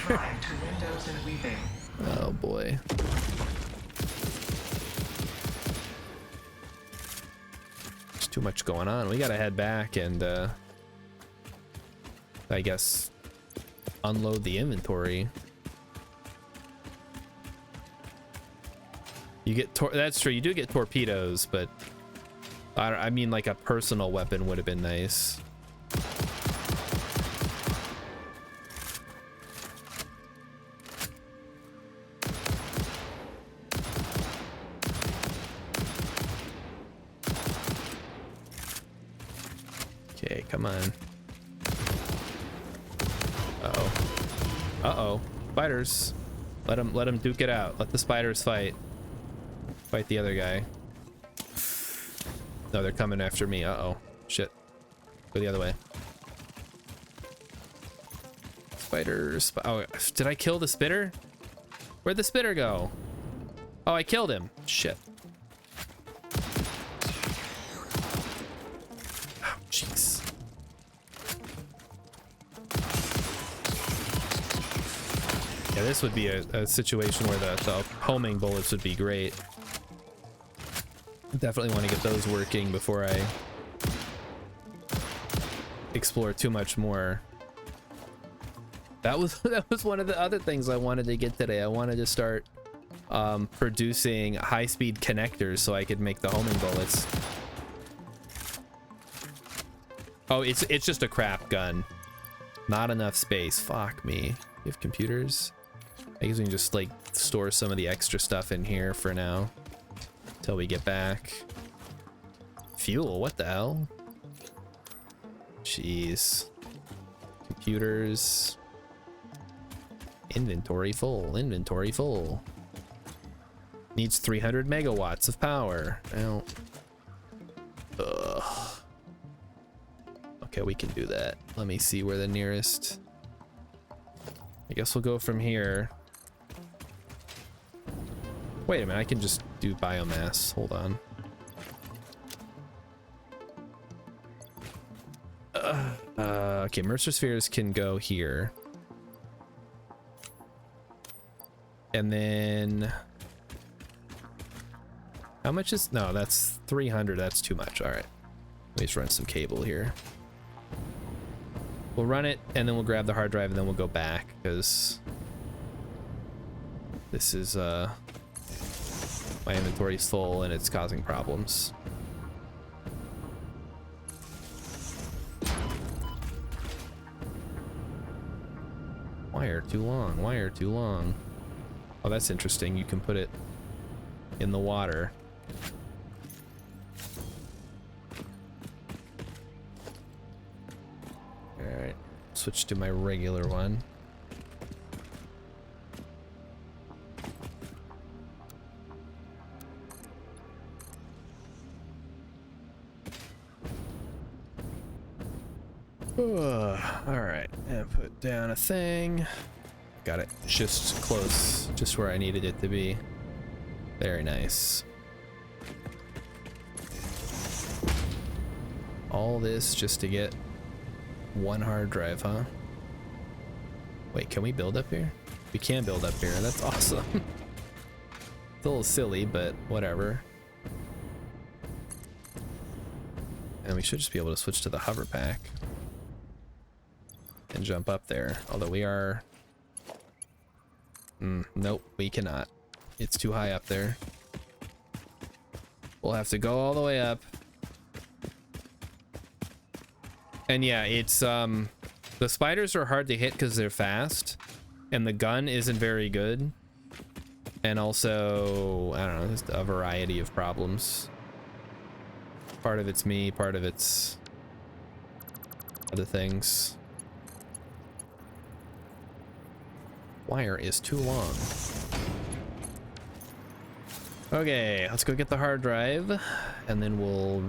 Oh boy. too much going on. We gotta head back and I guess unload the inventory. You get that's true, you do get torpedoes, but I mean like a personal weapon would have been nice. Okay, come on. Uh-oh. Uh-oh. Spiders. Let them duke it out. Let the spiders fight. Fight the other guy. No, they're coming after me. Uh-oh. Shit. Go the other way. Spiders. Oh, did I kill the spitter? Where'd the spitter go? Oh, I killed him. Shit. Oh, jeez. Yeah, this would be a situation where the homing bullets would be great. Definitely want to get those working before I explore too much more. That was one of the other things I wanted to get today. I wanted to start producing high-speed connectors so I could make the homing bullets. Oh, it's just a crap gun. Not enough space. Fuck me. You have computers? I guess we can just like store some of the extra stuff in here for now until we get back. Fuel, what the hell? Jeez. Computers. Inventory full, inventory full. Needs 300 megawatts of power. Well, ugh. Okay, we can do that. Let me see where the nearest. I guess we'll go from here. Wait a minute, I can just do biomass. Hold on. Okay, Mercer spheres can go here. And then... How much is... No, that's 300. That's too much. All right. Let me just run some cable here. We'll run it, and then we'll grab the hard drive, and then we'll go back, because... This is, my inventory's full, and it's causing problems. Wire too long. Wire too long. Oh, that's interesting. You can put it in the water. Alright. Switch to my regular one. Alright, and put down a thing. Got it. Just close, just where I needed it to be. Very nice. All this just to get one hard drive, huh? Wait, can we build up here? We can build up here. That's awesome. It's a little silly, but whatever. And we should just be able to switch to the hover pack and jump up there. Although we are... nope, we cannot. It's too high up there. We'll have to go all the way up. And yeah, it's the spiders are hard to hit because they're fast, and the gun isn't very good. And also, I don't know, just a variety of problems. Part of it's me, part of it's other things. Wire is too long. Okay, let's go get the hard drive, and then we'll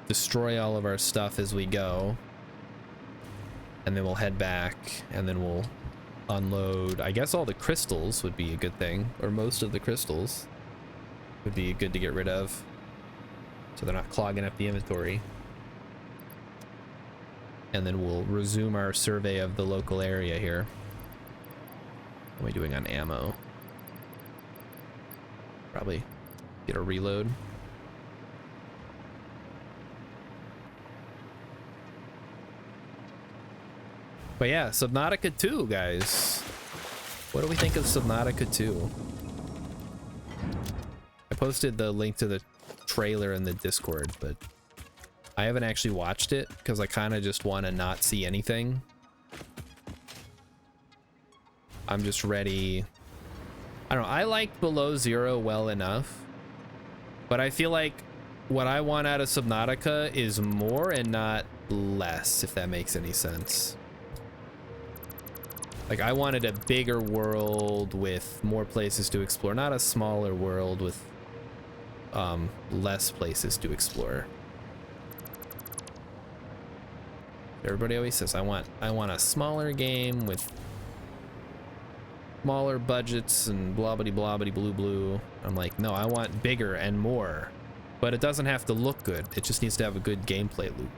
destroy all of our stuff as we go. And then we'll head back, and then we'll unload. I guess all the crystals would be a good thing, or most of the crystals would be good to get rid of, so they're not clogging up the inventory. And then we'll resume our survey of the local area here. What am I doing on ammo? Probably get a reload. But yeah, Subnautica 2, guys. What do we think of Subnautica 2? I posted the link to the trailer in the Discord, but I haven't actually watched it because I kind of just want to not see anything. I'm just ready. I don't know. I liked Below Zero well enough, but I feel like what I want out of Subnautica is more and not less, if that makes any sense. Like, I wanted a bigger world with more places to explore, not a smaller world with less places to explore. Everybody always says I want a smaller game with smaller budgets and blobbity blobbity blue blue. I'm like, no, I want bigger and more, but it doesn't have to look good. It just needs to have a good gameplay loop.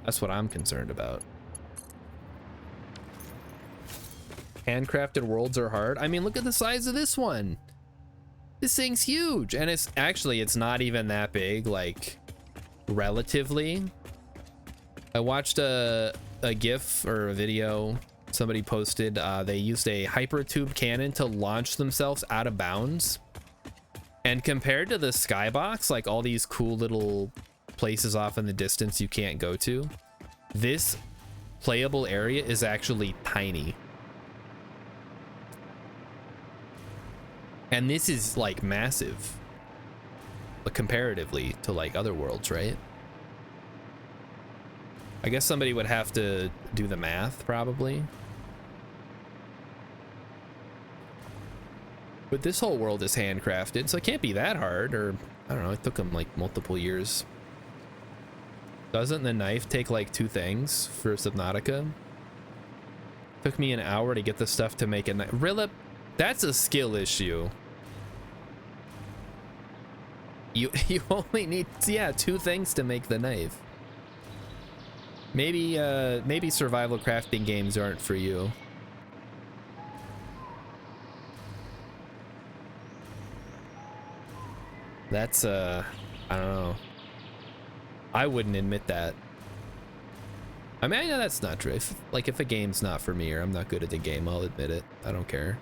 That's what I'm concerned about. Handcrafted worlds are hard. I mean, look at the size of this one. This thing's huge, and it's not even that big, like, relatively. I watched a GIF or a video somebody posted. They used a hypertube cannon to launch themselves out of bounds, and compared to the skybox, like all these cool little places off in the distance you can't go to, this playable area is actually tiny. And this is like massive, but comparatively to like other worlds, right? I guess somebody would have to do the math probably. But this whole world is handcrafted, so it can't be that hard, or I don't know, it took them like multiple years. Doesn't the knife take like 2 things for Subnautica? Took me an hour to get the stuff to make a knife. Rilip, that's a skill issue. You only need, yeah, 2 things to make the knife. Maybe maybe survival crafting games aren't for you. That's I don't know. I wouldn't admit that. I mean, I know that's not true. If a game's not for me or I'm not good at the game, I'll admit it. I don't care.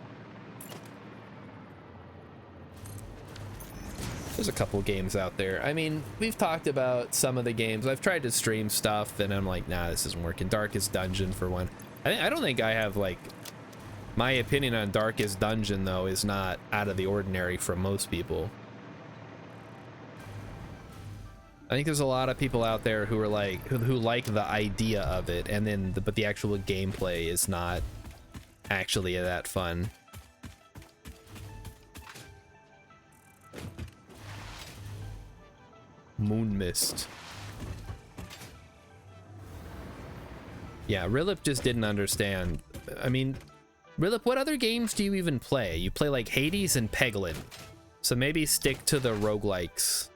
There's a couple games out there. I mean, we've talked about some of the games. I've tried to stream stuff and I'm like, nah, this isn't working. Darkest Dungeon for one. I don't think I have, like, my opinion on Darkest Dungeon though is not out of the ordinary from most people. I think there's a lot of people out there who are like, who like the idea of it, and then but the actual gameplay is not actually that fun. Moon Mist. Yeah, Rilip just didn't understand. I mean, Rilip, what other games do you even play? You play like Hades and Peglin, so maybe stick to the roguelikes.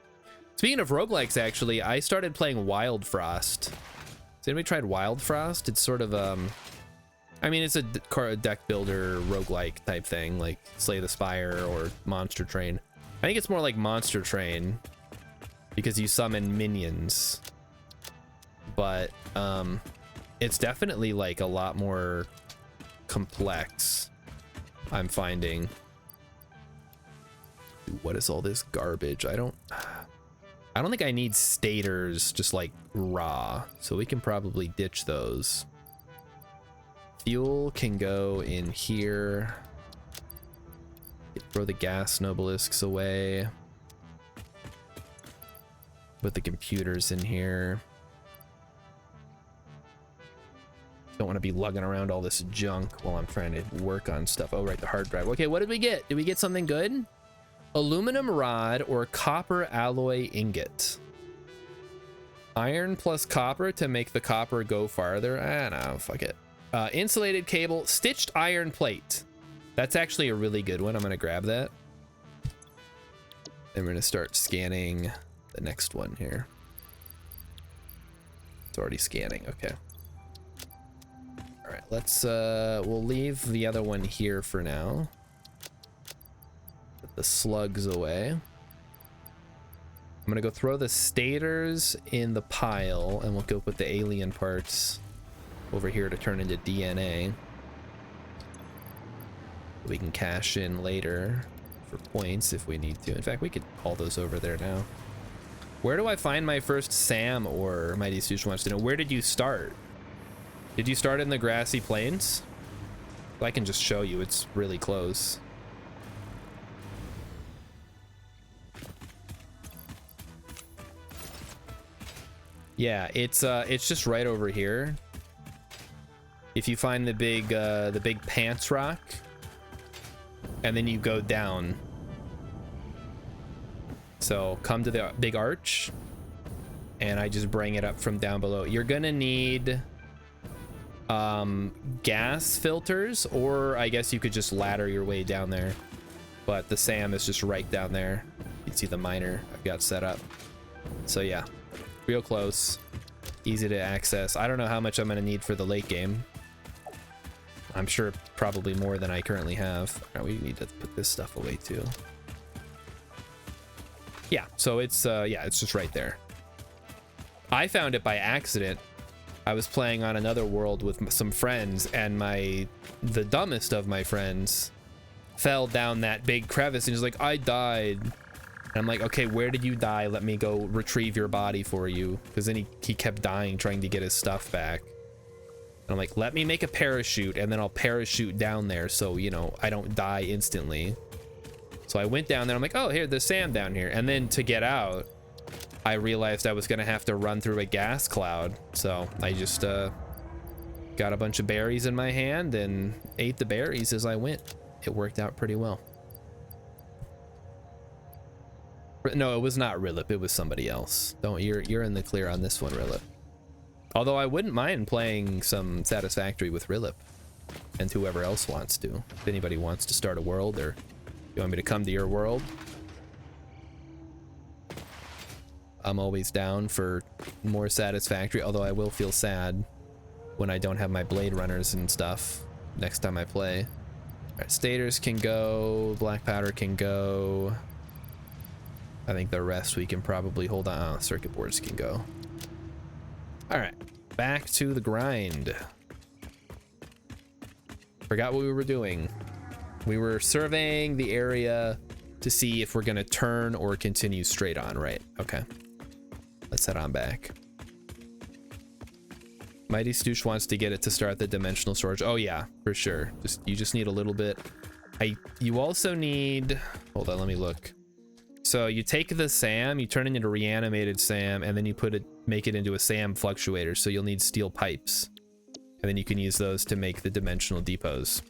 Speaking of roguelikes, actually, I started playing Wild Frost. Has anybody tried Wild Frost? It's sort of I mean, it's a deck builder roguelike type thing, like Slay the Spire or Monster Train. I think it's more like Monster Train, because you summon minions, but it's definitely like a lot more complex, I'm finding. Dude, what is all this garbage? I don't think I need stators just like raw, so we can probably ditch those. Fuel can go in here. Throw the gas nobelisks away. Put the computers in here. Don't want to be lugging around all this junk while I'm trying to work on stuff. Oh, right, the hard drive. Okay, what did we get? Did we get something good? Aluminum rod or copper alloy ingot. Iron plus copper to make the copper go farther. I don't know, fuck it. Insulated cable, stitched iron plate. That's actually a really good one. I'm gonna grab that. And we're gonna start scanning the next one here. It's already scanning, okay. All right, let's we'll leave the other one here for now. Put the slugs away. I'm gonna go throw the stators in the pile, and we'll go put the alien parts over here to turn into DNA. We can cash in later for points if we need to. In fact, we could haul those over there now. Where do I find my first SAM ore? Mighty Stoosh wants to know. Where did you start? Did you start in the grassy plains? I can just show you. It's really close. Yeah, it's just right over here. If you find the big pants rock, and then you go down. So come to the big arch, and I just bring it up from down below. You're gonna need gas filters, or I guess you could just ladder your way down there. But the SAM is just right down there. You can see the miner I've got set up. So yeah, real close, easy to access. I don't know how much I'm gonna need for the late game. I'm sure probably more than I currently have. All right, we need to put this stuff away too. Yeah, so it's yeah, it's just right there. I found it by accident. I was playing on another world with some friends, and the dumbest of my friends fell down that big crevice and he's like, I died. And I'm like, okay, where did you die? Let me go retrieve your body for you. Because then he kept dying trying to get his stuff back. And I'm like, let me make a parachute, and then I'll parachute down there so, you know, I don't die instantly. So I went down there. I'm like, oh, here, there's SAM down here. And then to get out, I realized I was going to have to run through a gas cloud. So I just got a bunch of berries in my hand and ate the berries as I went. It worked out pretty well. No, it was not Rilip. It was somebody else. You're in the clear on this one, Rilip. Although I wouldn't mind playing some Satisfactory with Rilip and whoever else wants to. If anybody wants to start a world, or you want me to come to your world, I'm always down for more Satisfactory, although I will feel sad when I don't have my Blade Runners and stuff next time I play. All right, Stators can go, Black Powder can go. I think the rest we can probably hold on. Oh, circuit boards can go. All right, back to the grind. Forgot what we were doing. We were surveying the area to see if we're gonna turn or continue straight on, right? Okay, let's head on back. Mighty Stoosh wants to get it to start the dimensional storage. Oh yeah, for sure. You just need a little bit. You also need, hold on, let me look. So you take the SAM, you turn it into reanimated SAM, and then you make it into a SAM fluctuator. So you'll need steel pipes, and then you can use those to make the dimensional depots.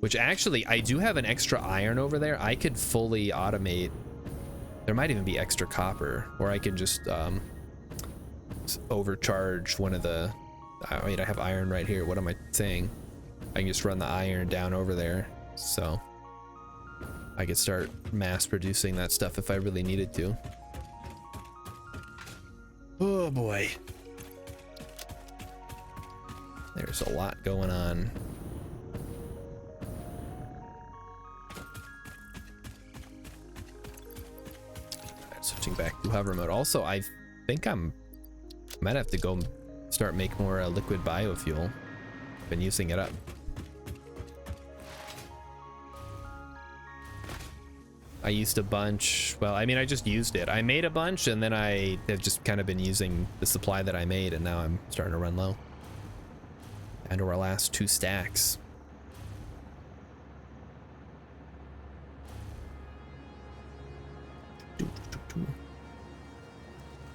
Which actually, I do have an extra iron over there. I could fully automate. There might even be extra copper, or I can just overcharge one of the. Wait, I have iron right here. What am I saying? I can just run the iron down over there, so I could start mass producing that stuff if I really needed to. Oh boy. There's a lot going on. Right, switching back to hover mode. Also, I think might have to go start make more liquid biofuel. Been using it up. I used a bunch. Well, I mean, I just used it. I made a bunch, and then I have just kind of been using the supply that I made, and now I'm starting to run low. And to our last 2 stacks.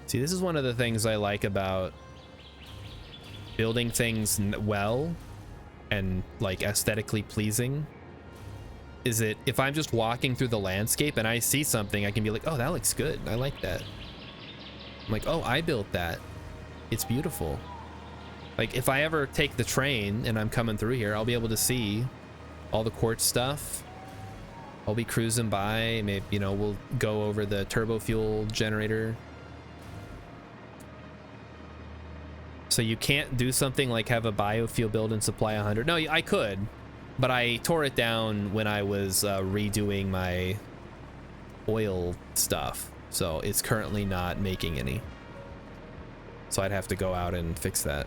See, this is one of the things I like about building things well and like aesthetically pleasing. Is it if I'm just walking through the landscape and I see something, I can be like, oh, that looks good. I like that. I'm like, oh, I built that. It's beautiful. Like if I ever take the train and I'm coming through here, I'll be able to see all the quartz stuff. I'll be cruising by. Maybe, you know, we'll go over the turbo fuel generator. So you can't do something like have a biofuel build and supply 100. No, I could. But I tore it down when I was redoing my oil stuff, so it's currently not making any. So I'd have to go out and fix that.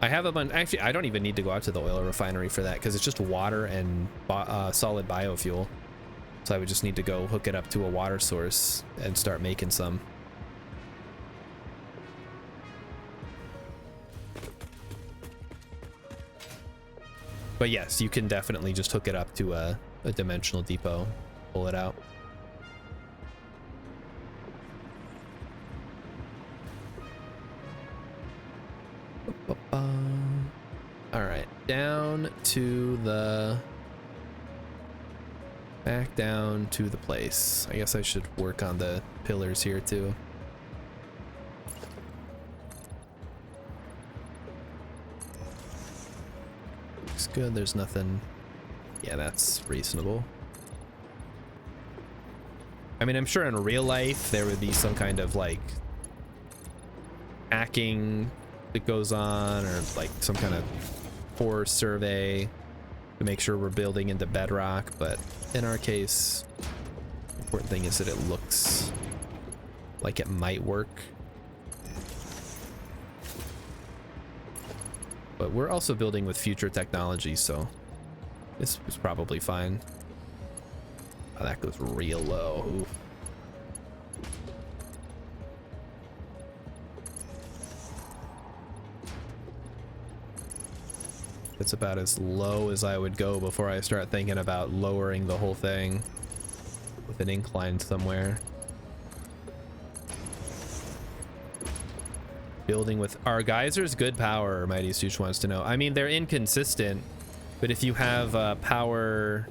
I have a bunch. Actually, I don't even need to go out to the oil refinery for that because it's just water and solid biofuel. So I would just need to go hook it up to a water source and start making some. But yes, you can definitely just hook it up to a dimensional depot, pull it out. All right, down to the... Back down to the place. I guess I should work on the pillars here too. Looks good, there's nothing... Yeah, that's reasonable. I mean, I'm sure in real life there would be some kind of like hacking that goes on, or like some kind of core survey to make sure we're building into bedrock, but in our case, the important thing is that it looks like it might work. But we're also building with future technology, so this is probably fine. Oh, that goes real low. Oof. It's about as low as I would go before I start thinking about lowering the whole thing with an incline somewhere. Building with our geysers, good power, Mighty Stooch wants to know. I mean, they're inconsistent, but if you have power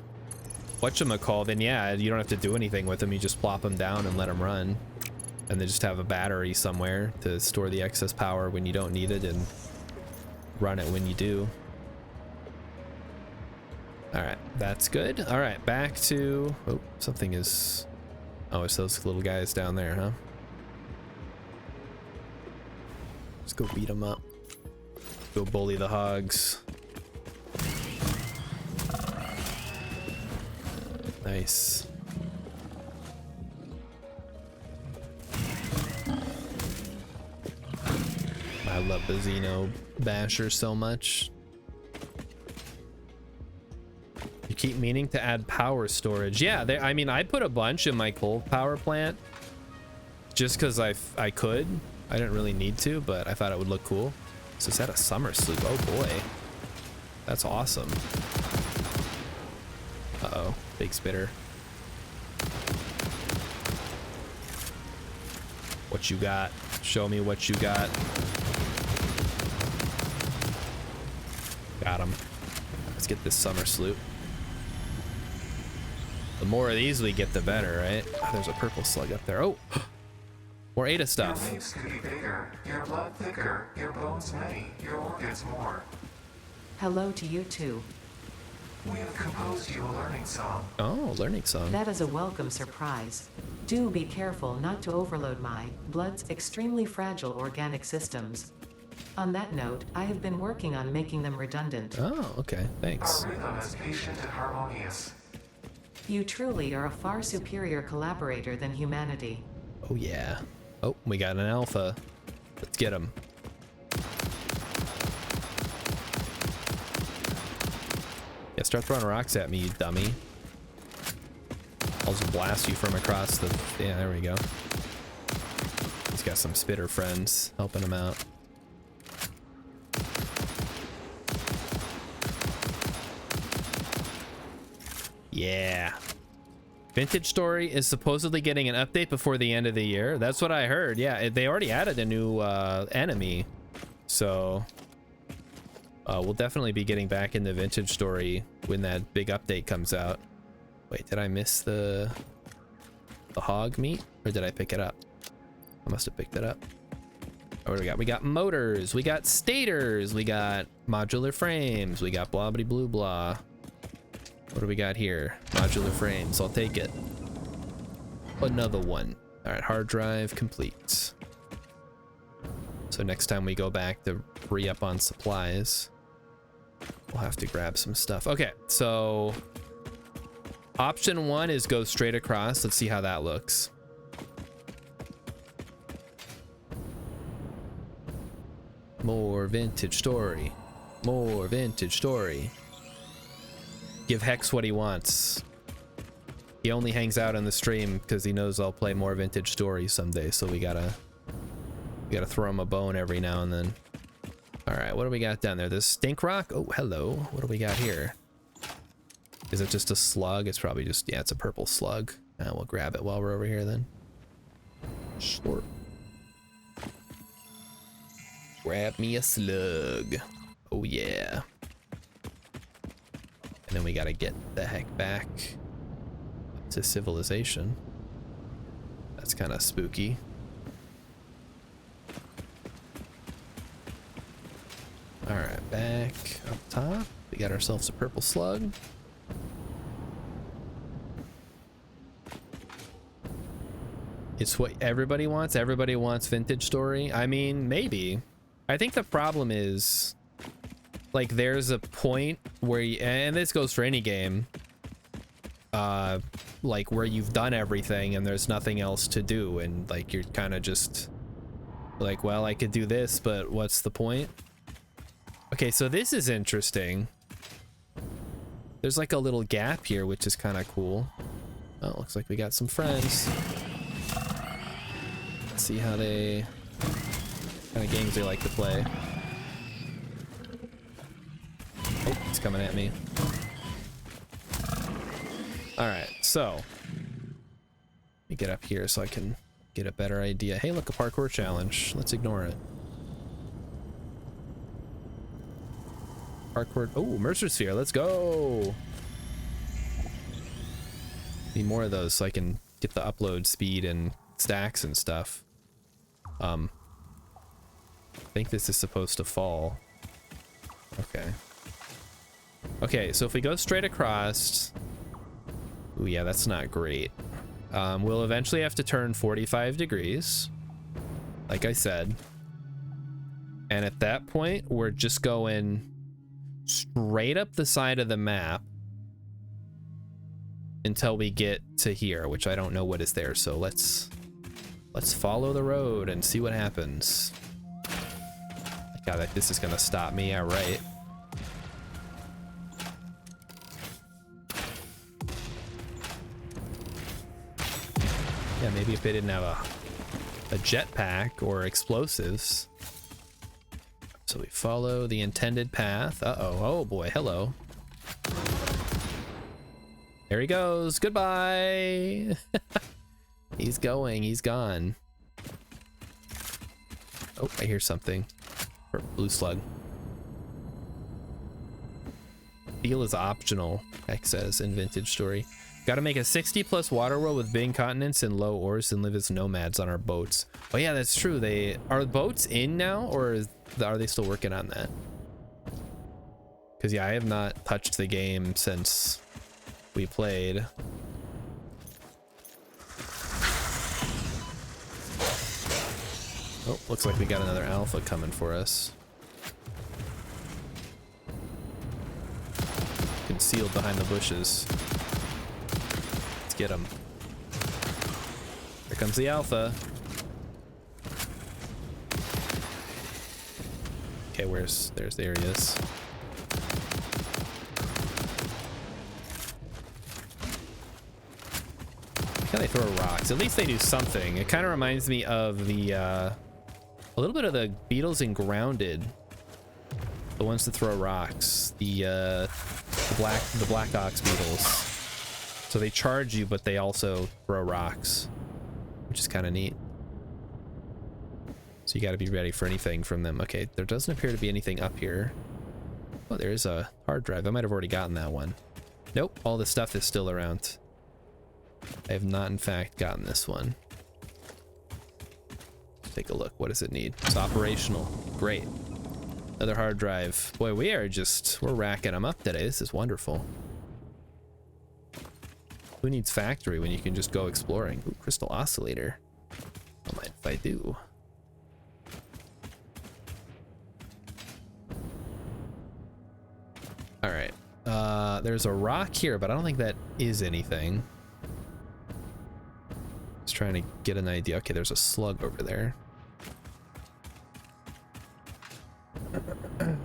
whatchamacall, then yeah, you don't have to do anything with them. You just plop them down and let them run. And they just have a battery somewhere to store the excess power when you don't need it and run it when you do. All right, that's good. All right, back to... Oh, something is... Oh, it's those little guys down there, huh? Let's go beat them up. Go bully the hogs. Nice. I love the Xeno Basher so much. You keep meaning to add power storage. Yeah, I mean, I put a bunch in my coal power plant just because I could. I didn't really need to, but I thought it would look cool. So is that a summer sloop? Oh boy. That's awesome. Uh-oh, big spitter. What you got? Show me what you got. Got him. Let's get this summer sloop. The more of these we get, the better, right? Oh, there's a purple slug up there. Oh, more ADA stuff. Your leaves could be bigger, your blood thicker, your bones many, your organs more. Hello to you too. We have composed you a learning song. Oh, learning song. That is a welcome surprise. Do be careful not to overload my blood's extremely fragile organic systems. On that note, I have been working on making them redundant. Oh, okay, thanks. Our rhythm is patient and harmonious. You truly are a far superior collaborator than humanity. Oh yeah. Oh, we got an alpha. Let's get him. Yeah, start throwing rocks at me, you dummy. I'll just blast you from across the... Yeah, there we go. He's got some spitter friends helping him out. Yeah. Vintage Story is supposedly getting an update before the end of the year. That's what I heard. Yeah, they already added a new enemy. So we'll definitely be getting back into Vintage Story when that big update comes out. Wait, did I miss the hog meat? Or did I pick it up? I must have picked it up. Oh, what do we got? We got motors. We got stators. We got modular frames. We got blah blah blah blah. What do we got here? Modular frames. I'll take it. Another one. All right, hard drive complete. So next time we go back to re-up on supplies, we'll have to grab some stuff. Okay, so option one is go straight across. Let's see how that looks. More vintage story. More vintage story. Give Hex what he wants. He only hangs out on the stream because he knows I'll play more vintage story someday, so we gotta throw him a bone every now and then. All right, what do we got down there? This stink rock? Oh, hello. What do we got here? Is it just a slug? It's probably just, yeah, it's a purple slug. We'll grab it while we're over here then. Sure. Grab me a slug. Oh yeah. And then we gotta get the heck back to civilization. That's kind of spooky. All right, back up top. We got ourselves a purple slug. It's what everybody wants. Everybody wants vintage story. I mean, maybe. I think the problem is, like, there's a point where you, and this goes for any game, like where you've done everything and there's nothing else to do, and like you're kind of just like, well, I could do this, but what's the point? Okay, so this is interesting. There's like a little gap here, which is kind of cool. Oh, looks like we got some friends. Let's see how they, what kind of games they like to play. Oh, he's coming at me. All right, so let me get up here so I can get a better idea. Hey, look, a parkour challenge. Let's ignore it. Parkour. Oh, Mercer Sphere. Let's go. Need more of those so I can get the upload speed and stacks and stuff. I think this is supposed to fall. Okay. Okay, so if we go straight across, ooh, yeah, that's not great. We'll eventually have to turn 45 degrees, like I said. And at that point, we're just going straight up the side of the map until we get to here, which I don't know what is there. So let's follow the road and see what happens. God, this is gonna stop me. Yeah, right. Yeah, maybe if they didn't have a jetpack or explosives. So we follow the intended path. Uh-oh. Oh boy, hello. There he goes. Goodbye. He's going. He's gone. Oh, I hear something. Or blue slug. Feel is optional, Heck says in Vintage Story. Gotta make a 60+ water world with big continents and low ores and live as nomads on our boats. Oh yeah, that's true. Are boats in now, or are they still working on that? Because yeah, I have not touched the game since we played. Oh, looks like we got another alpha coming for us. Concealed behind the bushes. Let's get him. Here comes the alpha. Okay, there he is. Can they throw rocks? At least they do something. It kind of reminds me of the a little bit of the Beatles in Grounded, the ones that throw rocks. The Black Ox Beatles. So they charge you, but they also throw rocks, which is kind of neat. So you got to be ready for anything from them. Okay, there doesn't appear to be anything up here. Oh, there is a hard drive. I might have already gotten that one. Nope, all the stuff is still around. I have not, in fact, gotten this one. Let's take a look. What does it need? It's operational. Great. Another hard drive. Boy, we're racking them up today. This is wonderful. Who needs factory when you can just go exploring? Ooh, crystal oscillator. Don't mind if I do. All right. There's a rock here, but I don't think that is anything. Just trying to get an idea. Okay, there's a slug over there.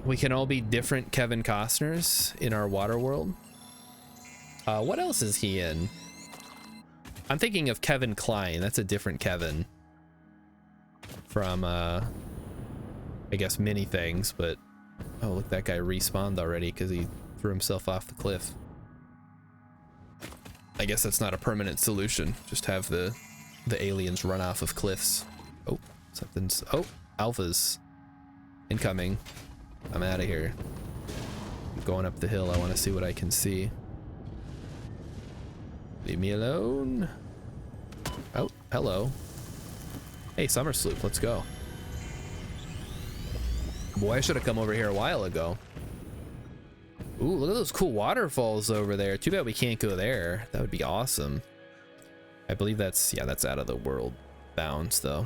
We can all be different Kevin Costners in our water world. What else is he in? I'm thinking of Kevin Kline. That's a different Kevin from I guess many things, but oh, look, that guy respawned already because he threw himself off the cliff. I guess that's not a permanent solution. Just have the aliens run off of cliffs. Oh, something's... Oh, alphas incoming. I'm out of here. I'm going up the hill. I want to see what I can see. Leave me alone. Oh, hello. Hey, Summer Sloop, let's go. Boy, I should have come over here a while ago. Ooh, look at those cool waterfalls over there. Too bad we can't go there. That would be awesome. I believe that's, yeah, that's out of the world bounds though.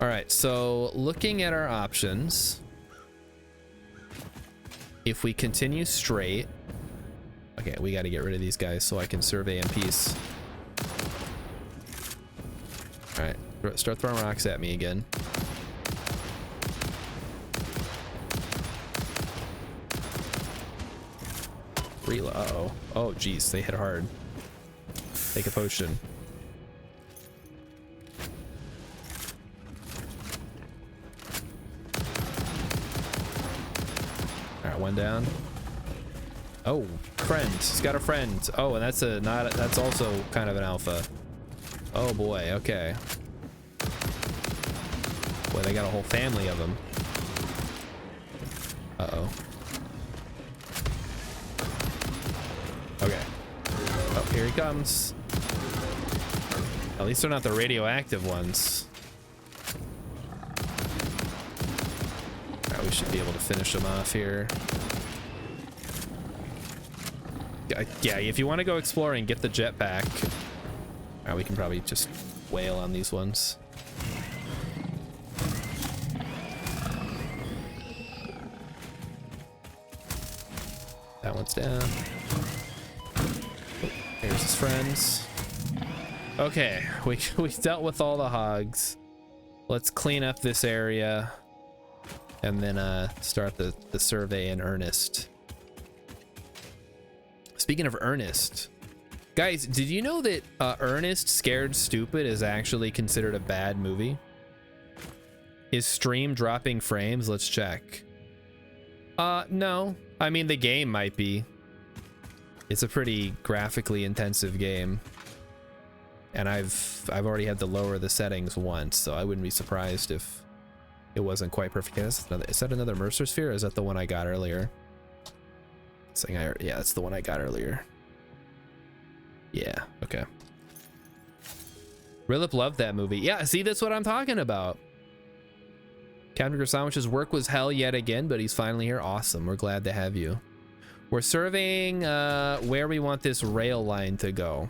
All right, so looking at our options, if we continue straight, okay, we got to get rid of these guys so I can survey in peace. All right, start throwing rocks at me again. Reload. Uh-oh. Oh, geez, they hit hard. Take a potion. All right, one down. Oh, friend. He's got a friend. Oh, and that's a not. That's also kind of an alpha. Oh boy. Okay. Boy, they got a whole family of them. Uh-oh. Okay. Oh, here he comes. At least they're not the radioactive ones. Alright, we should be able to finish them off here. Yeah, if you want to go exploring, get the jetpack. Alright, we can probably just wail on these ones. That one's down. Here's his friends. Okay, we dealt with all the hogs. Let's clean up this area and then start the survey in earnest. Speaking of earnest, guys, did you know that Ernest Scared Stupid is actually considered a bad movie? Is stream dropping frames? Let's check. No. I mean, the game might be. It's a pretty graphically intensive game. And I've already had to lower the settings once, so I wouldn't be surprised if it wasn't quite perfect. Is that another Mercer Sphere, or is that the one I got earlier? Yeah, that's the one I got earlier. Yeah, okay. Rilip loved that movie. Yeah, see, that's what I'm talking about. Captain Sandwich's work was hell yet again, but he's finally here. Awesome. We're glad to have you. We're surveying where we want this rail line to go.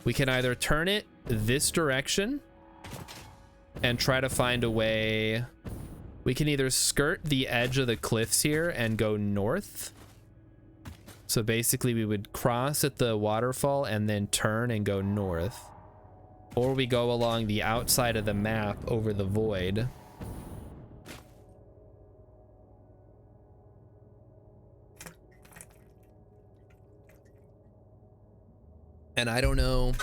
We can either turn it this direction and try to find a way. We can either skirt the edge of the cliffs here and go north. So basically we would cross at the waterfall and then turn and go north. Or we go along the outside of the map over the void. And I don't know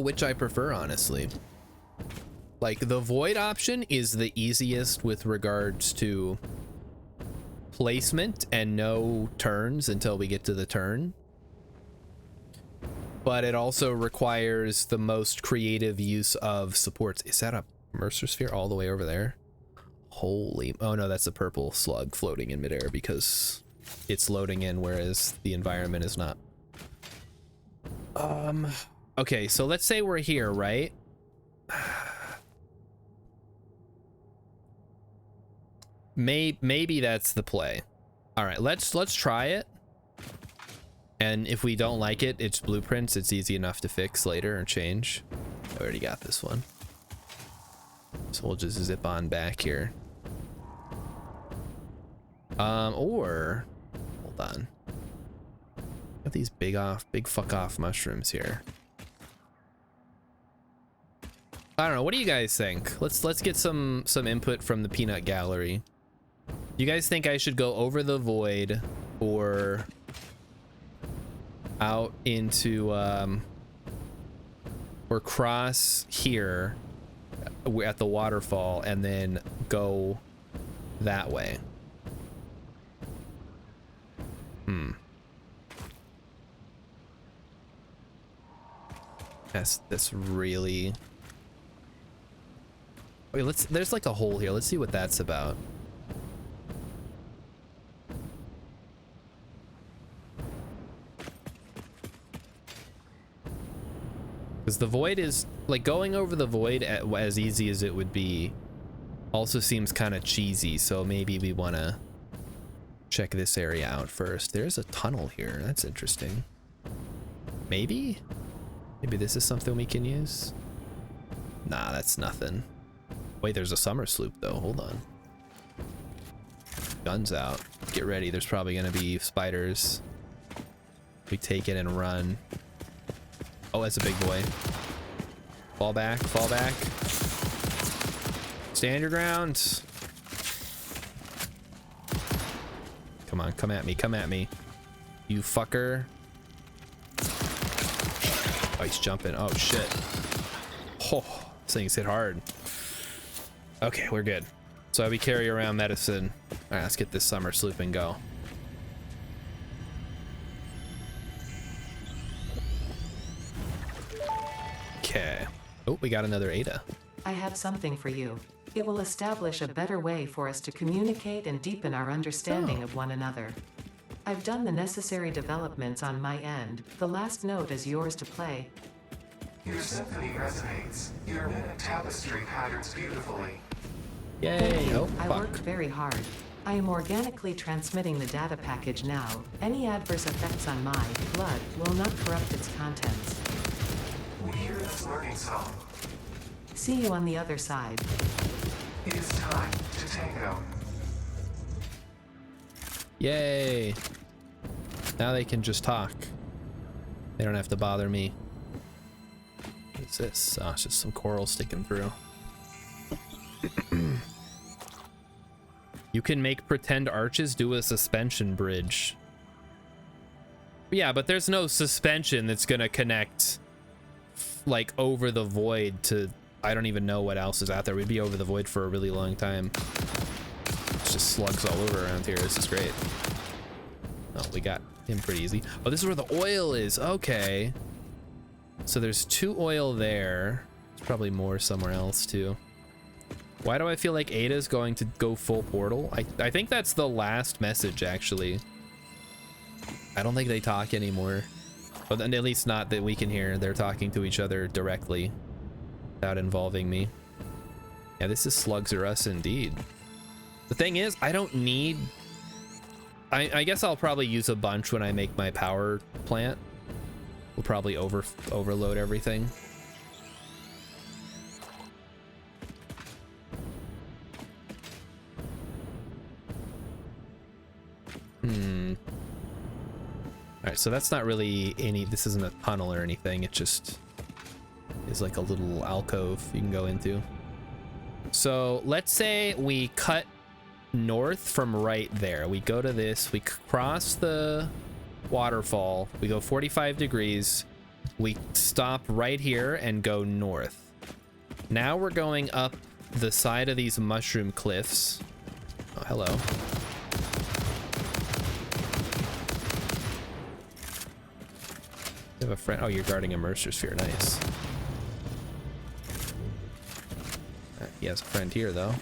which I prefer, honestly. Like, the void option is the easiest with regards to placement and no turns until we get to the turn. But it also requires the most creative use of supports. Is that a Mercer Sphere all the way over there? Holy, oh no, that's a purple slug floating in midair because it's loading in, whereas the environment is not. Okay, so let's say we're here, right? Maybe that's the play. All right, let's try it. And if we don't like it, it's blueprints. It's easy enough to fix later or change. I already got this one. So we'll just zip on back here. Or hold on. Got these big fuck off mushrooms here. I don't know. What do you guys think? Let's get some input from the peanut gallery. You guys think I should go over the void or out into or cross here at the waterfall and then go that way? That's really... Wait, there's like a hole here. Let's see what that's about. Because the void is like going over the void as easy as it would be also seems kind of cheesy, so maybe we want to check this area out first. There's a tunnel here. That's interesting. Maybe this is something we can use. Nah, that's nothing. Wait, there's a summer sloop though. Hold on. Guns out. Get ready. There's probably gonna be spiders. We take it and run. Oh, that's a big boy. Fall back, fall back. Stand your ground. Come on, come at me, come at me. You fucker. Oh, he's jumping. Oh, shit. Oh, this thing's hit hard. Okay, we're good. So we carry around medicine. All right, let's get this summer sloop and go. Okay. Oh, we got another Ada. I have something for you. It will establish a better way for us to communicate and deepen our understanding of one another. I've done the necessary developments on my end. The last note is yours to play. Your symphony resonates. Your minute tapestry patterns beautifully. Yay. Thank you. Oh, I fuck. worked very hard. I am organically transmitting the data package now. Any adverse effects on my blood will not corrupt its contents. We hear this learning song. See you on the other side. It is time to tango. Yay. Now they can just talk. They don't have to bother me. What's this? Oh, it's just some coral sticking through. You can make pretend arches do a suspension bridge. Yeah, but there's no suspension that's gonna connect like over the void to... I don't even know what else is out there. We'd be over the void for a really long time. It's just slugs all over around here. This is great. Oh, we got him pretty easy. Oh, this is where the oil is. Okay. So there's 2 oil there. There's probably more somewhere else too. Why do I feel like Ada's going to go full portal? I think that's the last message, actually. I don't think they talk anymore. But at least not that we can hear. They're talking to each other directly without involving me. Yeah, this is Slugs or Us indeed. The thing is, I don't need... I guess I'll probably use a bunch when I make my power plant. We'll probably overload everything. Alright, so that's not really any... This isn't a tunnel or anything. It just is like a little alcove you can go into. So let's say we cut north from right there. We go to this, we cross the waterfall, we go 45 degrees, we stop right here and go north. Now we're going up the side of these mushroom cliffs. Oh, hello. You have a friend. Oh, you're guarding a Mercer Sphere. Nice. He has a friend here, though.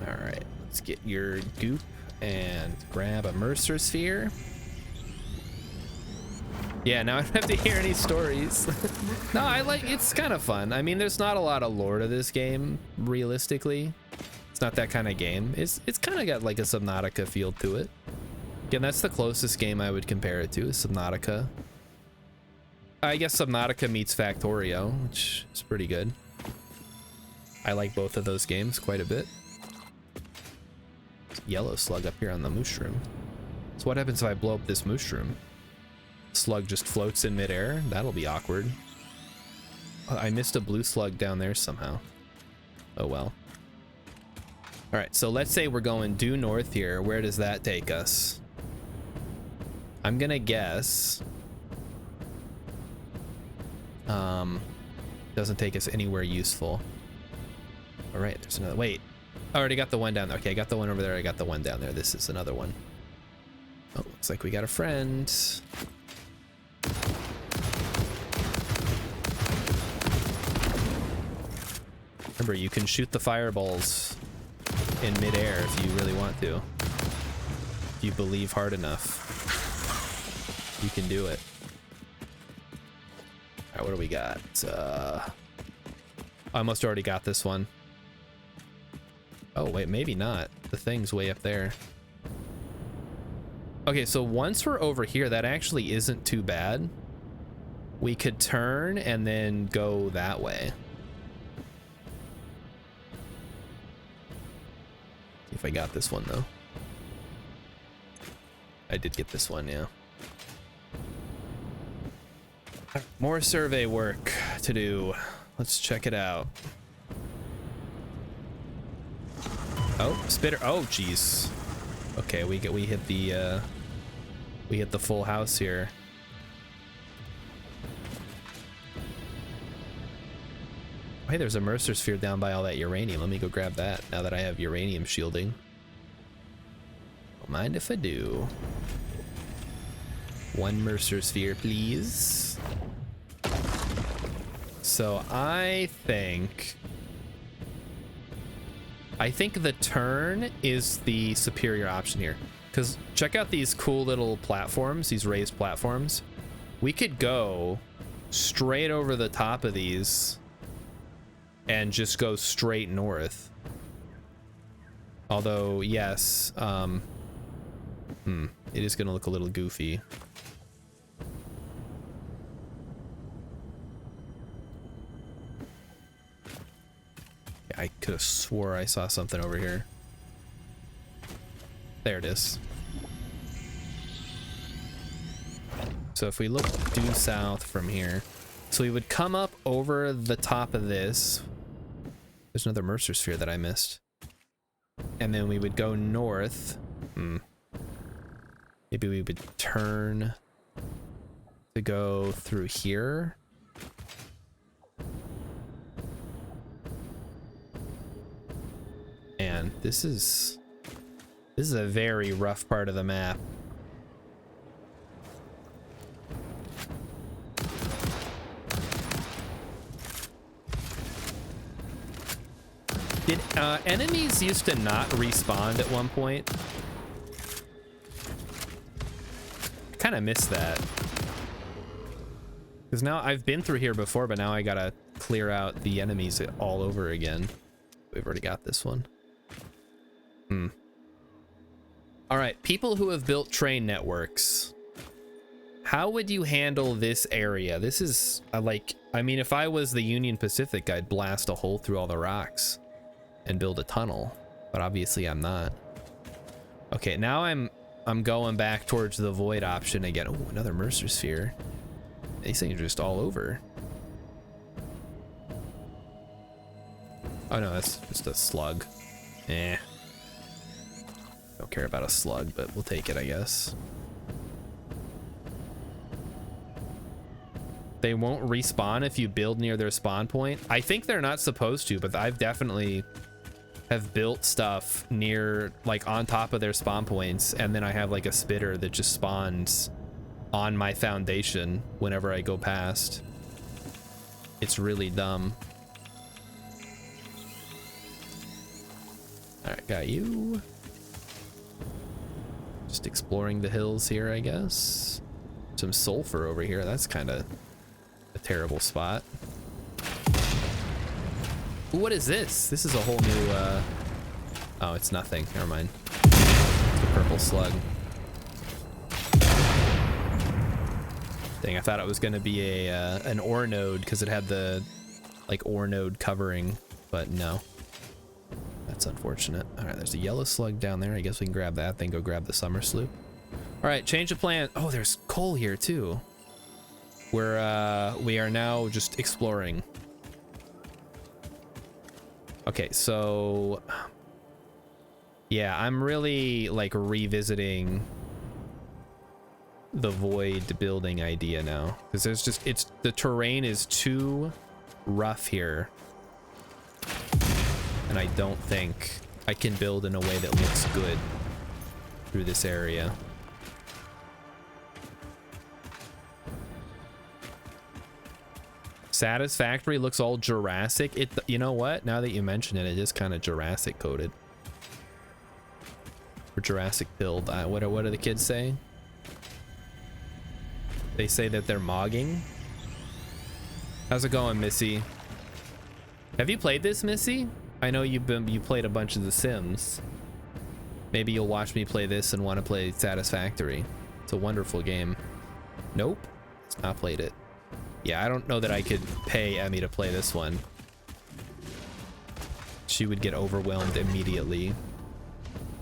Alright, let's get your goop and grab a Mercer Sphere. Yeah, now I don't have to hear any stories. No, I like... It's kind of fun. I mean, there's not a lot of lore to this game, realistically. It's not that kind of game. It's kind of got like a Subnautica feel to it. Again, that's the closest game I would compare it to, is Subnautica. I guess Subnautica meets Factorio, which is pretty good. I like both of those games quite a bit. Yellow slug up here on the mushroom. So what happens if I blow up this mushroom? slug just floats in midair. That'll be awkward. I missed a blue slug down there somehow. Oh well. All right, so let's say we're going due north here. Where does that take us? I'm gonna guess doesn't take us anywhere useful. All right, there's another. Wait, I already got the one down there. Okay, I got the one over there. I got the one down there. This is another one. Oh, looks like we got a friend. Remember, you can shoot the fireballs in midair if you really want to. If you believe hard enough, you can do it. All right, what do we got? I almost already got this one. Oh, wait, maybe not. The thing's way up there. Okay, so once we're over here, that actually isn't too bad. We could turn and then go that way. If I got this one, though. I did get this one, yeah. More survey work to do. Let's check it out. Oh, spitter. Oh, jeez. Okay, we hit the full house here. Hey, there's a Mercer sphere down by all that uranium. Let me go grab that now that I have uranium shielding. Don't mind if I do. One Mercer sphere, please. So I think the turn is the superior option here. Because check out these cool little platforms, these raised platforms. We could go straight over the top of these and just go straight north. Although, yes, it is gonna look a little goofy. I could have swore I saw something over here. There it is. So if we look due south from here, so we would come up over the top of this. There's another Mercer sphere that I missed. And then we would go north. Maybe we would turn to go through here. And this is a very rough part of the map. Did enemies used to not respawn at one point? I kind of miss that. Because now I've been through here before, but now I gotta clear out the enemies all over again. We've already got this one. All right, people who have built train networks. How would you handle this area? This is I mean, if I was the Union Pacific, I'd blast a hole through all the rocks and build a tunnel, but obviously I'm not. Okay, now I'm going back towards the void option again. Oh, another Mercer sphere. These things are just all over. Oh no, that's just a slug. Eh. Don't care about a slug, but we'll take it, I guess. They won't respawn if you build near their spawn point. I think they're not supposed to, but I've definitely have built stuff near, like, on top of their spawn points, and then I have like a spitter that just spawns on my foundation whenever I go past. It's really dumb. All right, got you. Just exploring the hills here, I guess. Some sulfur over here. That's kind of a terrible spot. Ooh, what is this? This is a whole new, oh, it's nothing. Never mind. It's a purple slug. Dang, I thought it was going to be an ore node because it had the, like, ore node covering, but no. That's unfortunate. All right, there's a yellow slug down there. I guess we can grab that, then go grab the summer sloop. All right, change of plan. Oh, there's coal here too. We are now just exploring. Okay, so yeah, I'm really like revisiting the void building idea now, because there's just the terrain is too rough here, and I don't think I can build in a way that looks good through this area. Satisfactory looks all Jurassic. You know what? Now that you mention it, it is kind of Jurassic coded. Or Jurassic build. What do the kids say? They say that they're mogging. How's it going, Missy? Have you played this, Missy? I know you played a bunch of The Sims. Maybe you'll watch me play this and want to play Satisfactory. It's a wonderful game. Nope. It's not played it. Yeah, I don't know that I could pay Emmy to play this one. She would get overwhelmed immediately.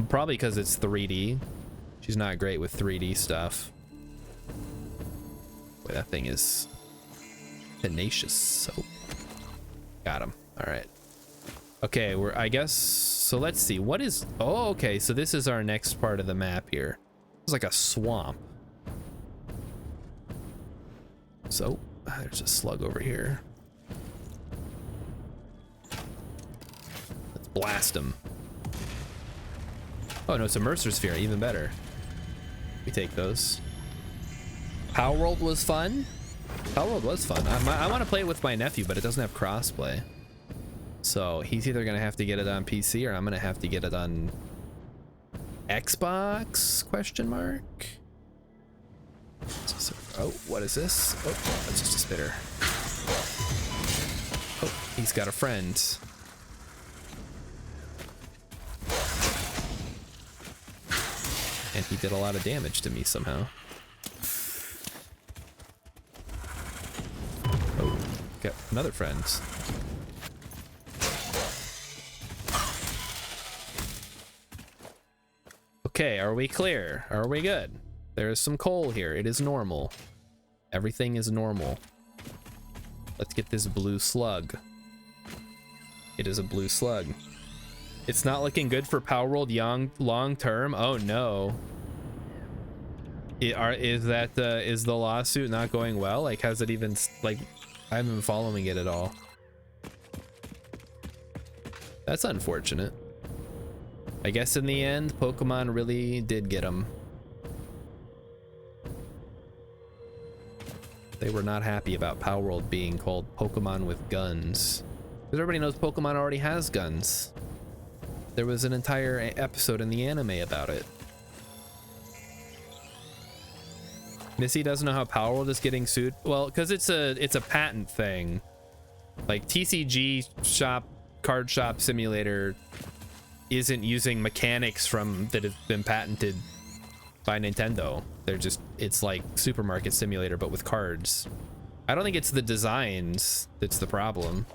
Probably because it's 3D. She's not great with 3D stuff. Boy, that thing is tenacious. So got him. All right. Okay, I guess, so let's see. What is, oh, okay, so this is our next part of the map here. It's like a swamp. So, there's a slug over here. Let's blast him. Oh, no, it's a Mercer Sphere, even better. We take those. Palworld was fun. Palworld was fun. I want to play it with my nephew, but it doesn't have crossplay. So he's either gonna have to get it on PC or I'm gonna have to get it on Xbox? Question mark. Oh, what is this? Oh, that's just a spitter. Oh, he's got a friend. And he did a lot of damage to me somehow. Oh, got another friend. Okay, are we clear? Are we good? There is some coal here. It is normal. Everything is normal. Let's get this blue slug. It is a blue slug. It's not looking good for Palworld long term. Oh no. Is the lawsuit not going well? Like, has it even, like, I haven't been following it at all. That's unfortunate. I guess in the end, Pokemon really did get him. They were not happy about Palworld being called Pokemon with guns. Because everybody knows Pokemon already has guns. There was an entire episode in the anime about it. Missy doesn't know how Palworld is getting sued. Well, because it's a patent thing. Like TCG shop, card shop simulator isn't using mechanics that have been patented by Nintendo. They're just, it's like Supermarket Simulator but with cards. I don't think it's the designs that's the problem.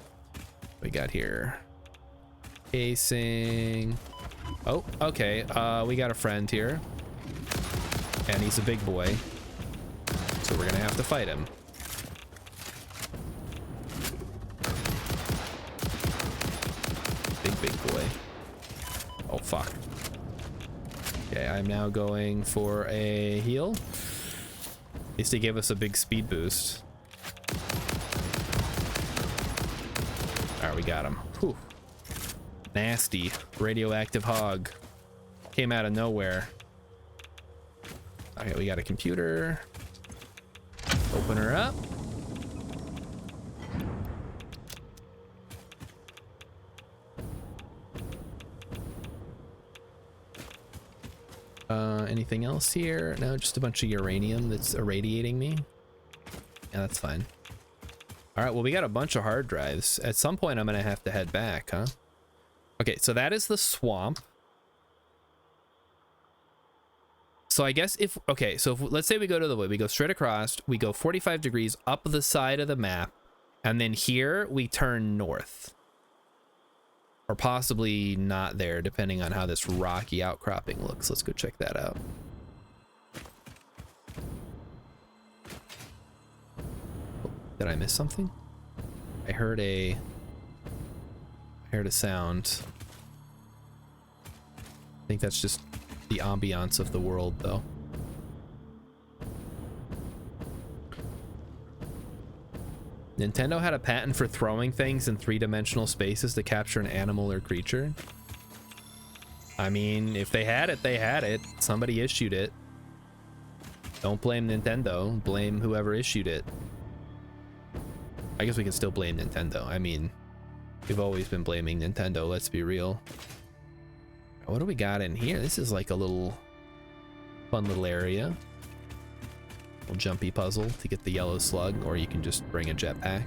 We got here casing. Oh, okay, we got a friend here and he's a big boy, so we're gonna have to fight him. Big boy. Oh, fuck. Okay, I'm now going for a heal. At least he gave us a big speed boost. All right, we got him. Whew. Nasty radioactive hog. Came out of nowhere. Okay, we got a computer. Open her up. Anything else here? No, just a bunch of uranium that's irradiating me. Yeah, that's fine. All right, well, we got a bunch of hard drives. At some point, I'm gonna have to head back, huh? Okay, so that is the swamp. So I guess okay, so let's say we go to the wood, we go straight across, we go 45 degrees up the side of the map, and then here we turn north. Or possibly not there, depending on how this rocky outcropping looks. Let's go check that out. Did I miss something? I heard a sound. I think that's just the ambiance of the world, though. Nintendo had a patent for throwing things in three-dimensional spaces to capture an animal or creature. I mean, if they had it, they had it. Somebody issued it. Don't blame Nintendo. Blame whoever issued it. I guess we can still blame Nintendo. I mean, we've always been blaming Nintendo, let's be real. What do we got in here? This is like a little fun little area. Little jumpy puzzle to get the yellow slug, or you can just bring a jetpack.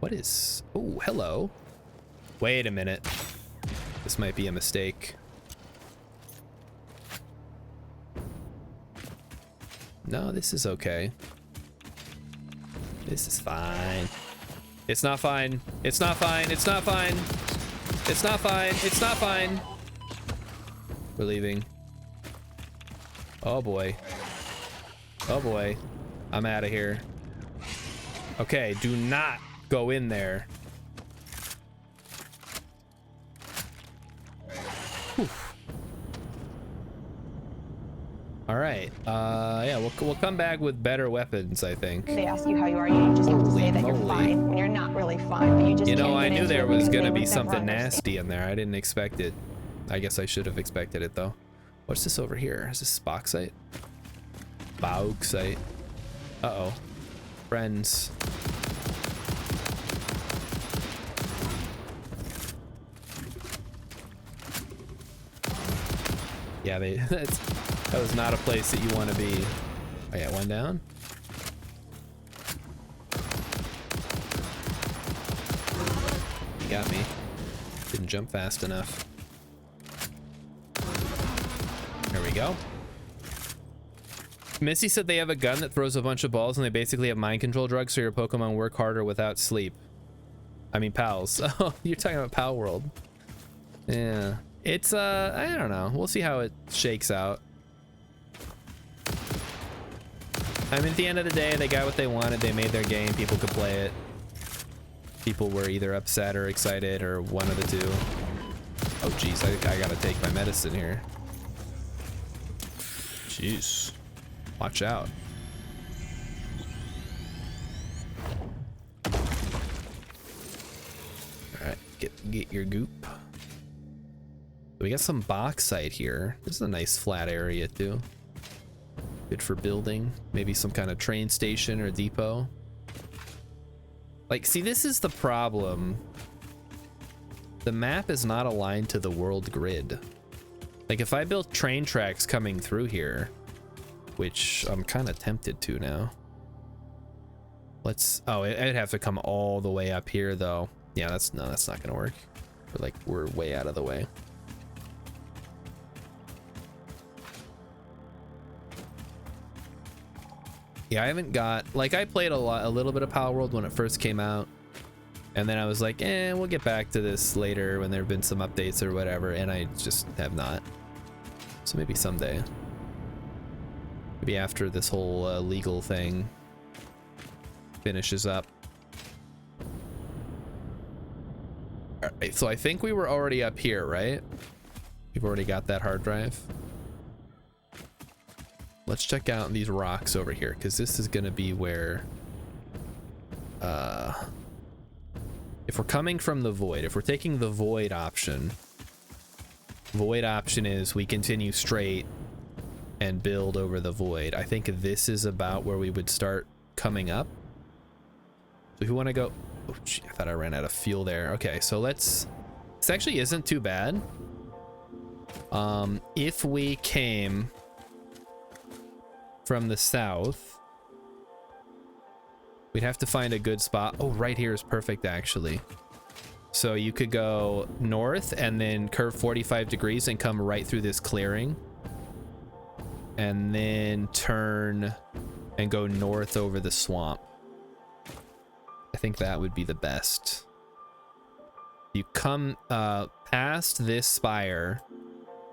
What is... Oh, hello. Wait a minute. This might be a mistake. No, this is okay. This is fine. It's not fine. It's not fine. It's not fine. It's not fine. It's not fine. We're leaving. Oh boy. Oh boy. I'm out of here. Okay, do not go in there. Whew. All right. Yeah, we'll come back with better weapons, I think. They ask you how you are, you just have to say that you're fine when you're not really fine, but you just You know, can't I get knew into there it was because gonna they be would never something understand. nasty in there. I didn't expect it. I guess I should have expected it though. What's this over here? Is this bauxite? Bauxite. Uh-oh. Friends. Yeah, that was not a place that you want to be. I got one down. You got me. Didn't jump fast enough. There we go. Missy said they have a gun that throws a bunch of balls and they basically have mind control drugs so your Pokemon work harder without sleep. I mean, pals. Oh, you're talking about Pal World. Yeah. It's, I don't know. We'll see how it shakes out. I mean, at the end of the day, they got what they wanted. They made their game. People could play it. People were either upset or excited or one of the two. Oh, geez. I gotta take my medicine here. Jeez. Watch out. Alright, get your goop. We got some bauxite here. This is a nice flat area too. Good for building. Maybe some kind of train station or depot. Like, see, this is the problem. The map is not aligned to the world grid. Like, if I built train tracks coming through here, which I'm kind of tempted to now. Let's, oh, it'd have to come all the way up here though. Yeah, that's not gonna work. We're way out of the way. Yeah, I haven't got, like, I played a little bit of Power World when it first came out, and then I was like, we'll get back to this later when there have been some updates or whatever, and I just have not. So maybe someday. Maybe after this whole legal thing finishes up. Alright, so I think we were already up here, right? We've already got that hard drive. Let's check out these rocks over here, because this is going to be where... if we're coming from the void, if we're taking the void option is we continue straight and build over the void. I think this is about where we would start coming up. So if you want to go... Oh, gee, I thought I ran out of fuel there. Okay, so let's... This actually isn't too bad. If we came from the south, we'd have to find a good spot. Oh, right here is perfect, actually. So you could go north and then curve 45 degrees and come right through this clearing. And then turn and go north over the swamp. I think that would be the best. You come past this spire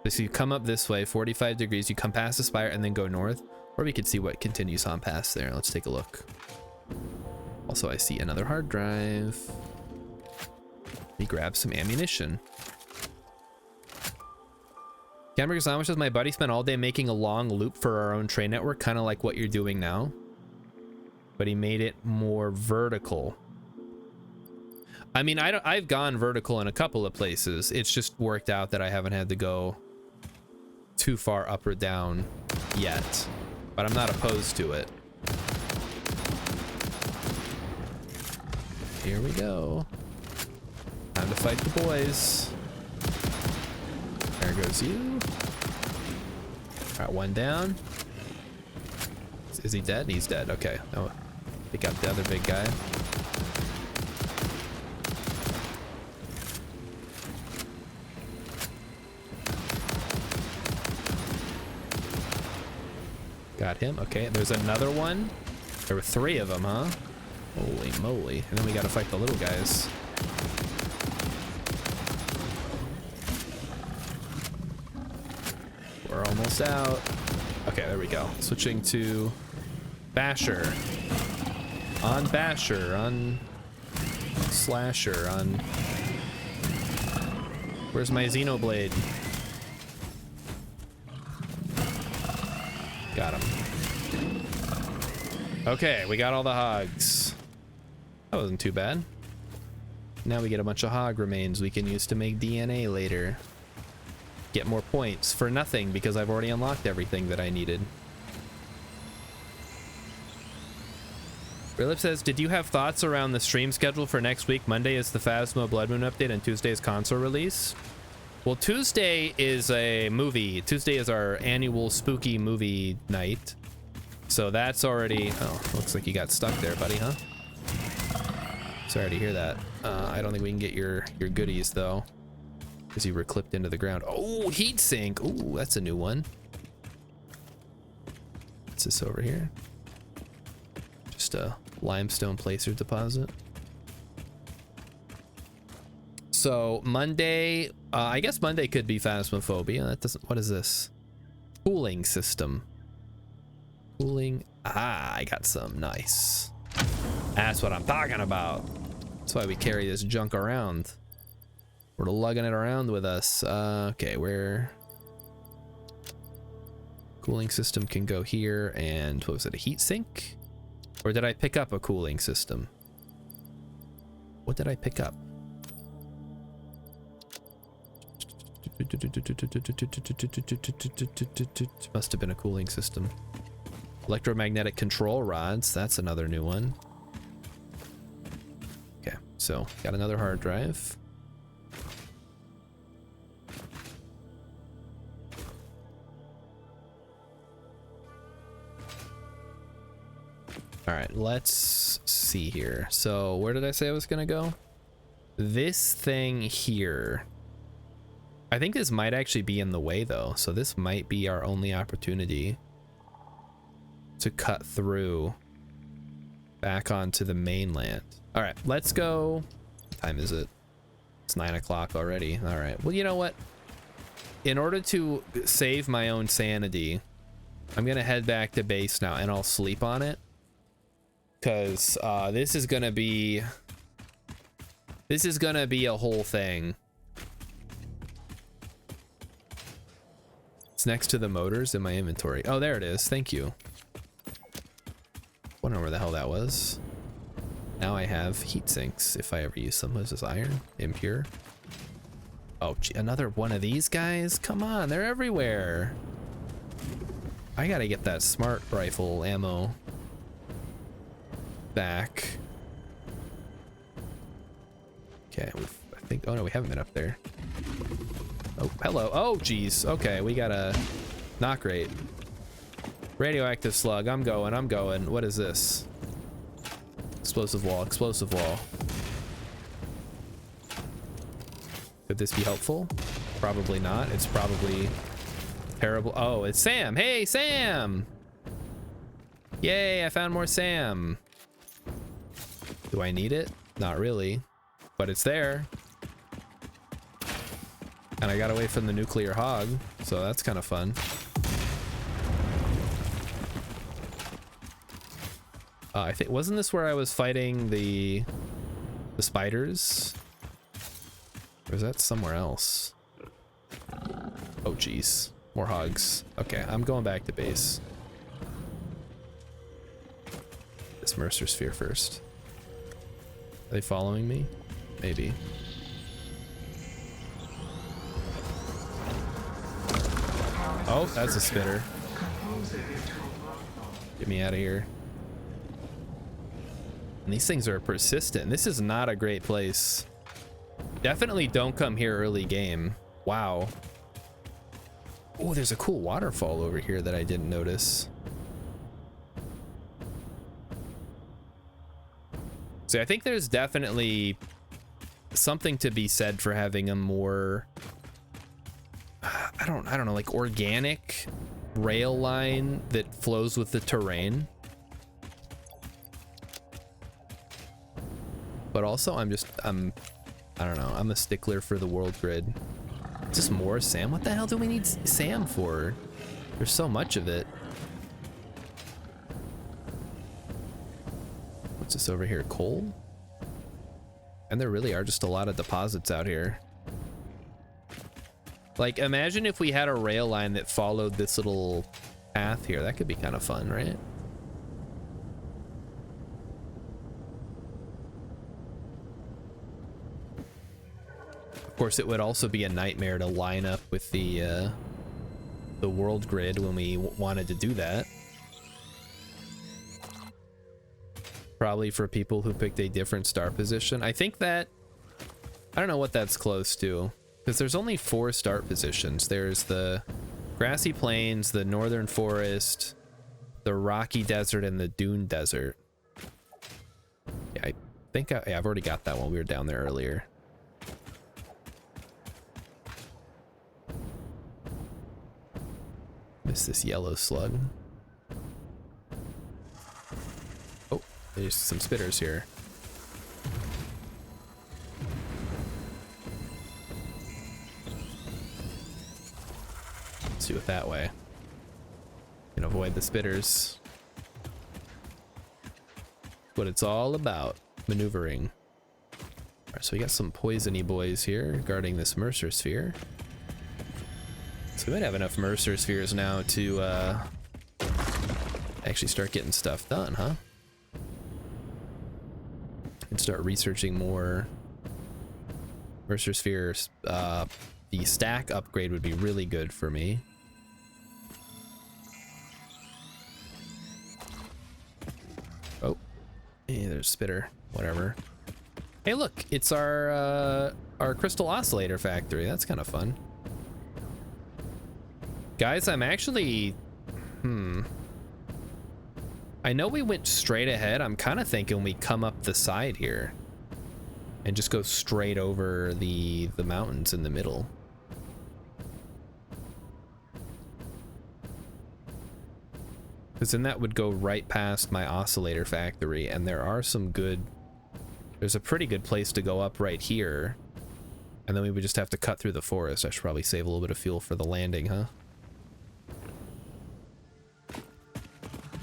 So you come up this way, 45 degrees, you come past the spire and then go north, or we could see what continues on past there. Let's take a look. Also, I see another hard drive. Let me grab some ammunition. Hamburger Sandwich says, my buddy spent all day making a long loop for our own train network, kind of like what you're doing now, but he made it more vertical. I mean, I've gone vertical in a couple of places. It's just worked out that I haven't had to go too far up or down yet, but I'm not opposed to it. Here we go. Time to fight the boys. There goes you. All right, one down. Is he dead? He's dead. Okay. Oh, pick up the other big guy. Got him. Okay, there's another one. There were 3 of them, huh? Holy moly. And then we gotta fight the little guys. We're almost out. Okay, there we go. Switching to Basher. On Basher. On Slasher. On... Where's my Xenoblade? Got him. Okay, we got all the hogs. That wasn't too bad. Now we get a bunch of hog remains we can use to make DNA later. Get more points for nothing because I've already unlocked everything that I needed. Relip says, did you have thoughts around the stream schedule for next week? Monday is the Phasmo Blood Moon update and Tuesday is console release. Well, Tuesday is a movie. Tuesday is our annual spooky movie night. So that's already... Oh, looks like you got stuck there, buddy, huh? Sorry to hear that. I don't think we can get your goodies, though. Because you were clipped into the ground. Oh, heat sink. Ooh, that's a new one. What's this over here? Just a limestone placer deposit. So Monday, I guess Monday could be Phasmophobia. That doesn't... What is this? Cooling system. Cooling. Ah, I got some. Nice. That's what I'm talking about. That's why we carry this junk around. We're lugging it around with us. Okay, where... Cooling system can go here, and what was it, a heat sink? Or did I pick up a cooling system? What did I pick up? Must have been a cooling system. Electromagnetic control rods, that's another new one. Okay, so got another hard drive. All right, let's see here. So where did I say I was gonna go? This thing here. I think this might actually be in the way though. So this might be our only opportunity to cut through back onto the mainland. All right, let's go. What time is it? It's 9 o'clock already. All right, well, you know what? In order to save my own sanity, I'm gonna head back to base now and I'll sleep on it. Because this is gonna be a whole thing. It's next to the motors in my inventory. Oh, there it is. Thank you. Wonder where the hell that was. Now I have heat sinks if I ever use them. What is this, iron? Impure? Oh, gee, another one of these guys? Come on, they're everywhere. I gotta get that smart rifle ammo back. Okay, I think... Oh no, we haven't been up there. Oh, hello. Oh, geez. Okay, we got a knock rate. Radioactive slug. I'm going. What is this? Explosive wall. Explosive wall. Could this be helpful? Probably not. It's probably terrible. Oh, it's Sam. Hey, Sam! Yay, I found more Sam. Do I need it? Not really, but it's there. And I got away from the nuclear hog, so that's kind of fun. I think, wasn't this where I was fighting the spiders? Or is that somewhere else? Oh geez, more hogs. Okay, I'm going back to base. This Mercer Sphere first. Are they following me? Maybe. Oh, that's a spitter. Get me out of here. And these things are persistent. This is not a great place. Definitely don't come here early game. Wow. Oh, there's a cool waterfall over here that I didn't notice. See, I think there's definitely something to be said for having a more, I don't know, like organic rail line that flows with the terrain. But also I don't know, I'm a stickler for the world grid. Just more SAM? What the hell do we need SAM for? There's so much of it. What's this over here? Coal? And there really are just a lot of deposits out here. Like, imagine if we had a rail line that followed this little path here. That could be kind of fun, right? Of course, it would also be a nightmare to line up with the world grid when we wanted to do that. Probably for people who picked a different star position. I think that, I don't know what that's close to, because there's only 4 start positions. There's the grassy plains, the northern forest, the rocky desert, and the dune desert. Yeah, I think I've already got that one. We were down there earlier. Missed this yellow slug. Oh, there's some spitters here. Let's do it that way. Can avoid the spitters. What it's all about, maneuvering. All right, so we got some poisony boys here guarding this Mercer Sphere. So we might have enough Mercer Spheres now to actually start getting stuff done, huh? And start researching more Mercer Spheres. The stack upgrade would be really good for me. Oh, hey, there's a spitter. Whatever. Hey, look, it's our crystal oscillator factory. That's kind of fun. Guys, I'm actually, I know we went straight ahead. I'm kind of thinking we come up the side here and just go straight over the mountains in the middle. Because then that would go right past my oscillator factory, and there are some good, there's a pretty good place to go up right here. And then we would just have to cut through the forest. I should probably save a little bit of fuel for the landing, huh?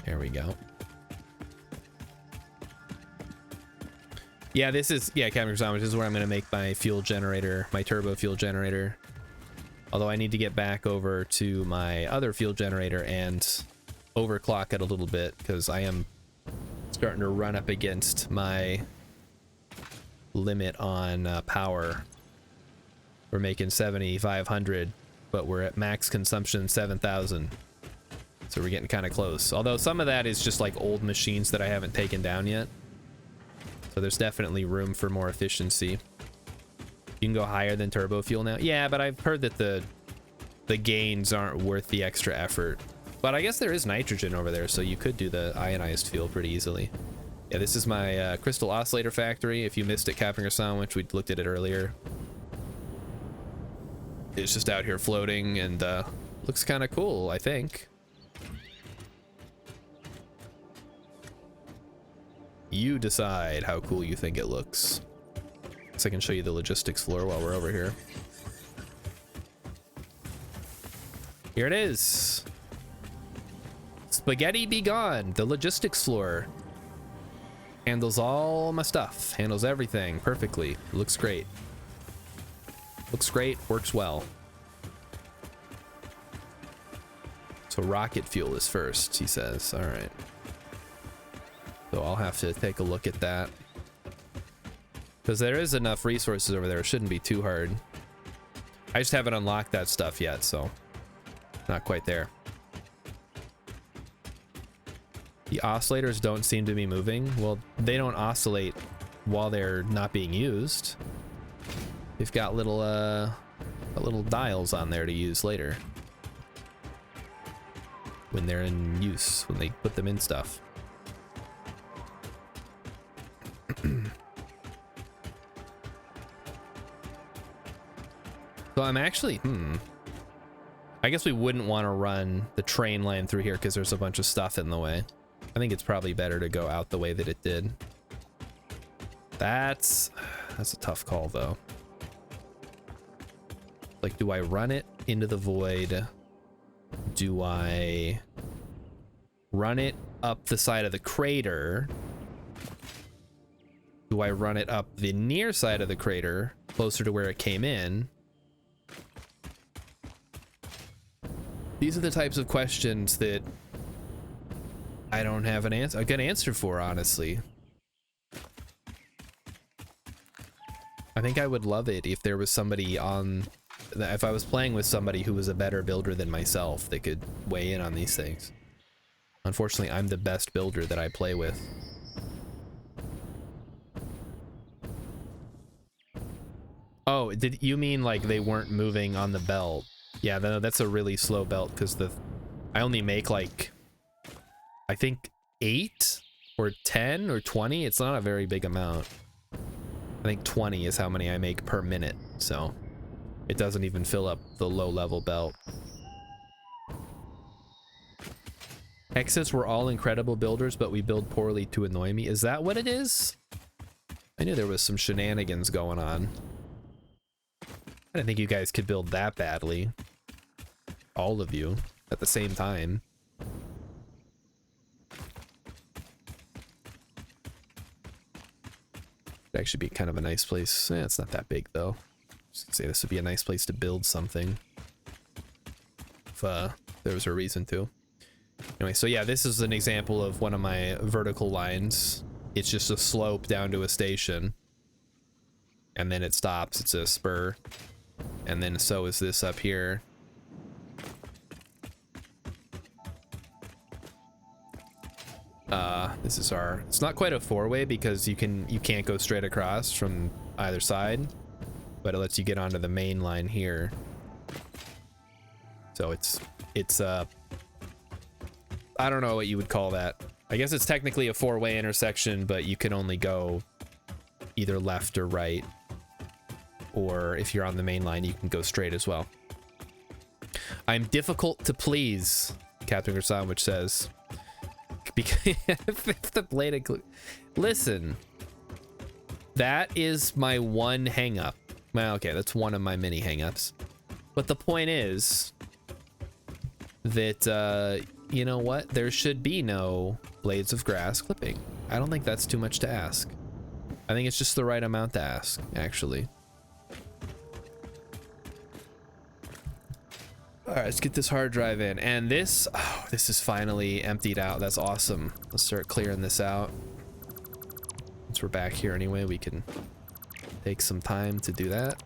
There we go. Yeah, this is, yeah, Captain Sandwich, this is where I'm going to make my fuel generator, my turbo fuel generator. Although I need to get back over to my other fuel generator and overclock it a little bit, because I am starting to run up against my limit on power. We're making 7,500, but we're at max consumption 7,000. So we're getting kind of close. Although some of that is just like old machines that I haven't taken down yet. So there's definitely room for more efficiency. You can go higher than turbo fuel now. Yeah, but I've heard that the gains aren't worth the extra effort. But I guess there is nitrogen over there, so you could do the ionized fuel pretty easily. Yeah, this is my crystal oscillator factory. If you missed it, Captain Sandwich, we looked at it earlier. It's just out here floating and looks kind of cool, I think. You decide how cool you think it looks. So I can show you the logistics floor while we're over here. Here it is. Spaghetti be gone. The logistics floor. Handles all my stuff. Handles everything perfectly. Looks great. Looks great. Works well. So rocket fuel is first, he says. All right. So I'll have to take a look at that. Because there is enough resources over there. It shouldn't be too hard. I just haven't unlocked that stuff yet, so not quite there. The oscillators don't seem to be moving. Well, they don't oscillate while they're not being used. They've got little dials on there to use later. When they're in use, when they put them in stuff. So I'm actually, I guess we wouldn't want to run the train line through here because there's a bunch of stuff in the way. I think it's probably better to go out the way that it did. That's a tough call though. Like, do I run it into the void? Do I run it up the side of the crater? Do I run it up the near side of the crater, closer to where it came in? These are the types of questions that I don't have a good answer for, honestly. I think I would love it if there was somebody on, if I was playing with somebody who was a better builder than myself that could weigh in on these things. Unfortunately, I'm the best builder that I play with. Oh, did you mean like they weren't moving on the belt? Yeah, that's a really slow belt because I only make like, I think 8 or 10 or 20. It's not a very big amount. I think 20 is how many I make per minute. So it doesn't even fill up the low level belt. Exits were all incredible builders, but we build poorly to annoy me. Is that what it is? I knew there was some shenanigans going on. I didn't think you guys could build that badly. All of you at the same time. It'd actually be kind of a nice place. It's not that big though. Just say this would be a nice place to build something. If there was a reason to. Anyway, so yeah, this is an example of one of my vertical lines. It's just a slope down to a station. And then it stops. It's a spur. And then so is this up here. This is our, it's not quite a four-way because you can't go straight across from either side, but it lets you get onto the main line here. So it's I don't know what you would call that. I guess it's technically a four-way intersection, but you can only go either left or right. Or if you're on the main line, you can go straight as well. I'm difficult to please, Catherine Gerson, which says, because if the blade listen, that is my one hang-up. Well, okay, that's one of my many hang-ups. But the point is that, you know what? There should be no blades of grass clipping. I don't think that's too much to ask. I think it's just the right amount to ask, actually. All right, let's get this hard drive in. And this, oh, this is finally emptied out. That's awesome. Let's start clearing this out. Since we're back here anyway, we can take some time to do that.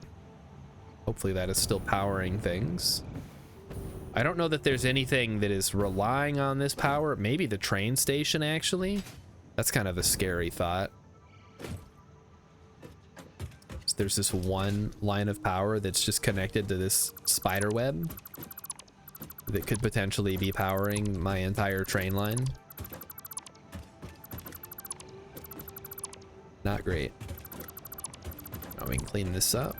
Hopefully that is still powering things. I don't know that there's anything that is relying on this power. Maybe the train station, actually. That's kind of a scary thought. So there's this one line of power that's just connected to this spider web that could potentially be powering my entire train line. Not great. Now we can clean this up.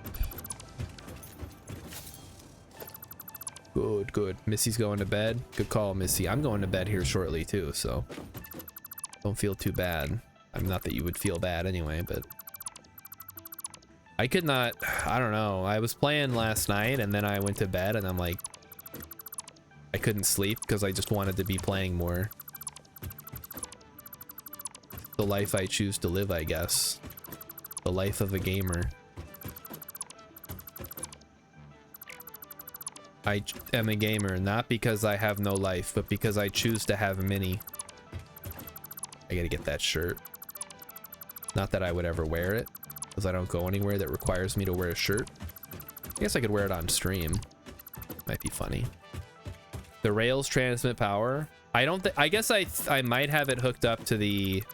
Good, good. Missy's going to bed. Good call, Missy. I'm going to bed here shortly too, so don't feel too bad. I'm not that you would feel bad anyway, but I could not, I don't know. I was playing last night and then I went to bed and I'm like, I couldn't sleep because I just wanted to be playing more. The life I choose to live, I guess. The life of a gamer. I am a gamer, not because I have no life, but because I choose to have many. I gotta get that shirt. Not that I would ever wear it, because I don't go anywhere that requires me to wear a shirt. I guess I could wear it on stream. Might be funny. The rails transmit power. I don't think, I guess I might have it hooked up to the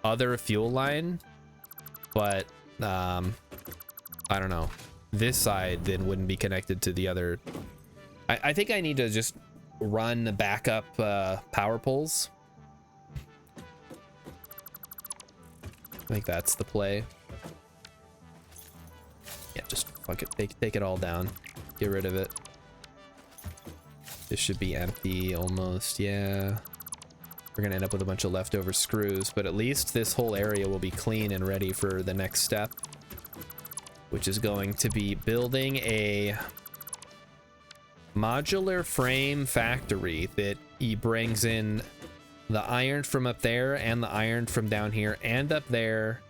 other fuel line, but I don't know. This side then wouldn't be connected to the other. I think I need to just run the backup power poles. I think that's the play. Yeah, just fuck it. Take it all down. Get rid of it. This should be empty almost. Yeah. We're gonna end up with a bunch of leftover screws, but at least this whole area will be clean and ready for the next step, which is going to be building a modular frame factory that he brings in the iron from up there and the iron from down here and up there.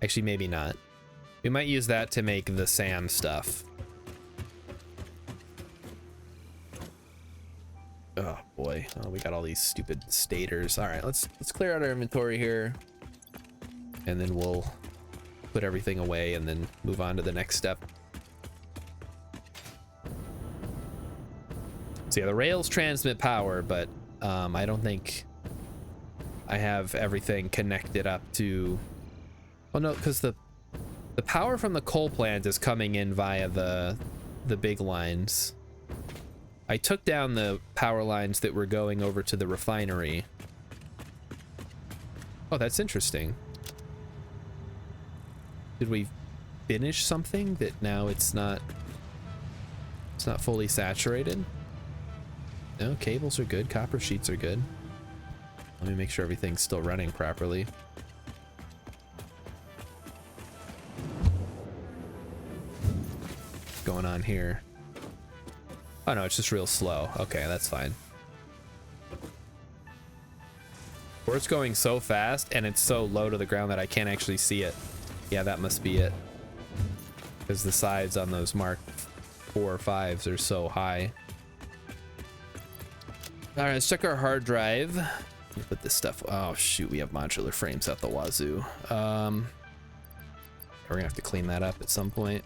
Actually, maybe not. We might use that to make the SAM stuff. Oh boy, oh, we got all these stupid stators. All right, let's clear out our inventory here, and then we'll put everything away and then move on to the next step. So yeah, the rails transmit power, but I don't think I have everything connected up to. Oh no, because the power from the coal plant is coming in via the big lines. I took down the power lines that were going over to the refinery. Oh, that's interesting. Did we finish something that now it's not fully saturated? No, cables are good. Copper sheets are good. Let me make sure everything's still running properly. What's going on here? Oh no, it's just real slow. Okay, that's fine. Or it's going so fast and it's so low to the ground that I can't actually see it. Yeah, that must be it. Because the sides on those Mark 4 or 5s are so high. All right, let's check our hard drive. We'll put this stuff. Oh shoot, we have modular frames at the wazoo. We're gonna have to clean that up at some point.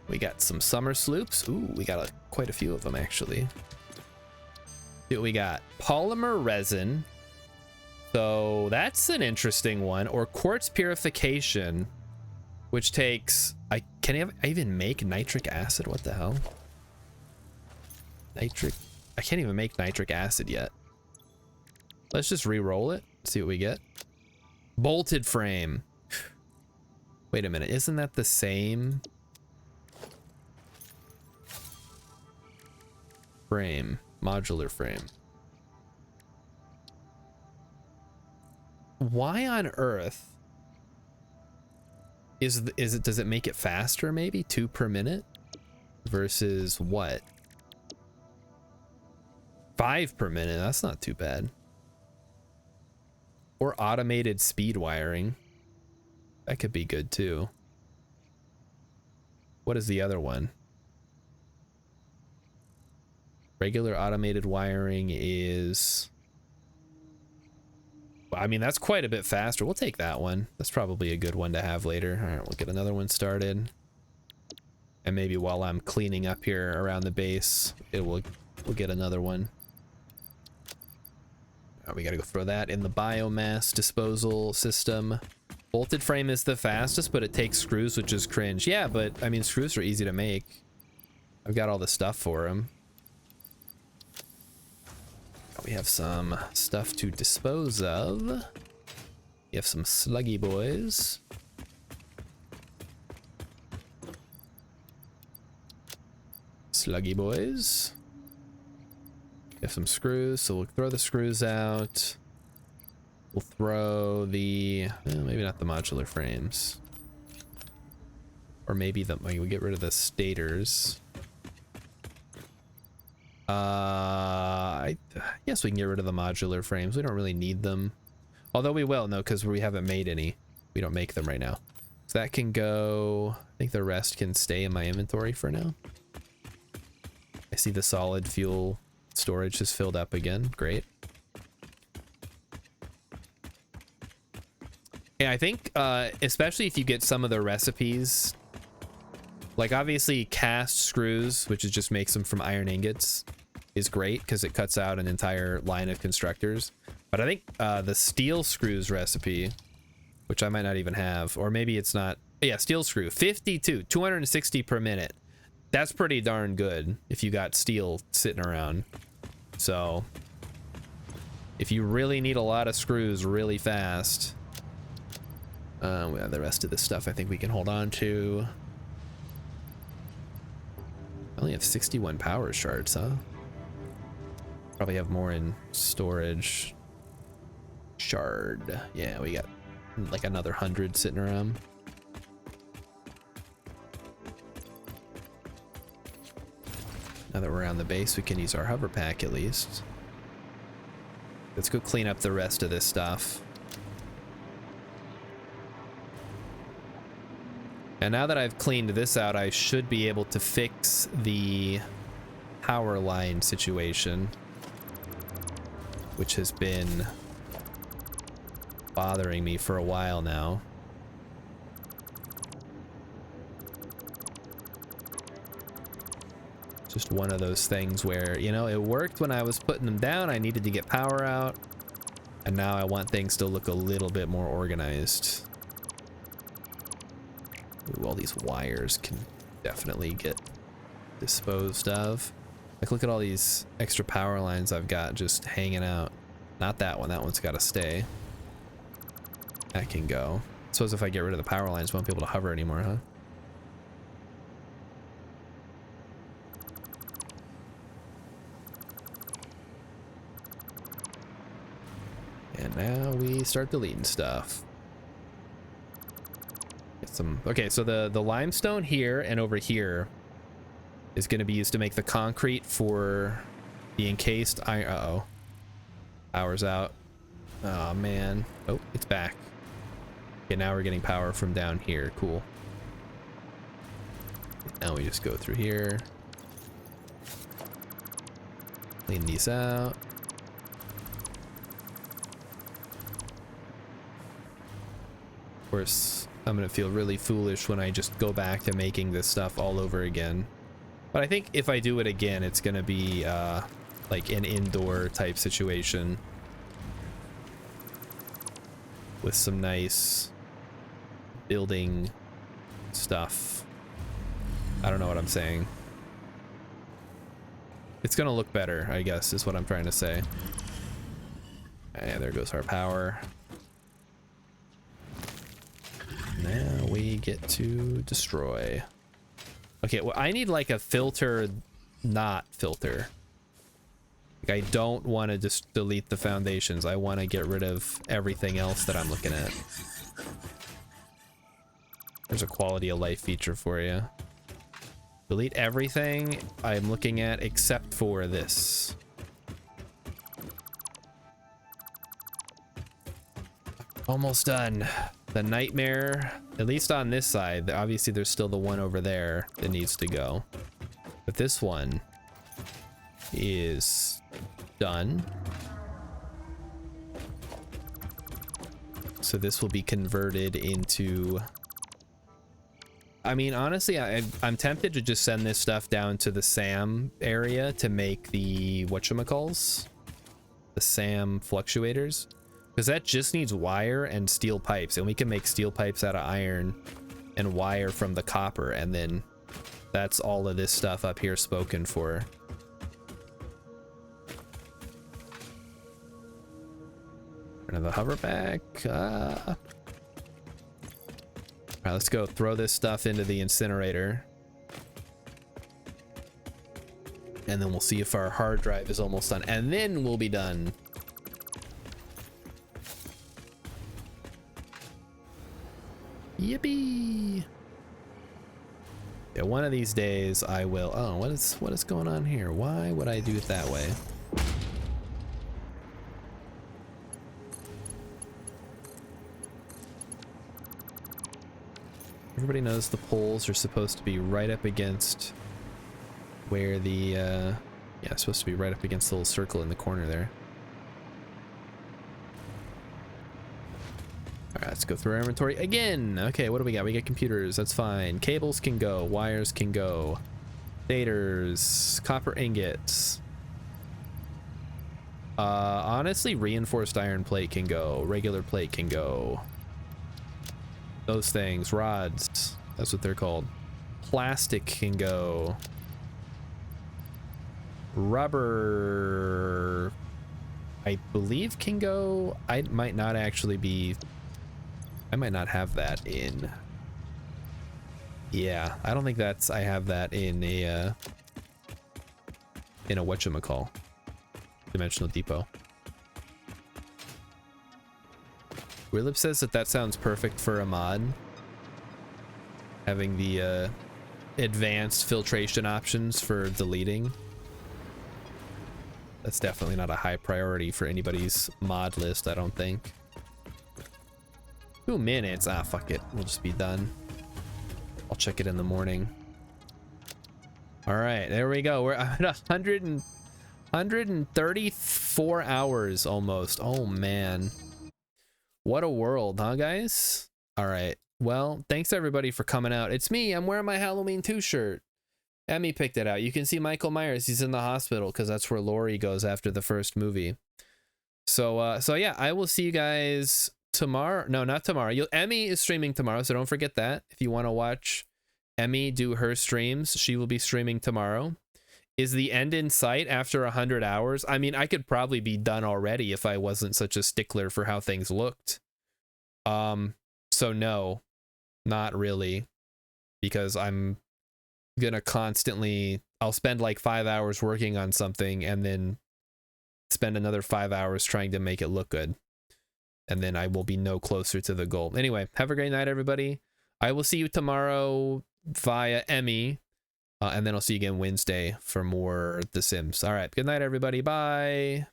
We got some summer sloops. Ooh, we got quite a few of them actually. See what we got. Polymer resin. So that's an interesting one. Or quartz purification, which takes. I even make nitric acid? What the hell? I can't even make nitric acid yet. Let's just re-roll it. See what we get. Bolted frame. Wait a minute. Isn't that the same frame? Modular frame. Why on earth does it make it faster? Maybe 2 per minute versus what? 5 per minute. That's not too bad. Or automated speed wiring. That could be good too. What is the other one? Regular automated wiring is, I mean, that's quite a bit faster. We'll take that one. That's probably a good one to have later. All right, we'll get another one started. And maybe while I'm cleaning up here around the base, we'll get another one. Oh, we gotta go throw that in the biomass disposal system. Bolted frame is the fastest, but it takes screws, which is cringe. Yeah, but I mean, screws are easy to make. I've got all the stuff for them. We have some stuff to dispose of. We have some sluggy boys. Sluggy boys. We have some screws, so we'll throw the screws out. We'll throw the, maybe not the modular frames. Or maybe we'll get rid of the stators. I guess we can get rid of the modular frames. We don't really need them. Although we will, no, because we haven't made any. We don't make them right now. So that can go. I think the rest can stay in my inventory for now. I see the solid fuel storage is filled up again. Great. Yeah, I think especially if you get some of the recipes, like obviously cast screws, which is just makes them from iron ingots, is great because it cuts out an entire line of constructors. But I think the steel screws recipe, which I might not even have, or maybe it's not. Yeah, steel screw, 260 per minute. That's pretty darn good if you got steel sitting around. So if you really need a lot of screws really fast, we have the rest of this stuff I think we can hold on to. I only have 61 power shards, huh? Probably have more in storage. Shard. Yeah, we got like another 100 sitting around. Now that we're on the base, we can use our hover pack at least. Let's go clean up the rest of this stuff. And now that I've cleaned this out, I should be able to fix the power line situation, which has been bothering me for a while now. Just one of those things where, you know, it worked when I was putting them down. I needed to get power out, and now I want things to look a little bit more organized. Ooh, all these wires can definitely get disposed of. Like, look at all these extra power lines I've got just hanging out. Not that one. That one's got to stay. That can go. I suppose if I get rid of the power lines, I won't be able to hover anymore, huh? And now we start deleting stuff. Get some. Okay, so the limestone here and over here is going to be used to make the concrete for the encased iron. Uh-oh. Power's out. Oh, man. Oh, it's back. Okay, now we're getting power from down here. Cool. Now we just go through here. Clean these out. Of course, I'm gonna feel really foolish when I just go back to making this stuff all over again. But I think if I do it again, it's gonna be like an indoor type situation with some nice building stuff. I don't know what I'm saying. It's gonna look better, I guess, is what I'm trying to say. And there goes our power. Now we get to destroy. Okay, well, I need like a filter, not filter. Like, I don't want to just delete the foundations. I want to get rid of everything else that I'm looking at. There's a quality of life feature for you. Delete everything I'm looking at except for this. Almost done. The nightmare, at least on this side, obviously there's still the one over there that needs to go. But this one is done. So this will be converted into... I mean, honestly, I'm tempted to just send this stuff down to the SAM area to make the whatchamacalls, the SAM fluctuators. Because that just needs wire and steel pipes, and we can make steel pipes out of iron and wire from the copper, and then that's all of this stuff up here spoken for. Another hoverback. All right, let's go throw this stuff into the incinerator. And then we'll see if our hard drive is almost done, and then we'll be done. Yippee! Yeah, one of these days I will. Oh, what is going on here? Why would I do it that way? Everybody knows the poles are supposed to be right up against where the yeah, it's supposed to be right up against the little circle in the corner there. All right, let's go through our inventory again. Okay, what do we got? We got computers. That's fine. Cables can go. Wires can go. Daters. Copper ingots. Honestly, reinforced iron plate can go. Regular plate can go. Those things. Rods. That's what they're called. Plastic can go. Rubber, I believe, can go. I might not actually be... I might not have that in... Yeah, I don't think that's... I have that in a whatchamacall. Dimensional Depot. Weirlip says that sounds perfect for a mod. Having the advanced filtration options for deleting. That's definitely not a high priority for anybody's mod list, I don't think. 2 minutes. Ah, fuck it. We'll just be done. I'll check it in the morning. All right, there we go. We're at 134 hours almost. Oh, man. What a world, huh, guys? All right. Well, thanks everybody for coming out. It's me. I'm wearing my Halloween 2 shirt. Emmy picked it out. You can see Michael Myers. He's in the hospital because that's where Laurie goes after the first movie. So yeah, I will see you guys tomorrow. No, not tomorrow. Emmy is streaming tomorrow, so don't forget that. If you want to watch Emmy do her streams, she will be streaming tomorrow. Is the end in sight after 100 hours? I mean, I could probably be done already if I wasn't such a stickler for how things looked. So no, not really, because I'm gonna constantly... I'll spend like 5 hours working on something and then spend another 5 hours trying to make it look good. And then I will be no closer to the goal. Anyway, have a great night, everybody. I will see you tomorrow via Emmy. And then I'll see you again Wednesday for more The Sims. All right. Good night, everybody. Bye.